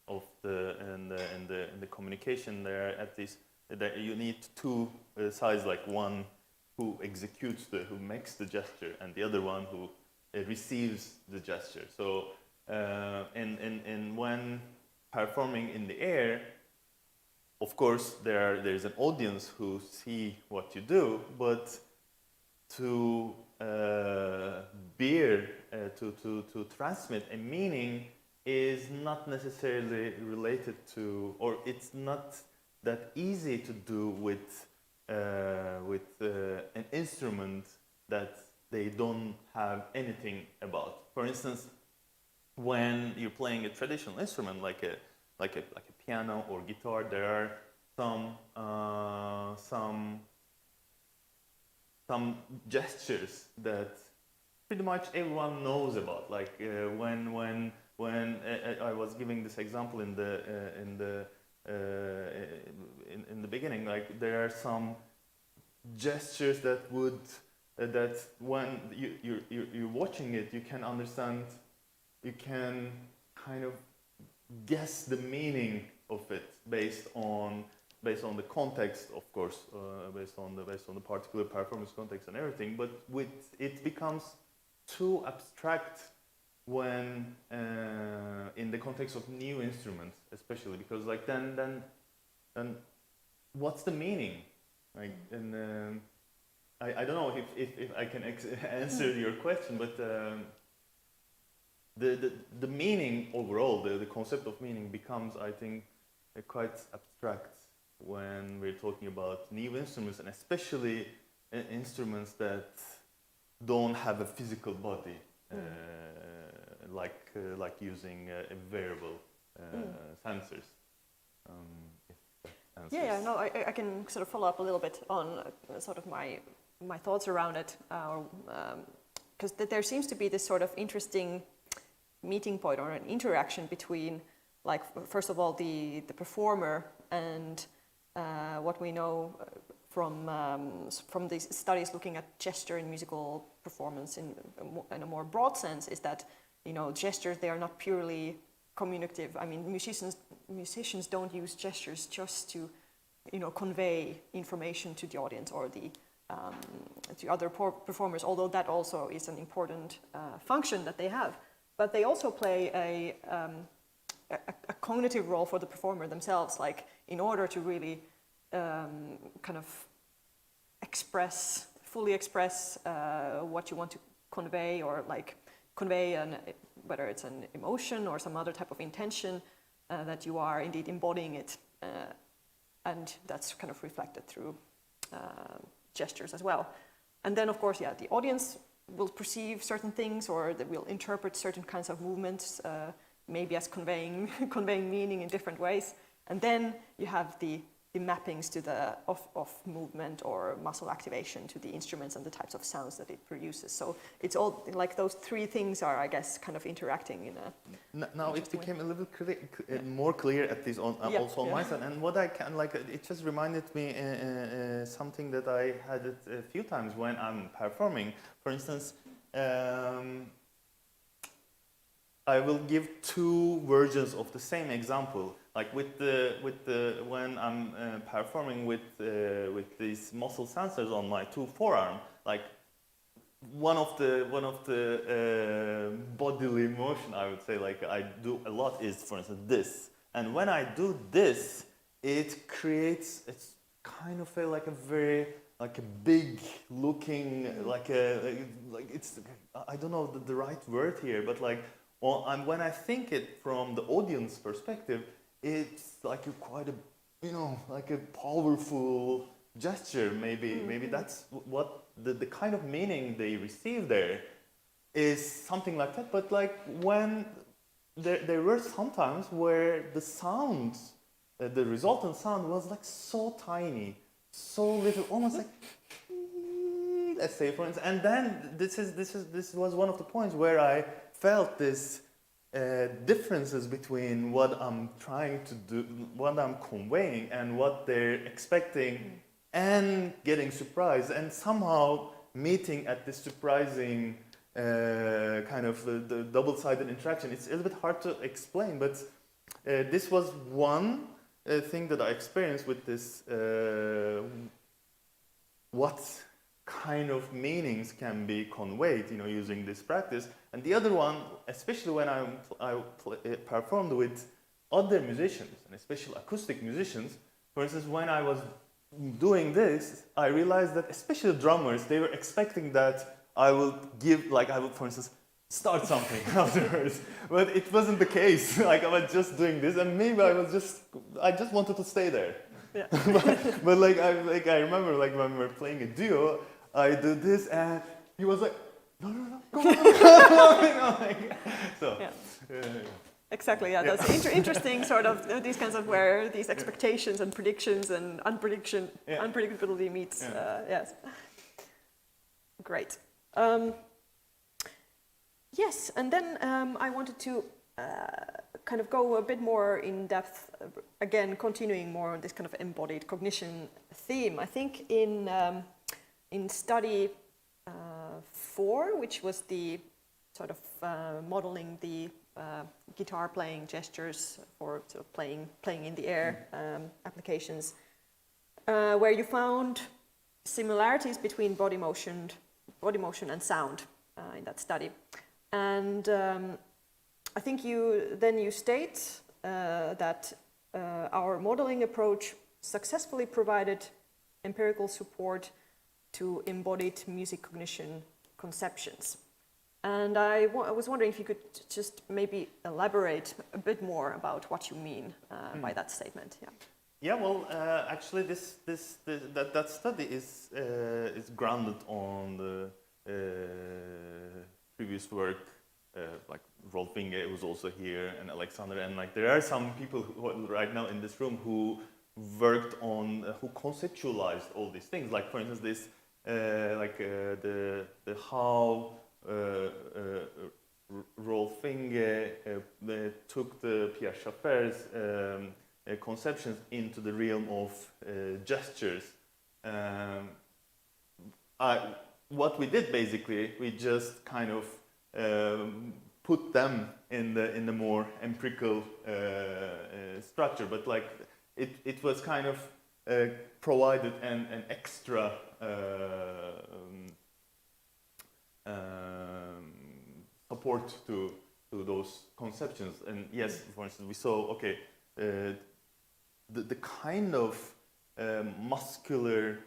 of the communication. There are at least you need two sides, like one who executes who makes the gesture, and the other one who receives the gesture. So and when performing in the air, of course there's an audience who see what you do, but to to transmit a meaning is not necessarily related to, or it's not that easy to do with an instrument that they don't have anything about. For instance, when you're playing a traditional instrument like a piano or guitar, there are some gestures that pretty much everyone knows about. Like when I was giving this example in the beginning, like there are some gestures that when you're watching it, you can understand, you can kind of guess the meaning of it based on the context, of course, based on the particular performance context and everything. But it becomes too abstract when in the context of new instruments, especially, because like then what's the meaning? Like, and I don't know if I can answer your question, but the meaning overall, the concept of meaning becomes, I think, quite abstract when we're talking about new instruments, and especially instruments that don't have a physical body, like using a variable sensors. Yeah, no, I can sort of follow up a little bit on sort of my thoughts around it, because there seems to be this sort of interesting meeting point or an interaction between, like, first of all, the performer and what we know from these studies looking at gesture in musical performance in a more broad sense, is that gestures, they are not purely communicative. I mean, musicians don't use gestures just to convey information to the audience or to other performers, although that also is an important function that they have. But they also play a cognitive role for the performer themselves, like in order to really kind of fully express what you want to convey, or like convey whether it's an emotion or some other type of intention, that you are indeed embodying it, and that's kind of reflected through gestures as well. And then, of course, the audience will perceive certain things, or they will interpret certain kinds of movements, maybe as conveying meaning in different ways. And then you have the mappings to the of movement or muscle activation to the instruments and the types of sounds that it produces. So it's all like those three things are, I guess, kind of interacting in a. Now it became a little more clear, at least also on my side. And what I can it just reminded me something that I had it a few times when I'm performing. For instance, I will give two versions of the same example. Like when I'm performing with these muscle sensors on my two forearms, like one of the bodily motion, I would say, like I do a lot, is, for instance, this. And when I do this, it creates, it's kind of like a big looking, like it's, I don't know the right word here, but like, when I think it from the audience perspective, it's like quite a, like a powerful gesture. Maybe that's what the kind of meaning they receive there is something like that. But like when there were sometimes where the sound, the resultant sound was like so tiny, so little, almost like, let's say, for instance. And then this was one of the points where I felt this differences between what I'm trying to do, what I'm conveying, and what they're expecting, and getting surprised, and somehow meeting at this surprising kind of the double-sided interaction. It's a little bit hard to explain, but this was one thing that I experienced with this. What kind of meanings can be conveyed, using this practice, and the other one, especially when I performed with other musicians, and especially acoustic musicians. For instance, when I was doing this, I realized that especially drummers, they were expecting that I will for instance, start something afterwards, but it wasn't the case. Like I was just doing this, and maybe I just wanted to stay there. Yeah. but I remember when we were playing a duo, I did this, and he was like, no, go on. So. Yeah. Exactly, yeah, that's interesting sort of these kinds of where these expectations and predictions and unpredictability meets, yes. Great. Yes, and then I wanted to kind of go a bit more in depth, again, continuing more on this kind of embodied cognition theme. I think in study 4, which was the sort of modeling the guitar playing gestures for sort of playing in the air applications, where you found similarities between body motion and sound in that study, and I think you state that our modeling approach successfully provided empirical support to embodied music cognition conceptions. And I was wondering if you could just maybe elaborate a bit more about what you mean by that statement. Yeah. Yeah. Well, actually, that study is grounded on the previous work, like Rolf Winge was also here, and Alexander, and there are some people who right now in this room who worked on who conceptualized all these things. Like for instance, this the how. Rolf Winge took the Pierre Schaeffer's conceptions into the realm of gestures. What we did basically, we just kind of put them in the more empirical structure, but it was kind of provided an extra support to those conceptions. And yes, for instance, we saw the kind of muscular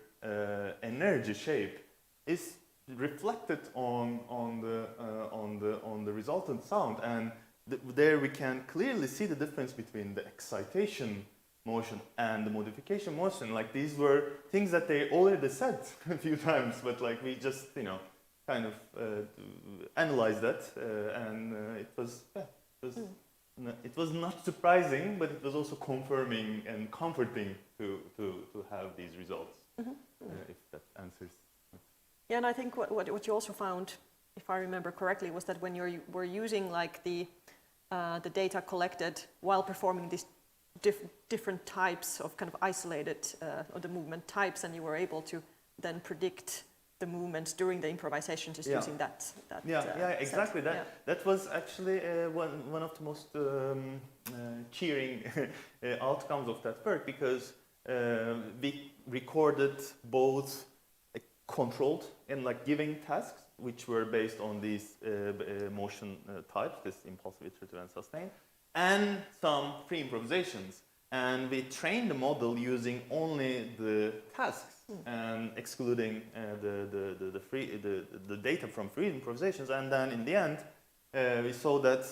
energy shape is reflected on the resultant sound, and there we can clearly see the difference between the excitation motion and the modification motion. These were things that they already said a few times, but we just kind of analyzed that, and it was not surprising, but it was also confirming and comforting to have these results. If that answers. Yeah, and I think what you also found, if I remember correctly, was that when you were using the data collected while performing these different types of kind of isolated or the movement types, and you were able to then predict the movements during the improvisation just using that exactly. That was actually one of the most cheering outcomes of that work, because we recorded both controlled and giving tasks, which were based on these motion types, this impulsive, iterative, and sustain, and some free improvisations. And we trained the model using only the tasks and excluding the data from free improvisations. And then in the end, we saw that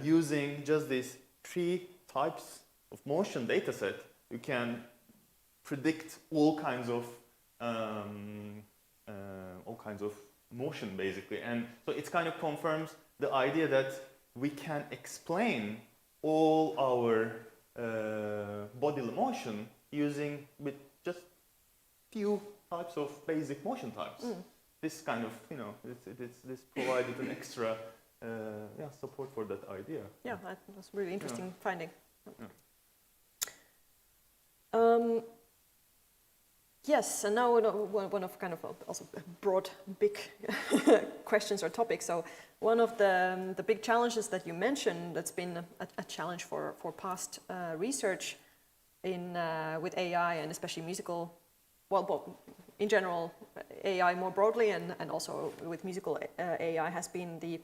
using just these 3 types of motion data set, you can predict all kinds of motion basically. And so it kind of confirms the idea that we can explain all our bodily motion using with just few types of basic motion types. This kind of, this provided an extra support for that idea. Yeah, that was a really interesting finding. Yeah. Yes, and now one of kind of also broad, big questions or topics. So one of the big challenges that you mentioned that's been a challenge for past research with AI and especially musical, well, in general, AI more broadly and also with musical AI has been the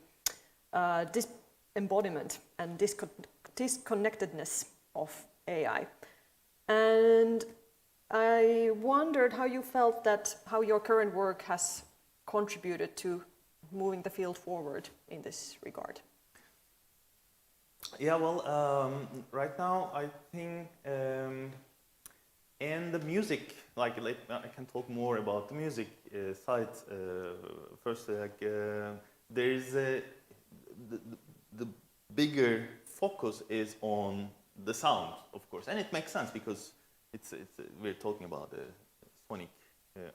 disembodiment and disconnectedness of AI. And I wondered how you felt how your current work has contributed to moving the field forward in this regard. Yeah, well, right now I think in the music, like I can talk more about the music side. First, there is the bigger focus is on the sound, of course, and it makes sense because we're talking about a sonic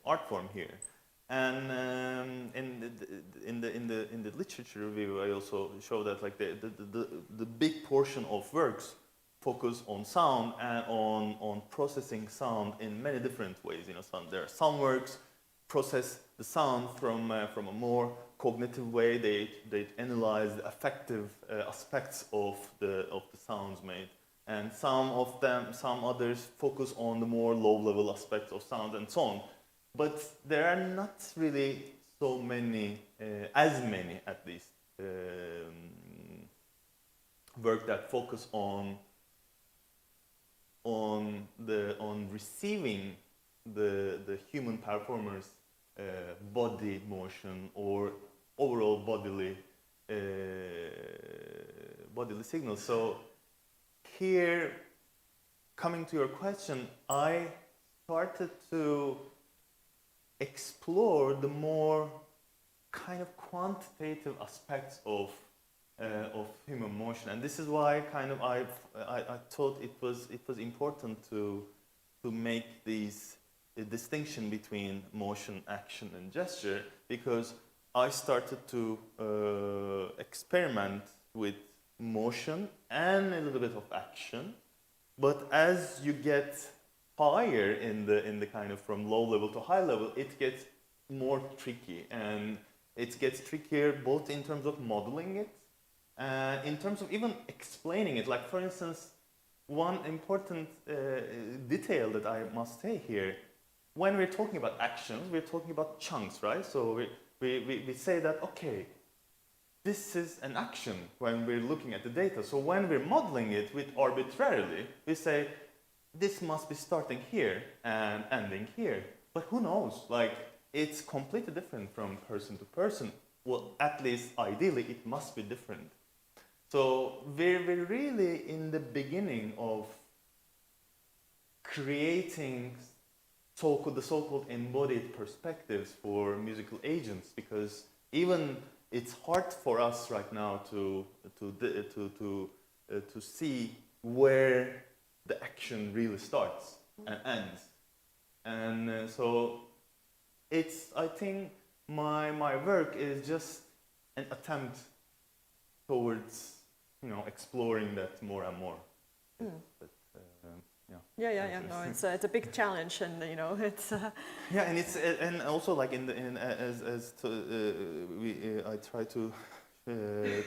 art form here. And in the literature review, I also show that like the big portion of works focus on sound and on processing sound in many different ways. You know, there are some works process the sound from a more cognitive way. They analyze the affective aspects of the sounds made, and some others focus on the more low-level aspects of sound and so on. But there are not really so many, as many at least, work that focus on receiving the human performer's body motion or overall bodily signals. So here, coming to your question, I started to explore the more kind of quantitative aspects of human motion, and this is why kind of I thought it was important to make these distinction between motion, action, and gesture, because I started to experiment with motion and a little bit of action, but as you get higher in the kind of from low level to high level, it gets more tricky, and it gets trickier both in terms of modeling it and in terms of even explaining it. Like, for instance, one important detail that I must say here, when we're talking about actions, we're talking about chunks, right? So we say that, okay, this is an action when we're looking at the data. So when we're modeling it with arbitrarily, we say, this must be starting here and ending here. But who knows? Like, it's completely different from person to person. Well, at least ideally, it must be different. So we're really in the beginning of creating the so-called embodied perspectives for musical agents, because even it's hard for us right now to see where the action really starts and ends. And so I think my work is just an attempt towards, you know, exploring that more and more. But, Yeah. No, it's a big challenge, and you know, it's. Yeah, and it's and also like I try to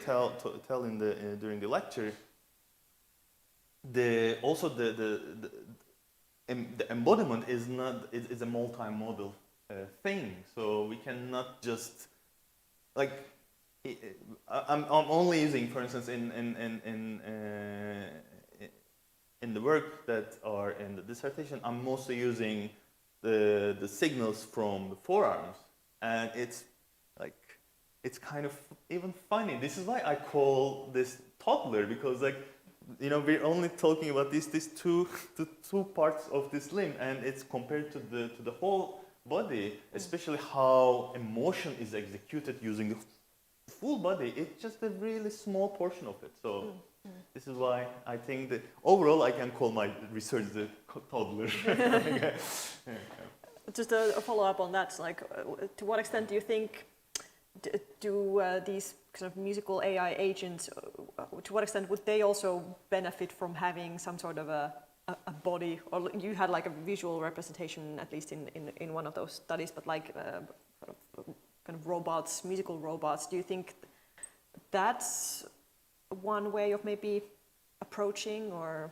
tell in during the lecture. The embodiment is a multi-modal thing, so we cannot just like. I'm only using, for instance, in the work that are in the dissertation, I'm mostly using the signals from the forearms, and it's kind of even funny. This is why I call this toddler, because like, you know, we're only talking about these two parts of this limb, and it's compared to the whole body, especially how emotion is executed using the full body. It's just a really small portion of it. So this is why I think that overall I can call my research the toddler. Just a follow-up on that, like, to what extent do you think do these kind of musical AI agents, to what extent would they also benefit from having some sort of a body? Or you had like a visual representation, at least in one of those studies, but like kind of robots, musical robots. Do you think that's one way of maybe approaching, or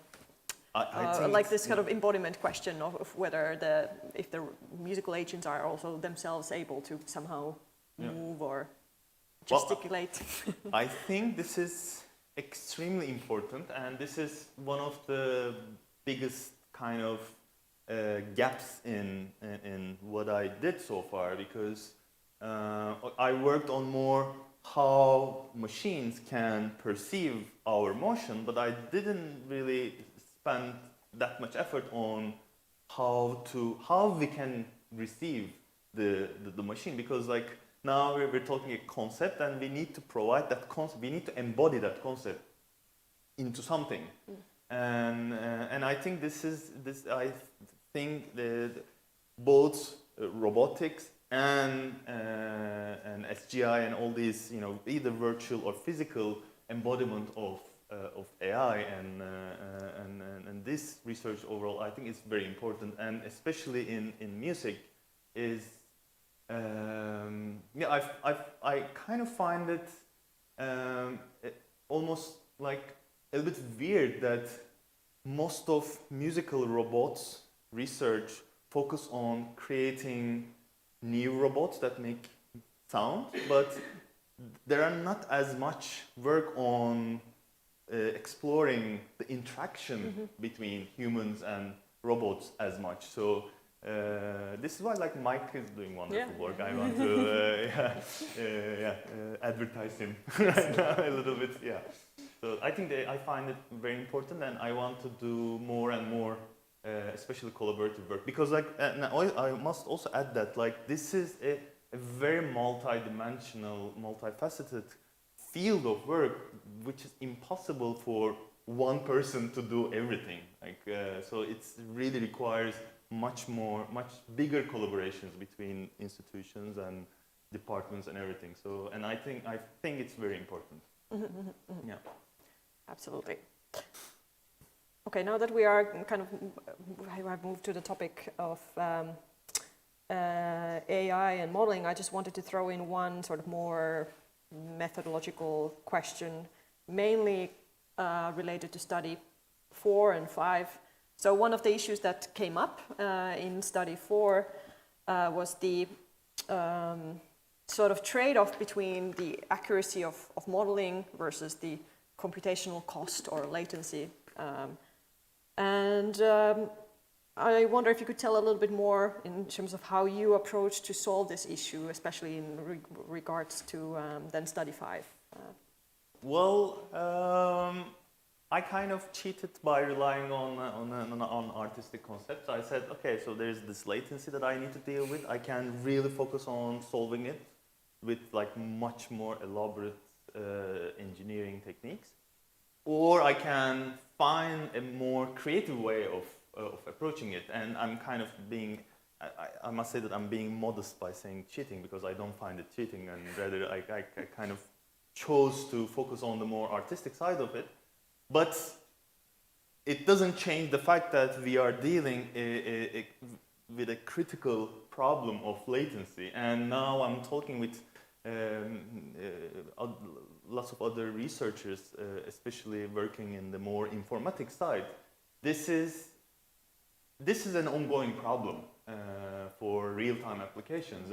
I think like this kind of embodiment question of whether if the musical agents are also themselves able to somehow move or gesticulate? I think this is extremely important, and this is one of the biggest kind of gaps in what I did so far, because I worked on more how machines can perceive our motion, but I didn't really spend that much effort on how we can receive the machine, because like now we're talking a concept and we need to provide that concept, we need to embody that concept into something. And I think I think both robotics and SGI and all these, you know, either virtual or physical embodiment of AI and this research overall, I think is very important, and especially in music is I kind of find it almost like a little bit weird that most of musical robots research focus on creating new robots that make sound, but there are not as much work on exploring the interaction between humans and robots as much. So this is why like Mike is doing wonderful work. I want to advertise him right now a little bit. Yeah. So I think I find it very important, and I want to do more and more, especially collaborative work, because like I must also add that like this is a very multi-dimensional, multifaceted field of work, which is impossible for one person to do everything. Like so, it really requires much bigger collaborations between institutions and departments and everything. So, and I think it's very important. Yeah. Absolutely. Okay, now that we are kind of, I've moved to the topic of AI and modeling, I just wanted to throw in one sort of more methodological question, mainly related to study 4 and 5. So one of the issues that came up in study 4 was the sort of trade-off between the accuracy of modeling versus the computational cost or latency. I wonder if you could tell a little bit more in terms of how you approach to solve this issue, especially in regards to then study 5. Well, I kind of cheated by relying on artistic concepts. I said, okay, so there's this latency that I need to deal with. I can really focus on solving it with like much more elaborate engineering techniques, or I can find a more creative way of approaching it. And I'm kind of being, I must say that I'm being modest by saying cheating, because I don't find it cheating, and rather I kind of chose to focus on the more artistic side of it. But it doesn't change the fact that we are dealing with a critical problem of latency. And now I'm talking with lots of other researchers, especially working in the more informatics side. This is an ongoing problem for real-time applications,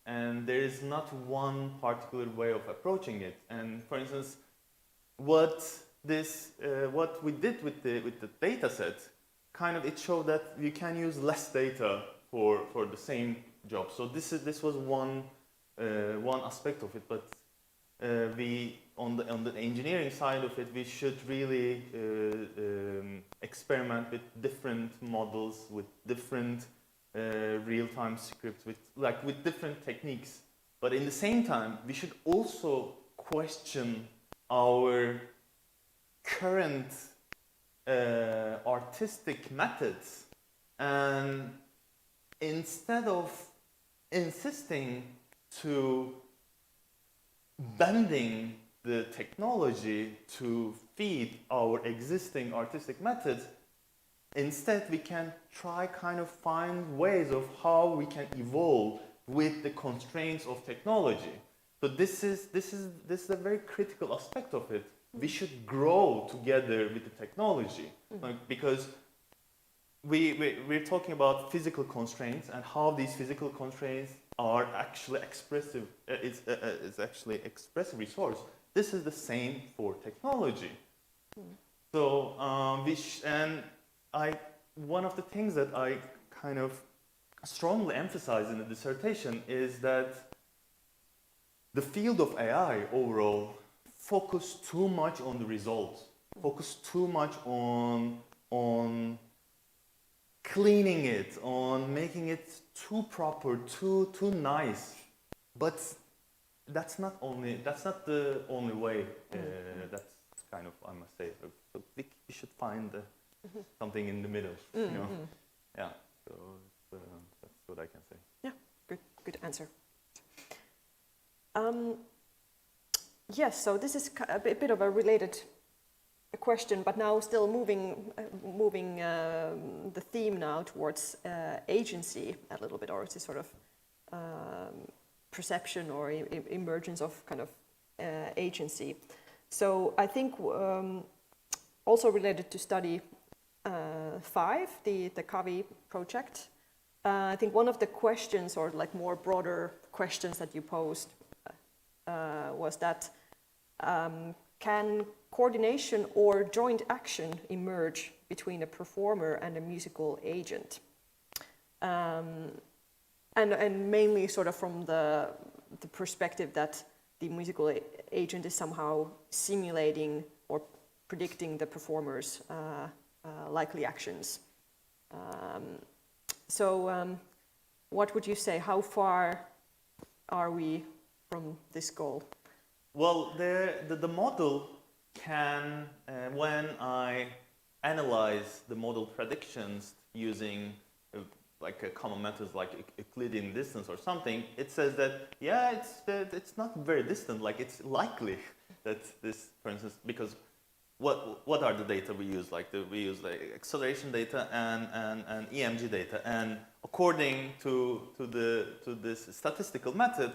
and there is not one particular way of approaching it. And for instance, what we did with the data set, kind of it showed that you can use less data for the same job. So this was one aspect of it, but we on the engineering side of it, we should really experiment with different models, with different real-time scripts, with different techniques. But in the same time, we should also question our current artistic methods, and instead of insisting to bending the technology to feed our existing artistic methods. Instead, we can try kind of find ways of how we can evolve with the constraints of technology. So this is a very critical aspect of it. We should grow together with the technology, like, because we're talking about physical constraints and how these physical constraints are actually expressive. It's actually expressive resource. This is the same for technology. So one of the things that I kind of strongly emphasize in the dissertation is that the field of AI overall focus too much on the results, focus too much on cleaning it, on making it too proper, too nice. But that's not the only way. That's kind of, I must say. So we should find something in the middle. You know? Yeah. So that's what I can say. Yeah. Good answer. Yes. So this is a bit of a related question, but now still moving the theme now towards agency a little bit, or it's a sort of perception or emergence of kind of agency. So I think also related to study 5, the CAVI project, I think one of the questions, or like more broader questions that you posed, was that can coordination or joint action emerge between a performer and a musical agent? And mainly sort of from the perspective that the musical agent is somehow simulating or predicting the performer's likely actions. So what would you say? How far are we from this goal? Well, the model can, when I analyze the model predictions using like a common methods like Euclidean distance or something, it says that, yeah, it's not very distant, like it's likely that this, for instance, because what are the data we use? Like we use the acceleration data and EMG data, and according to this statistical method,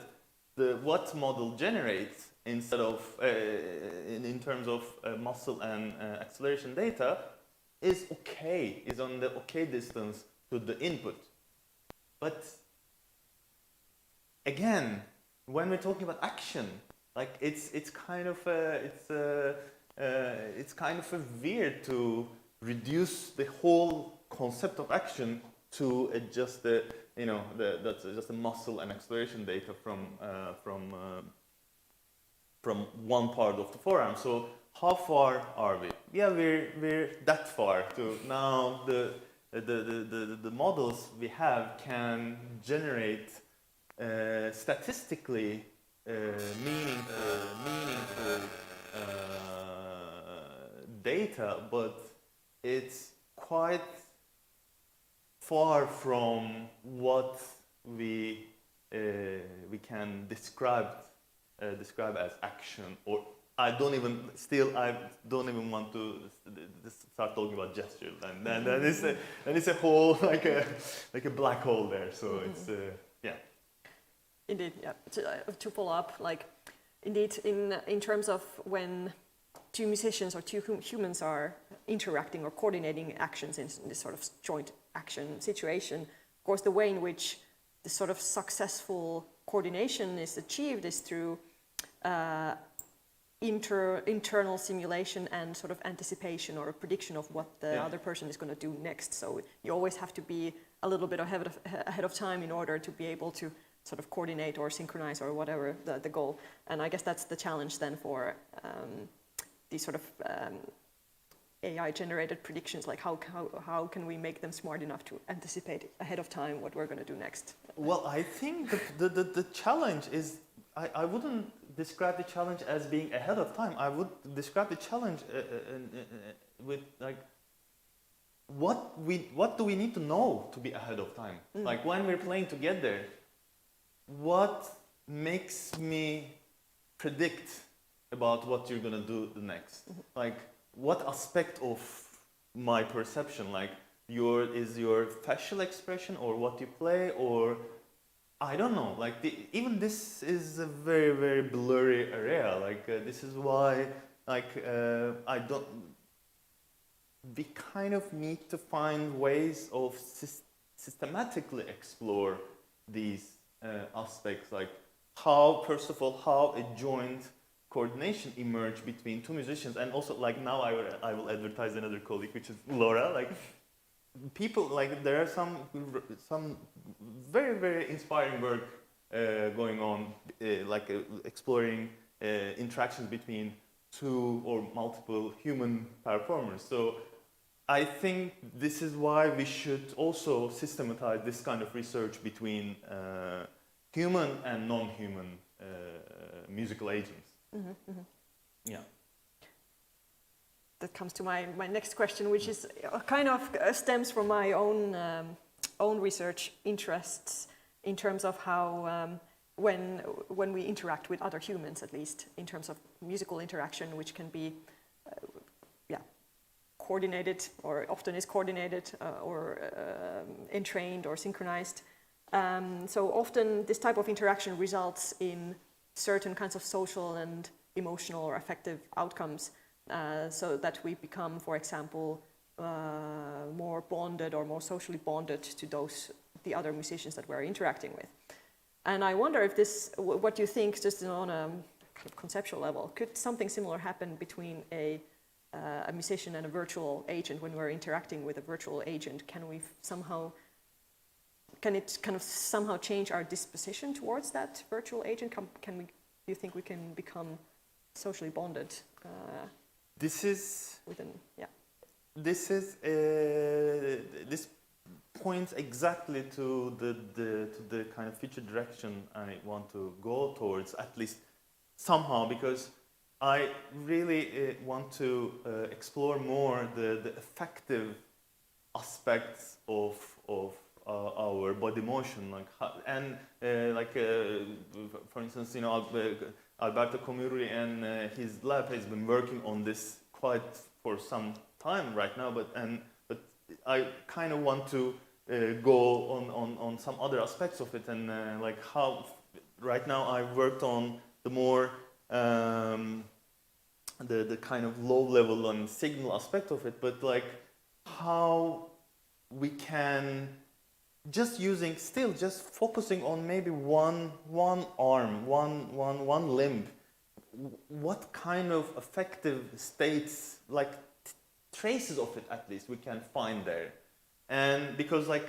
what model generates instead of in terms of muscle and acceleration data is on the okay distance to the input. But again, when we're talking about action, like it's kind of weird to reduce the whole concept of action to just that's just the muscle and acceleration data from one part of the forearm. So how far are we? Yeah, we're that far. To now the models we have can generate statistically meaningful data, but it's quite far from what we can describe as action. Or I don't even want to start talking about gestures, and then it's a whole like a black hole there. So it's yeah. Indeed, yeah. To follow up, like indeed in terms of when two musicians or two humans are interacting or coordinating actions in this sort of joint action situation, of course, the way in which this sort of successful coordination is achieved is through internal simulation and sort of anticipation or a prediction of what the other person is going to do next. So you always have to be a little bit ahead of time in order to be able to sort of coordinate or synchronize or whatever the goal. And I guess that's the challenge then for these sort of AI-generated predictions, like how can we make them smart enough to anticipate ahead of time what we're going to do next? Well, I think the challenge is, I wouldn't describe the challenge as being ahead of time. I would describe the challenge with like, what do we need to know to be ahead of time? Like when we're playing together, what makes me predict about what you're gonna do the next. Like, what aspect of my perception, like is your facial expression or what you play, or I don't know. Like even this is a very, very blurry area. Like this is why we kind of need to find ways of systematically explore these aspects, like how, first of all, how a joint coordination emerged between two musicians, and also like now I will advertise another colleague, which is Laura. Like people, like there are some very, very inspiring work going on, exploring interactions between two or multiple human performers. So I think this is why we should also systematize this kind of research between human and non-human musical agents. Yeah. That comes to my next question, which is kind of stems from my own research interests in terms of how when we interact with other humans, at least in terms of musical interaction, which can be coordinated, or often is coordinated or entrained or synchronized. So often this type of interaction results in certain kinds of social and emotional or affective outcomes, so that we become, for example, more bonded or more socially bonded to the other musicians that we're interacting with. And I wonder if this, what you think, just on a kind of conceptual level, could something similar happen between a musician and a virtual agent when we're interacting with a virtual agent? Can it kind of somehow change our disposition towards that virtual agent? Do you think we can become socially bonded? This points exactly to the kind of future direction I want to go towards, at least somehow, because I really want to explore more the effective aspects of our body motion, for instance, you know, Alberto Comuri and his lab has been working on this quite for some time right now, but I kind of want to go on some other aspects of it, and like how right now I've worked on the more the kind of low level and signal aspect of it, but like how we can just focusing on maybe one arm, one limb, what kind of effective states, like traces of it at least, we can find there. And because like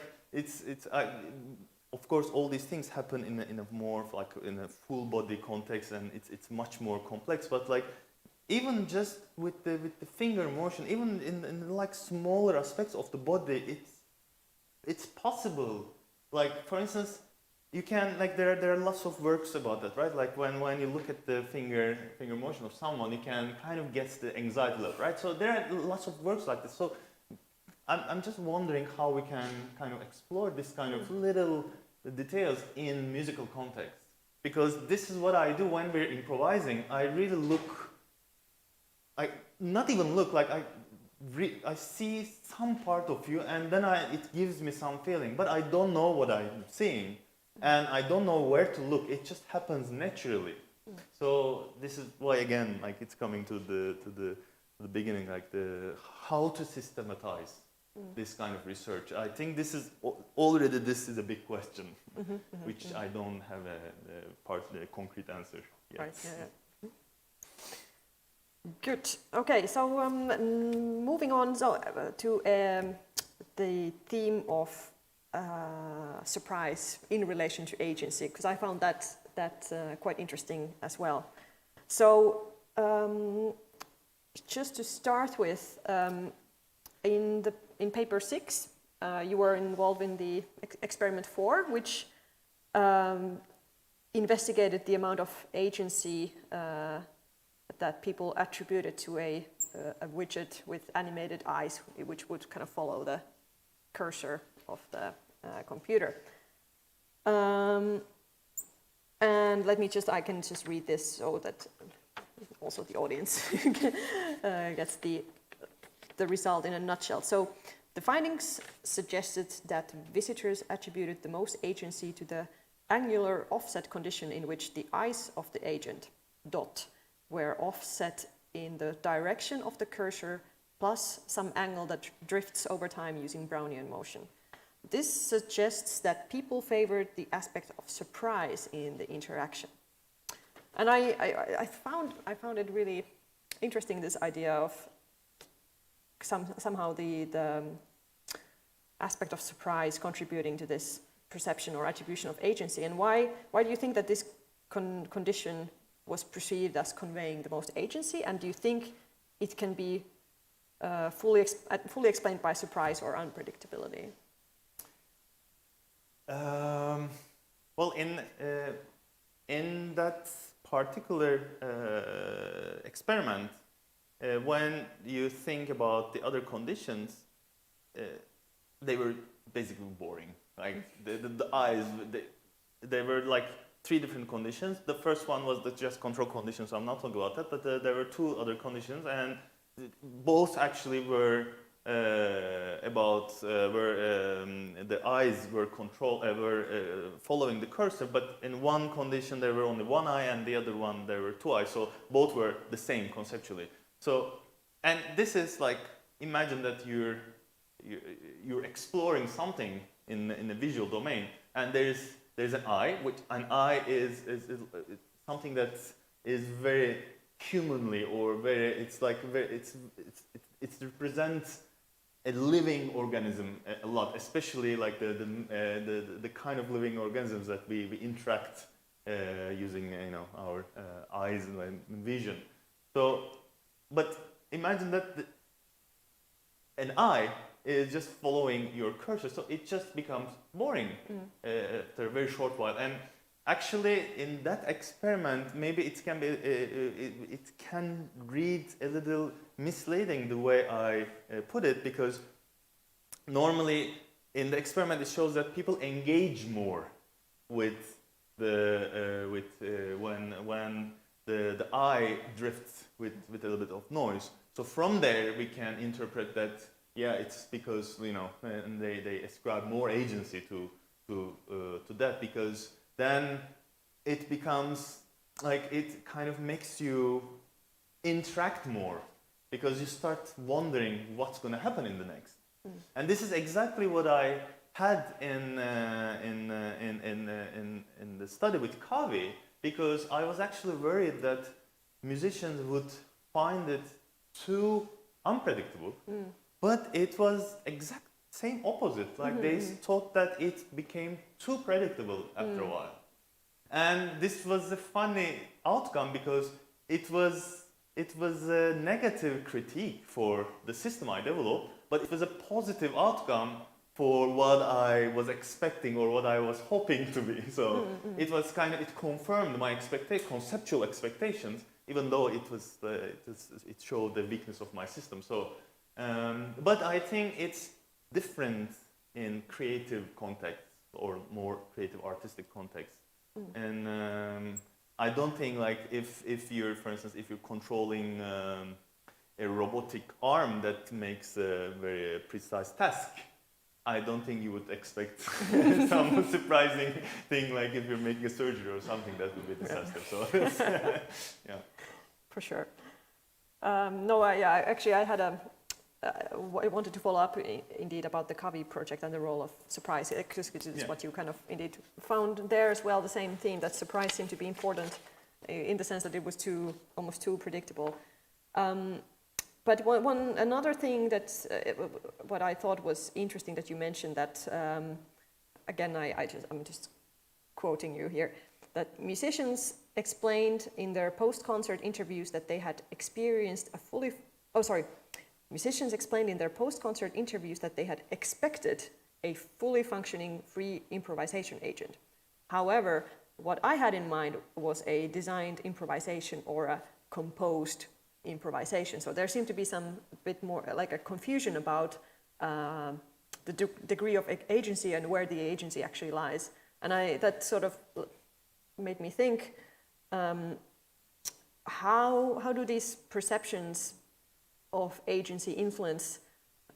of course all these things happen in a more like in a full body context, and it's much more complex, but like even just with the finger motion, even in like smaller aspects of the body, it's possible. Like for instance, you can, like there are lots of works about that, right? Like when you look at the finger motion of someone, you can kind of guess the anxiety level, right? So there are lots of works like this. So I'm just wondering how we can kind of explore this kind of little details in musical context, because this is what I do when we're improvising. I really I see some part of you, and then it gives me some feeling, but I don't know what I'm seeing, and I don't know where to look. It just happens naturally. So this is why, again, like it's coming to the beginning, like how to systematize this kind of research. I think this is a big question, which I don't have a concrete answer yet. Right. Yeah. Good. Okay, so moving on to the theme of surprise in relation to agency, because I found that quite interesting as well. So just to start with, in paper 6, you were involved in the experiment 4, which investigated the amount of agency that people attributed to a widget with animated eyes, which would kind of follow the cursor of the computer. And I can just read this so that also the audience gets the result in a nutshell. So the findings suggested that visitors attributed the most agency to the angular offset condition in which the eyes of the agent, dot, were offset in the direction of the cursor plus some angle that drifts over time using Brownian motion. This suggests that people favored the aspect of surprise in the interaction. And I found it really interesting, this idea of somehow the aspect of surprise contributing to this perception or attribution of agency. And why do you think that this condition was perceived as conveying the most agency? And do you think it can be fully explained by surprise or unpredictability? Well, in that particular experiment, when you think about the other conditions, they were basically boring. Like the eyes, they were like 3 different conditions. The first one was the just control condition, so I'm not talking about that, but there were 2 other conditions, and both actually were the eyes were following the cursor, but in one condition there were only 1 eye, and the other one there were 2 eyes, so both were the same conceptually. So, and this is like, imagine that you're exploring something in the visual domain, and there's an eye, which an eye is something that is very humanly, or it represents a living organism a lot, especially like the kind of living organisms that we interact using our eyes and vision. So, but imagine that an eye is just following your cursor, so it just becomes boring after a very short while. And actually, in that experiment, maybe it can read a little misleading the way I put it, because normally in the experiment it shows that people engage more with when the eye drifts with a little bit of noise. So from there we can interpret that, yeah, it's because and they ascribe more agency to that, because then it becomes like, it kind of makes you interact more, because you start wondering what's going to happen in the next. And this is exactly what I had in the study with Kavi, because I was actually worried that musicians would find it too unpredictable, but it was exact same opposite. Like they thought that it became too predictable after a while. And this was a funny outcome, because it was a negative critique for the system I developed, but it was a positive outcome for what I was expecting or what I was hoping to be. So it was it confirmed my conceptual expectations, even though it showed the weakness of my system. So, but I think it's different in creative contexts, or more creative artistic contexts. And I don't think, like, if you're, for instance, if you're controlling a robotic arm that makes a very precise task, I don't think you would expect some surprising thing, like if you're making a surgery or something, that would be a disaster. So, yeah. For sure. I wanted to follow up indeed about the Kavi project and the role of surprise, because it's what you kind of indeed found there as well, the same theme, that surprise seemed to be important in the sense that it was almost too predictable. But another thing that's what I thought was interesting that you mentioned, that again I'm just quoting you here, that musicians explained in their post-concert interviews that they had experienced musicians explained in their post-concert interviews that they had expected a fully functioning free improvisation agent. However, what I had in mind was a designed improvisation or a composed improvisation. So there seemed to be some bit more like a confusion about the degree of agency and where the agency actually lies. And that sort of made me think, how do these perceptions of agency influence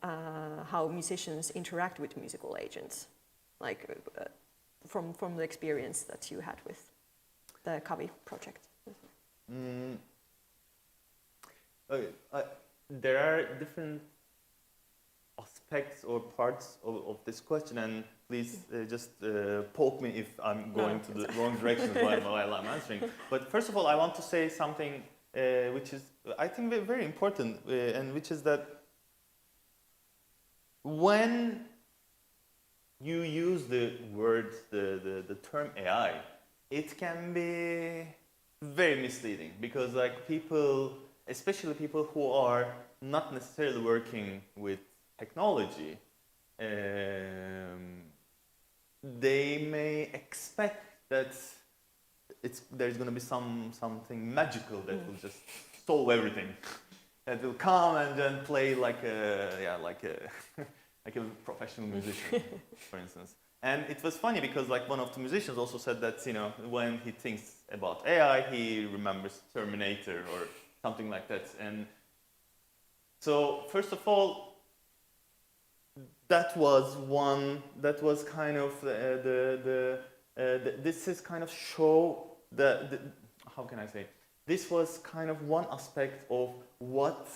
how musicians interact with musical agents, like from the experience that you had with the Kavi project? There are different aspects or parts of this question, and please just poke me if I'm going to the wrong direction while I'm answering. But first of all, I want to say something which is, I think, very important, and which is that when you use the word, the term AI, it can be very misleading, because like people, especially people who are not necessarily working with technology, they may expect that there's going to be something magical that will just solve everything, that will come and then play like a like a professional musician, for instance. And it was funny because like one of the musicians also said that, you know, when he thinks about AI, he remembers Terminator or something like that. And so first of all, that was kind of this is kind of show how can I say, this was kind of one aspect of what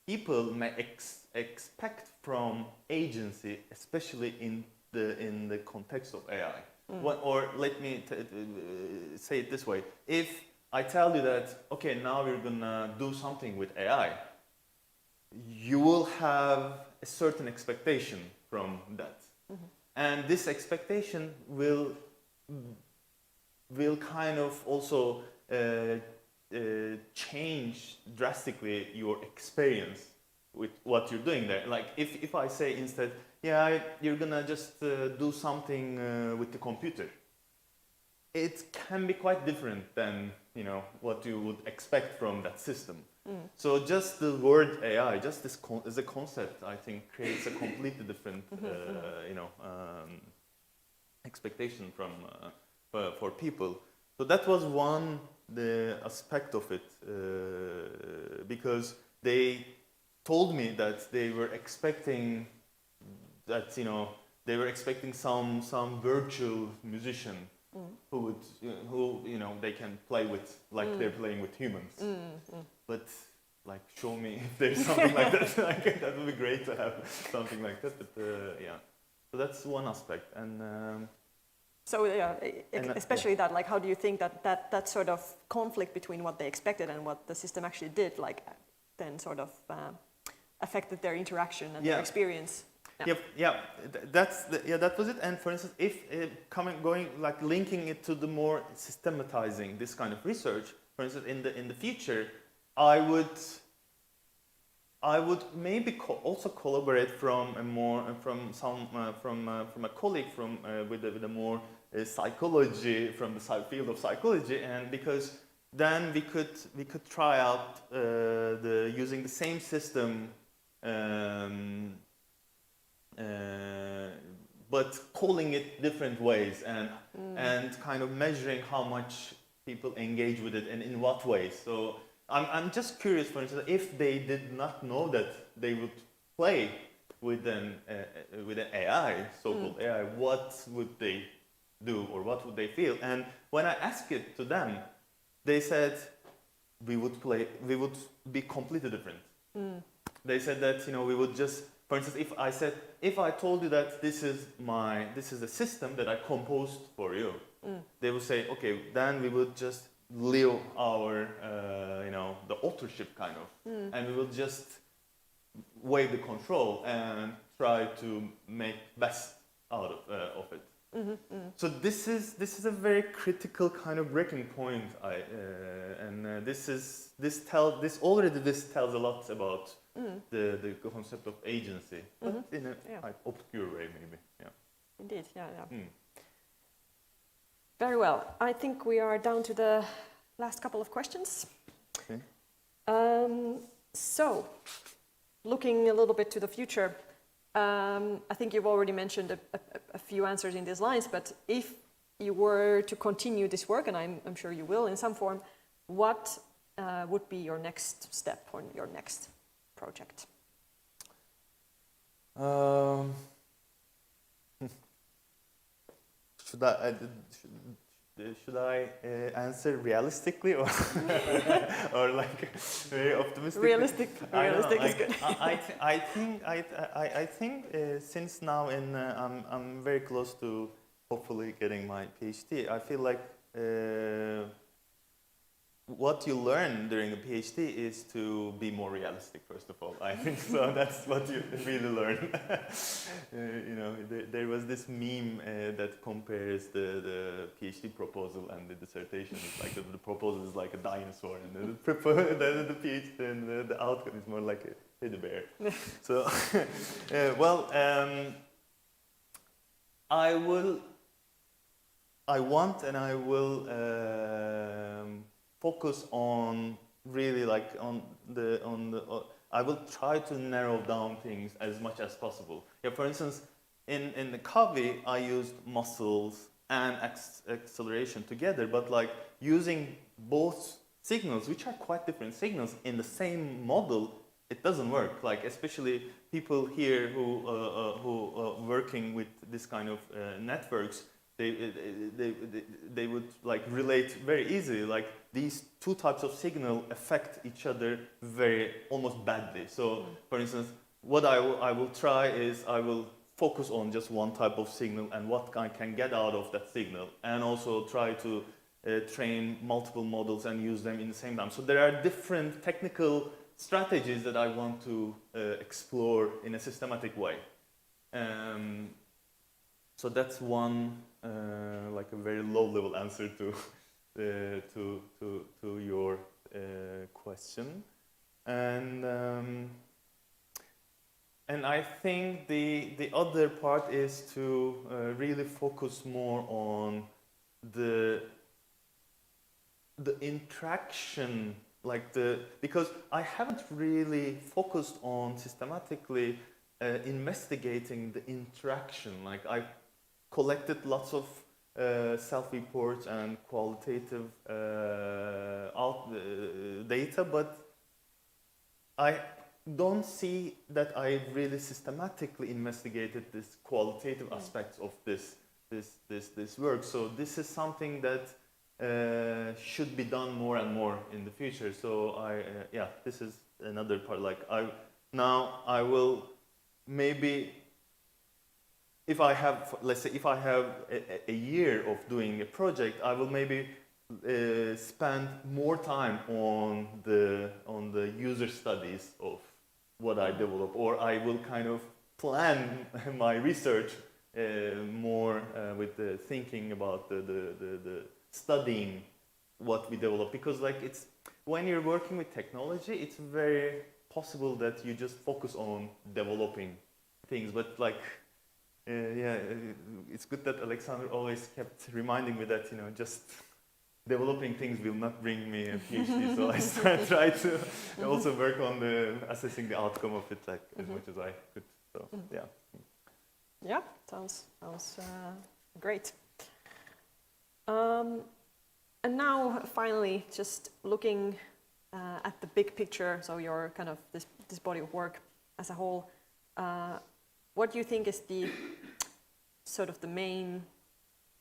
people may expect from agency, especially in the context of AI. Or let me say it this way: if I tell you that, okay, now we're gonna do something with AI, you will have a certain expectation from that, and this expectation will kind of also change drastically your experience with what you're doing there. Like if I say instead, yeah, you're gonna just do something with the computer, it can be quite different than, you know, what you would expect from that system. So just the word AI, just this as a concept, I think creates a completely different, you know, expectation from for people. So that was the aspect of it, because they told me that they were expecting that, you know, they were expecting some virtual musician who would, who, you know, they can play with like they're playing with humans. But like, show me if there's something like that. Like, that would be great to have something like that. But yeah, so that's one aspect. And so yeah, especially that, like, how do you think that sort of conflict between what they expected and what the system actually did, like, then sort of affected their interaction and their experience? That was it. And for instance, if linking it to the more systematizing this kind of research, for instance, in the future, I would maybe also collaborate from a colleague with a more psychology, from the field of psychology, and because then we could try out using the same system, but calling it different ways, and kind of measuring how much people engage with it and in what ways. So I'm just curious, for instance, if they did not know that they would play with an AI, so-called AI, what would they do or what would they feel? And when I asked it to them, they said we would be completely different. They said that, you know, we would just, for instance, if I told you that this is a system that I composed for you, they would say, okay, then we would just leave our, you know, the authorship kind of, and we will just waive the control and try to make best out of it. So this is a very critical kind of breaking point. This tells a lot about the concept of agency, but in a quite obscure way, maybe. Yeah. Indeed. Yeah. Very well. I think we are down to the last couple of questions. Okay. So, looking a little bit to the future, I think you've already mentioned a few answers in these lines, but if you were to continue this work, and I'm sure you will in some form, what would be your next step or your next project? Should I answer realistically or or like very optimistic? Realistic is good. I think since now I'm very close to hopefully getting my PhD. I feel like what you learn during a PhD is to be more realistic. First of all, I think so. That's what you really learn. You know, there was this meme that compares the PhD proposal and the dissertation. It's like the proposal is like a dinosaur, and the PhD and the outcome is more like a teddy bear. So, I want and I will focus on really like I will try to narrow down things as much as possible. Yeah, for instance, in the copy I used muscles and acceleration together, but like using both signals, which are quite different signals, in the same model, it doesn't work. Like especially people here who working with this kind of networks, they would like relate very easily. Like these two types of signal affect each other almost badly. So, for instance, what I will try is I will focus on just one type of signal and what I can get out of that signal, and also try to train multiple models and use them in the same time. So there are different technical strategies that I want to explore in a systematic way. So that's one like a very low-level answer to your question, and I think the other part is to really focus more on the interaction, like because I haven't really focused on systematically investigating the interaction. Like I collected lots of self-reports and qualitative data, but I don't see that I really systematically investigated this qualitative aspects of this work. So this is something that should be done more and more in the future. So yeah, this is another part. Like I will maybe, if I have, let's say, if I have a year of doing a project, I will maybe spend more time on the user studies of what I develop, or I will kind of plan my research more with the thinking about the studying what we develop, because like it's when you're working with technology, it's very possible that you just focus on developing things, but like yeah, it's good that Alexander always kept reminding me that, you know, just developing things will not bring me a PhD. So I try to also work on assessing the outcome of it, like as much as I could. So yeah. Yeah, sounds great. And now finally, just looking at the big picture, so your kind of this body of work as a whole. What do you think is the sort of the main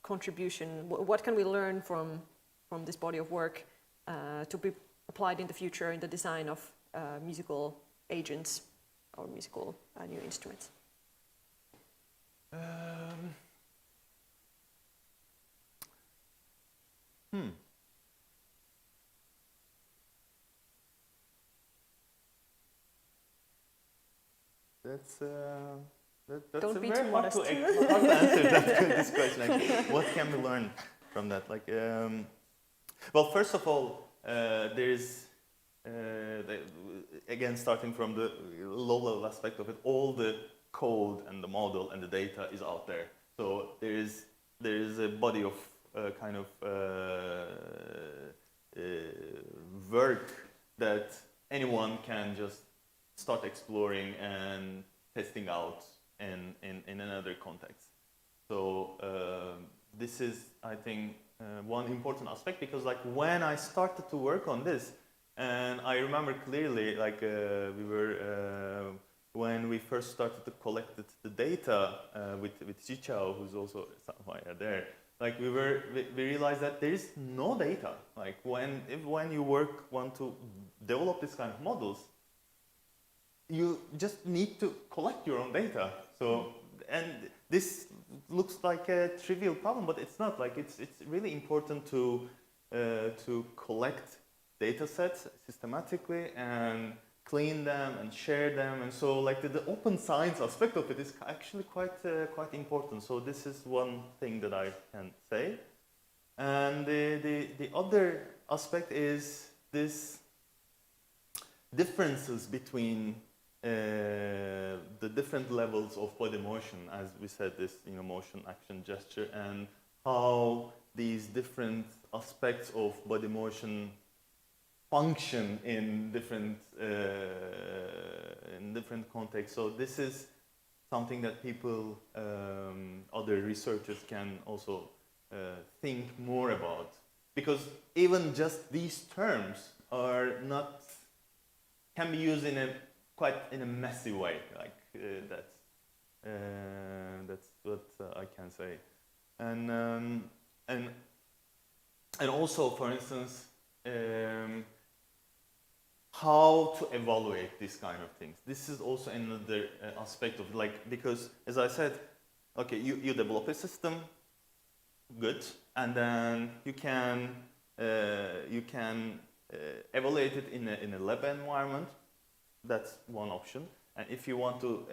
contribution? What can we learn from this body of work to be applied in the future in the design of musical agents or musical new instruments? That's Don't a be very too hard modest. to answer this question. Like, what can we learn from that? Like, well, first of all, there's again, starting from the low-level aspect of it, all the code and the model and the data is out there. So there is a body of kind of work that anyone can just start exploring and testing out in another context. So this is, I think, one important aspect, because like when I started to work on this, and I remember clearly, like when we first started to collect the data with Xichao, who's also somewhere there, like we realized that there is no data. Like when you want to develop this kind of models, you just need to collect your own data. So, and this looks like a trivial problem, but it's not. Like it's really important to collect data sets systematically and clean them and share them. And so like the open science aspect of it is actually quite important. So this is one thing that I can say. And the other aspect is this differences between the different levels of body motion, as we said, this motion, action, gesture, and how these different aspects of body motion function in different contexts. So this is something that people, other researchers can also think more about, because even just these terms are not, can be used in a messy way. Like that's what I can say. And also, for instance, how to evaluate these kind of things. This is also another aspect of, like, because as I said, okay, you develop a system, good, and then you can evaluate it in a lab environment. That's one option. And if you want to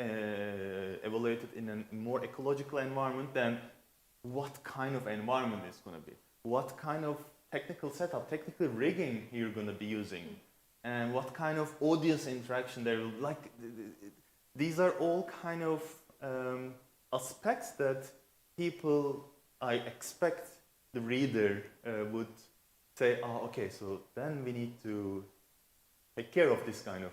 evaluate it in a more ecological environment, then what kind of environment it's going to be? What kind of technical setup, technical rigging you're going to be using? And what kind of audience interaction there will, like, these are all kind of aspects that people, I expect the reader would say, oh, okay, so then we need to take care of this kind of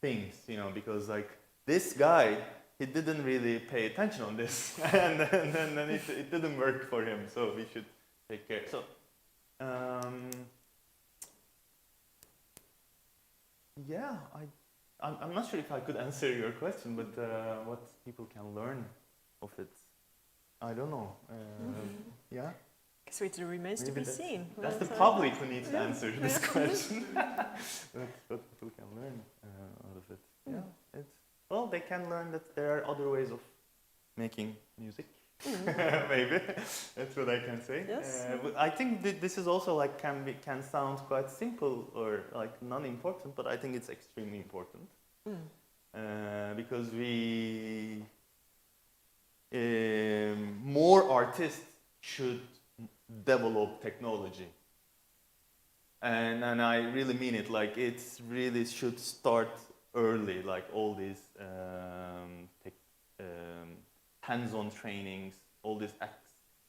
things, because like this guy, he didn't really pay attention on this, and then it didn't work for him, so we should take care. So, yeah, I'm not sure if I could answer your question, but what people can learn of it, I don't know. Yeah? So it remains to be seen. That's the public who needs to answer this question. That's what people can learn out of it. Yeah, well, they can learn that there are other ways of making music. Maybe that's what I can say. Yes. I think this is also like can sound quite simple or like non-important, but I think it's extremely important because we more artists should develop technology, and I really mean it. Like it's really should start early, like all these hands-on trainings, all this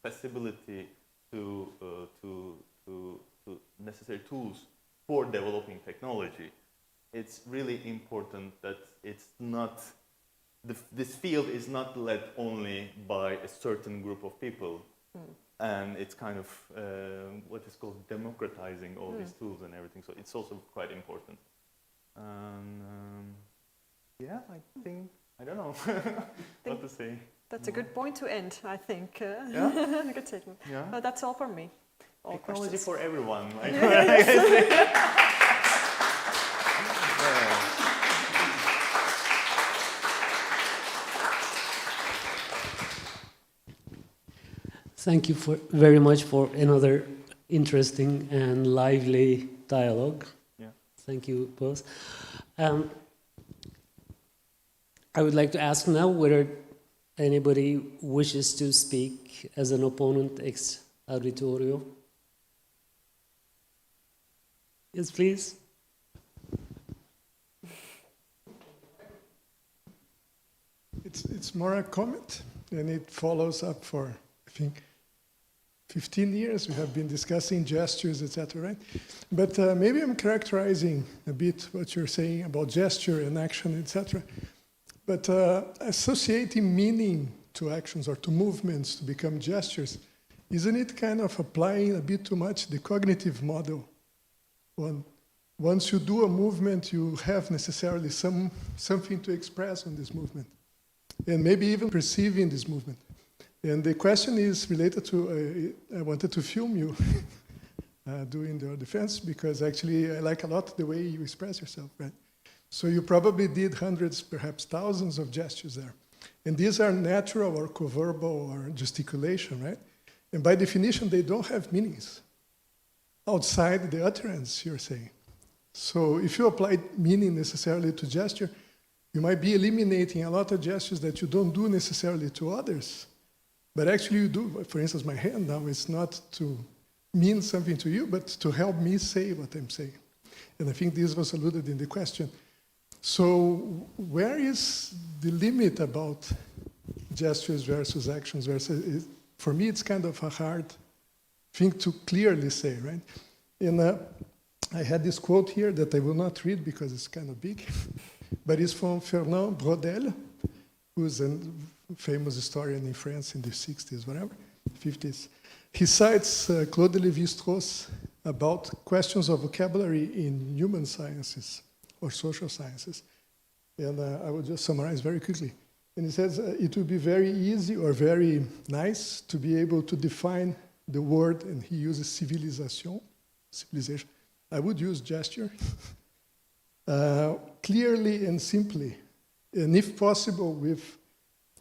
accessibility to necessary tools for developing technology. It's really important that it's not, this field is not led only by a certain group of people, and it's kind of what is called democratizing all these tools and everything. So it's also quite important. Yeah, I think, I don't know what to say. That's a good point to end, I think. Yeah? Good statement. Yeah. That's all from me. All Technology questions. for everyone. Like, Thank you very much for another interesting and lively dialogue. Yeah. Thank you both. I would like to ask now whether anybody wishes to speak as an opponent ex Auditorio. Yes, please. It's more a comment, and it follows up for, I think, 15 years we have been discussing gestures, etc., right? But maybe I'm characterizing a bit what you're saying about gesture and action, etc. But associating meaning to actions or to movements to become gestures isn't it kind of applying a bit too much the cognitive model? Once you do a movement, you have necessarily something to express on this movement, and maybe even perceiving this movement. And the question is related to, I wanted to film you doing the defense, because actually I like a lot the way you express yourself, right? So you probably did hundreds, perhaps thousands of gestures there. And these are natural or coverbal or gesticulation, right? And by definition, they don't have meanings outside the utterance you're saying. So if you apply meaning necessarily to gesture, you might be eliminating a lot of gestures that you don't do necessarily to others, but actually you do. For instance, my hand now is not to mean something to you, but to help me say what I'm saying. And I think this was alluded in the question. So where is the limit about gestures versus actions versus, for me, it's kind of a hard thing to clearly say, right? And I had this quote here that I will not read because it's kind of big, but it's from Fernand Braudel, who's a famous historian in France in the 60s, whatever, 50s. He cites Claude Lévi-Strauss about questions of vocabulary in human sciences or social sciences. And I will just summarize very quickly. And he says it would be very easy or very nice to be able to define the word, and he uses civilisation. I would use gesture, clearly and simply, and if possible with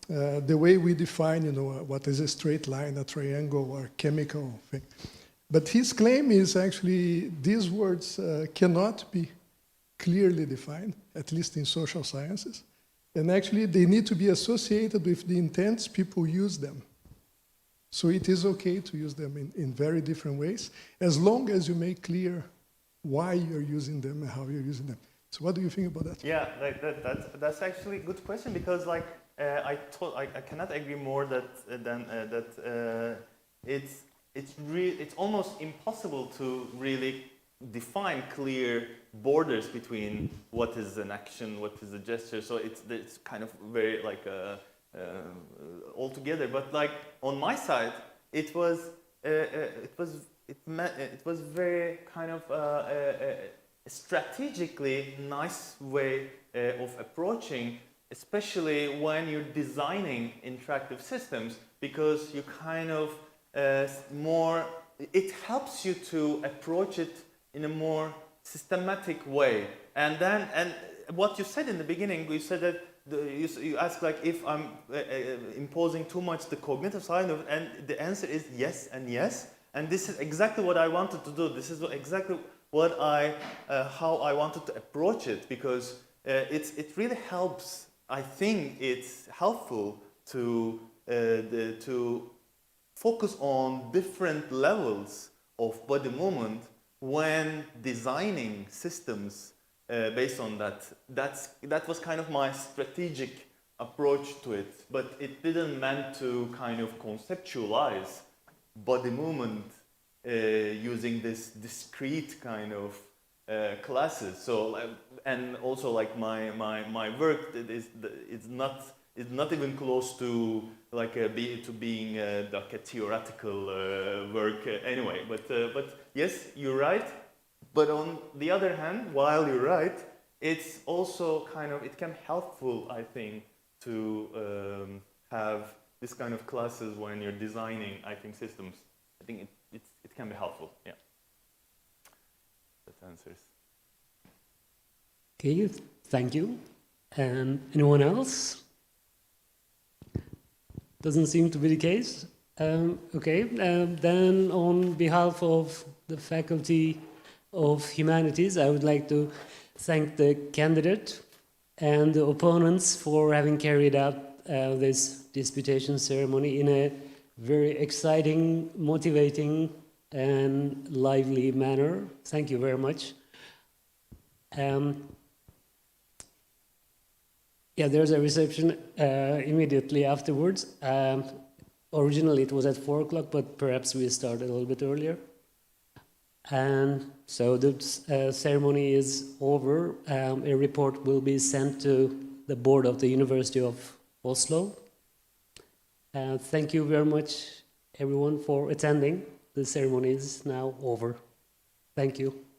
the way we define, what is a straight line, a triangle, or chemical thing. But his claim is actually these words cannot be clearly defined, at least in social sciences. And actually, they need to be associated with the intents people use them. So it is okay to use them in very different ways, as long as you make clear why you're using them and how you're using them. So what do you think about that? Yeah, that's actually a good question, because I cannot agree more that it's almost impossible to really define clear borders between what is an action, what is a gesture. So it's kind of very all together. But on my side, it was very kind of a strategically nice way of approaching, especially when you're designing interactive systems, because you kind of it helps you to approach it in a more systematic way. And what you said in the beginning, you said that you asked if I'm imposing too much the cognitive side of it, and the answer is yes and yes. And this is exactly what I wanted to do. This is exactly what how I wanted to approach it, because it really helps. I think it's helpful to focus on different levels of body movement when designing systems based on that. That was kind of my strategic approach to it, but it didn't meant to kind of conceptualize body movement using this discrete kind of classes. So and also my work it's not even close to being a theoretical work anyway. But yes, you're right. But on the other hand, while you're right, it's also it can be helpful, I think, to have this kind of classes when you're designing, I think, systems. I think it can be helpful. Yeah. That answers. Okay, thank you. Anyone else? Doesn't seem to be the case. Okay, then on behalf of the Faculty of Humanities, I would like to thank the candidate and the opponents for having carried out this disputation ceremony in a very exciting, motivating, and lively manner. Thank you very much. Yeah, there's a reception immediately afterwards. Originally it was at 4 o'clock, but perhaps we started a little bit earlier. And so the ceremony is over. A report will be sent to the board of the University of Oslo. Thank you very much, everyone for attending. The ceremony is now over. Thank you.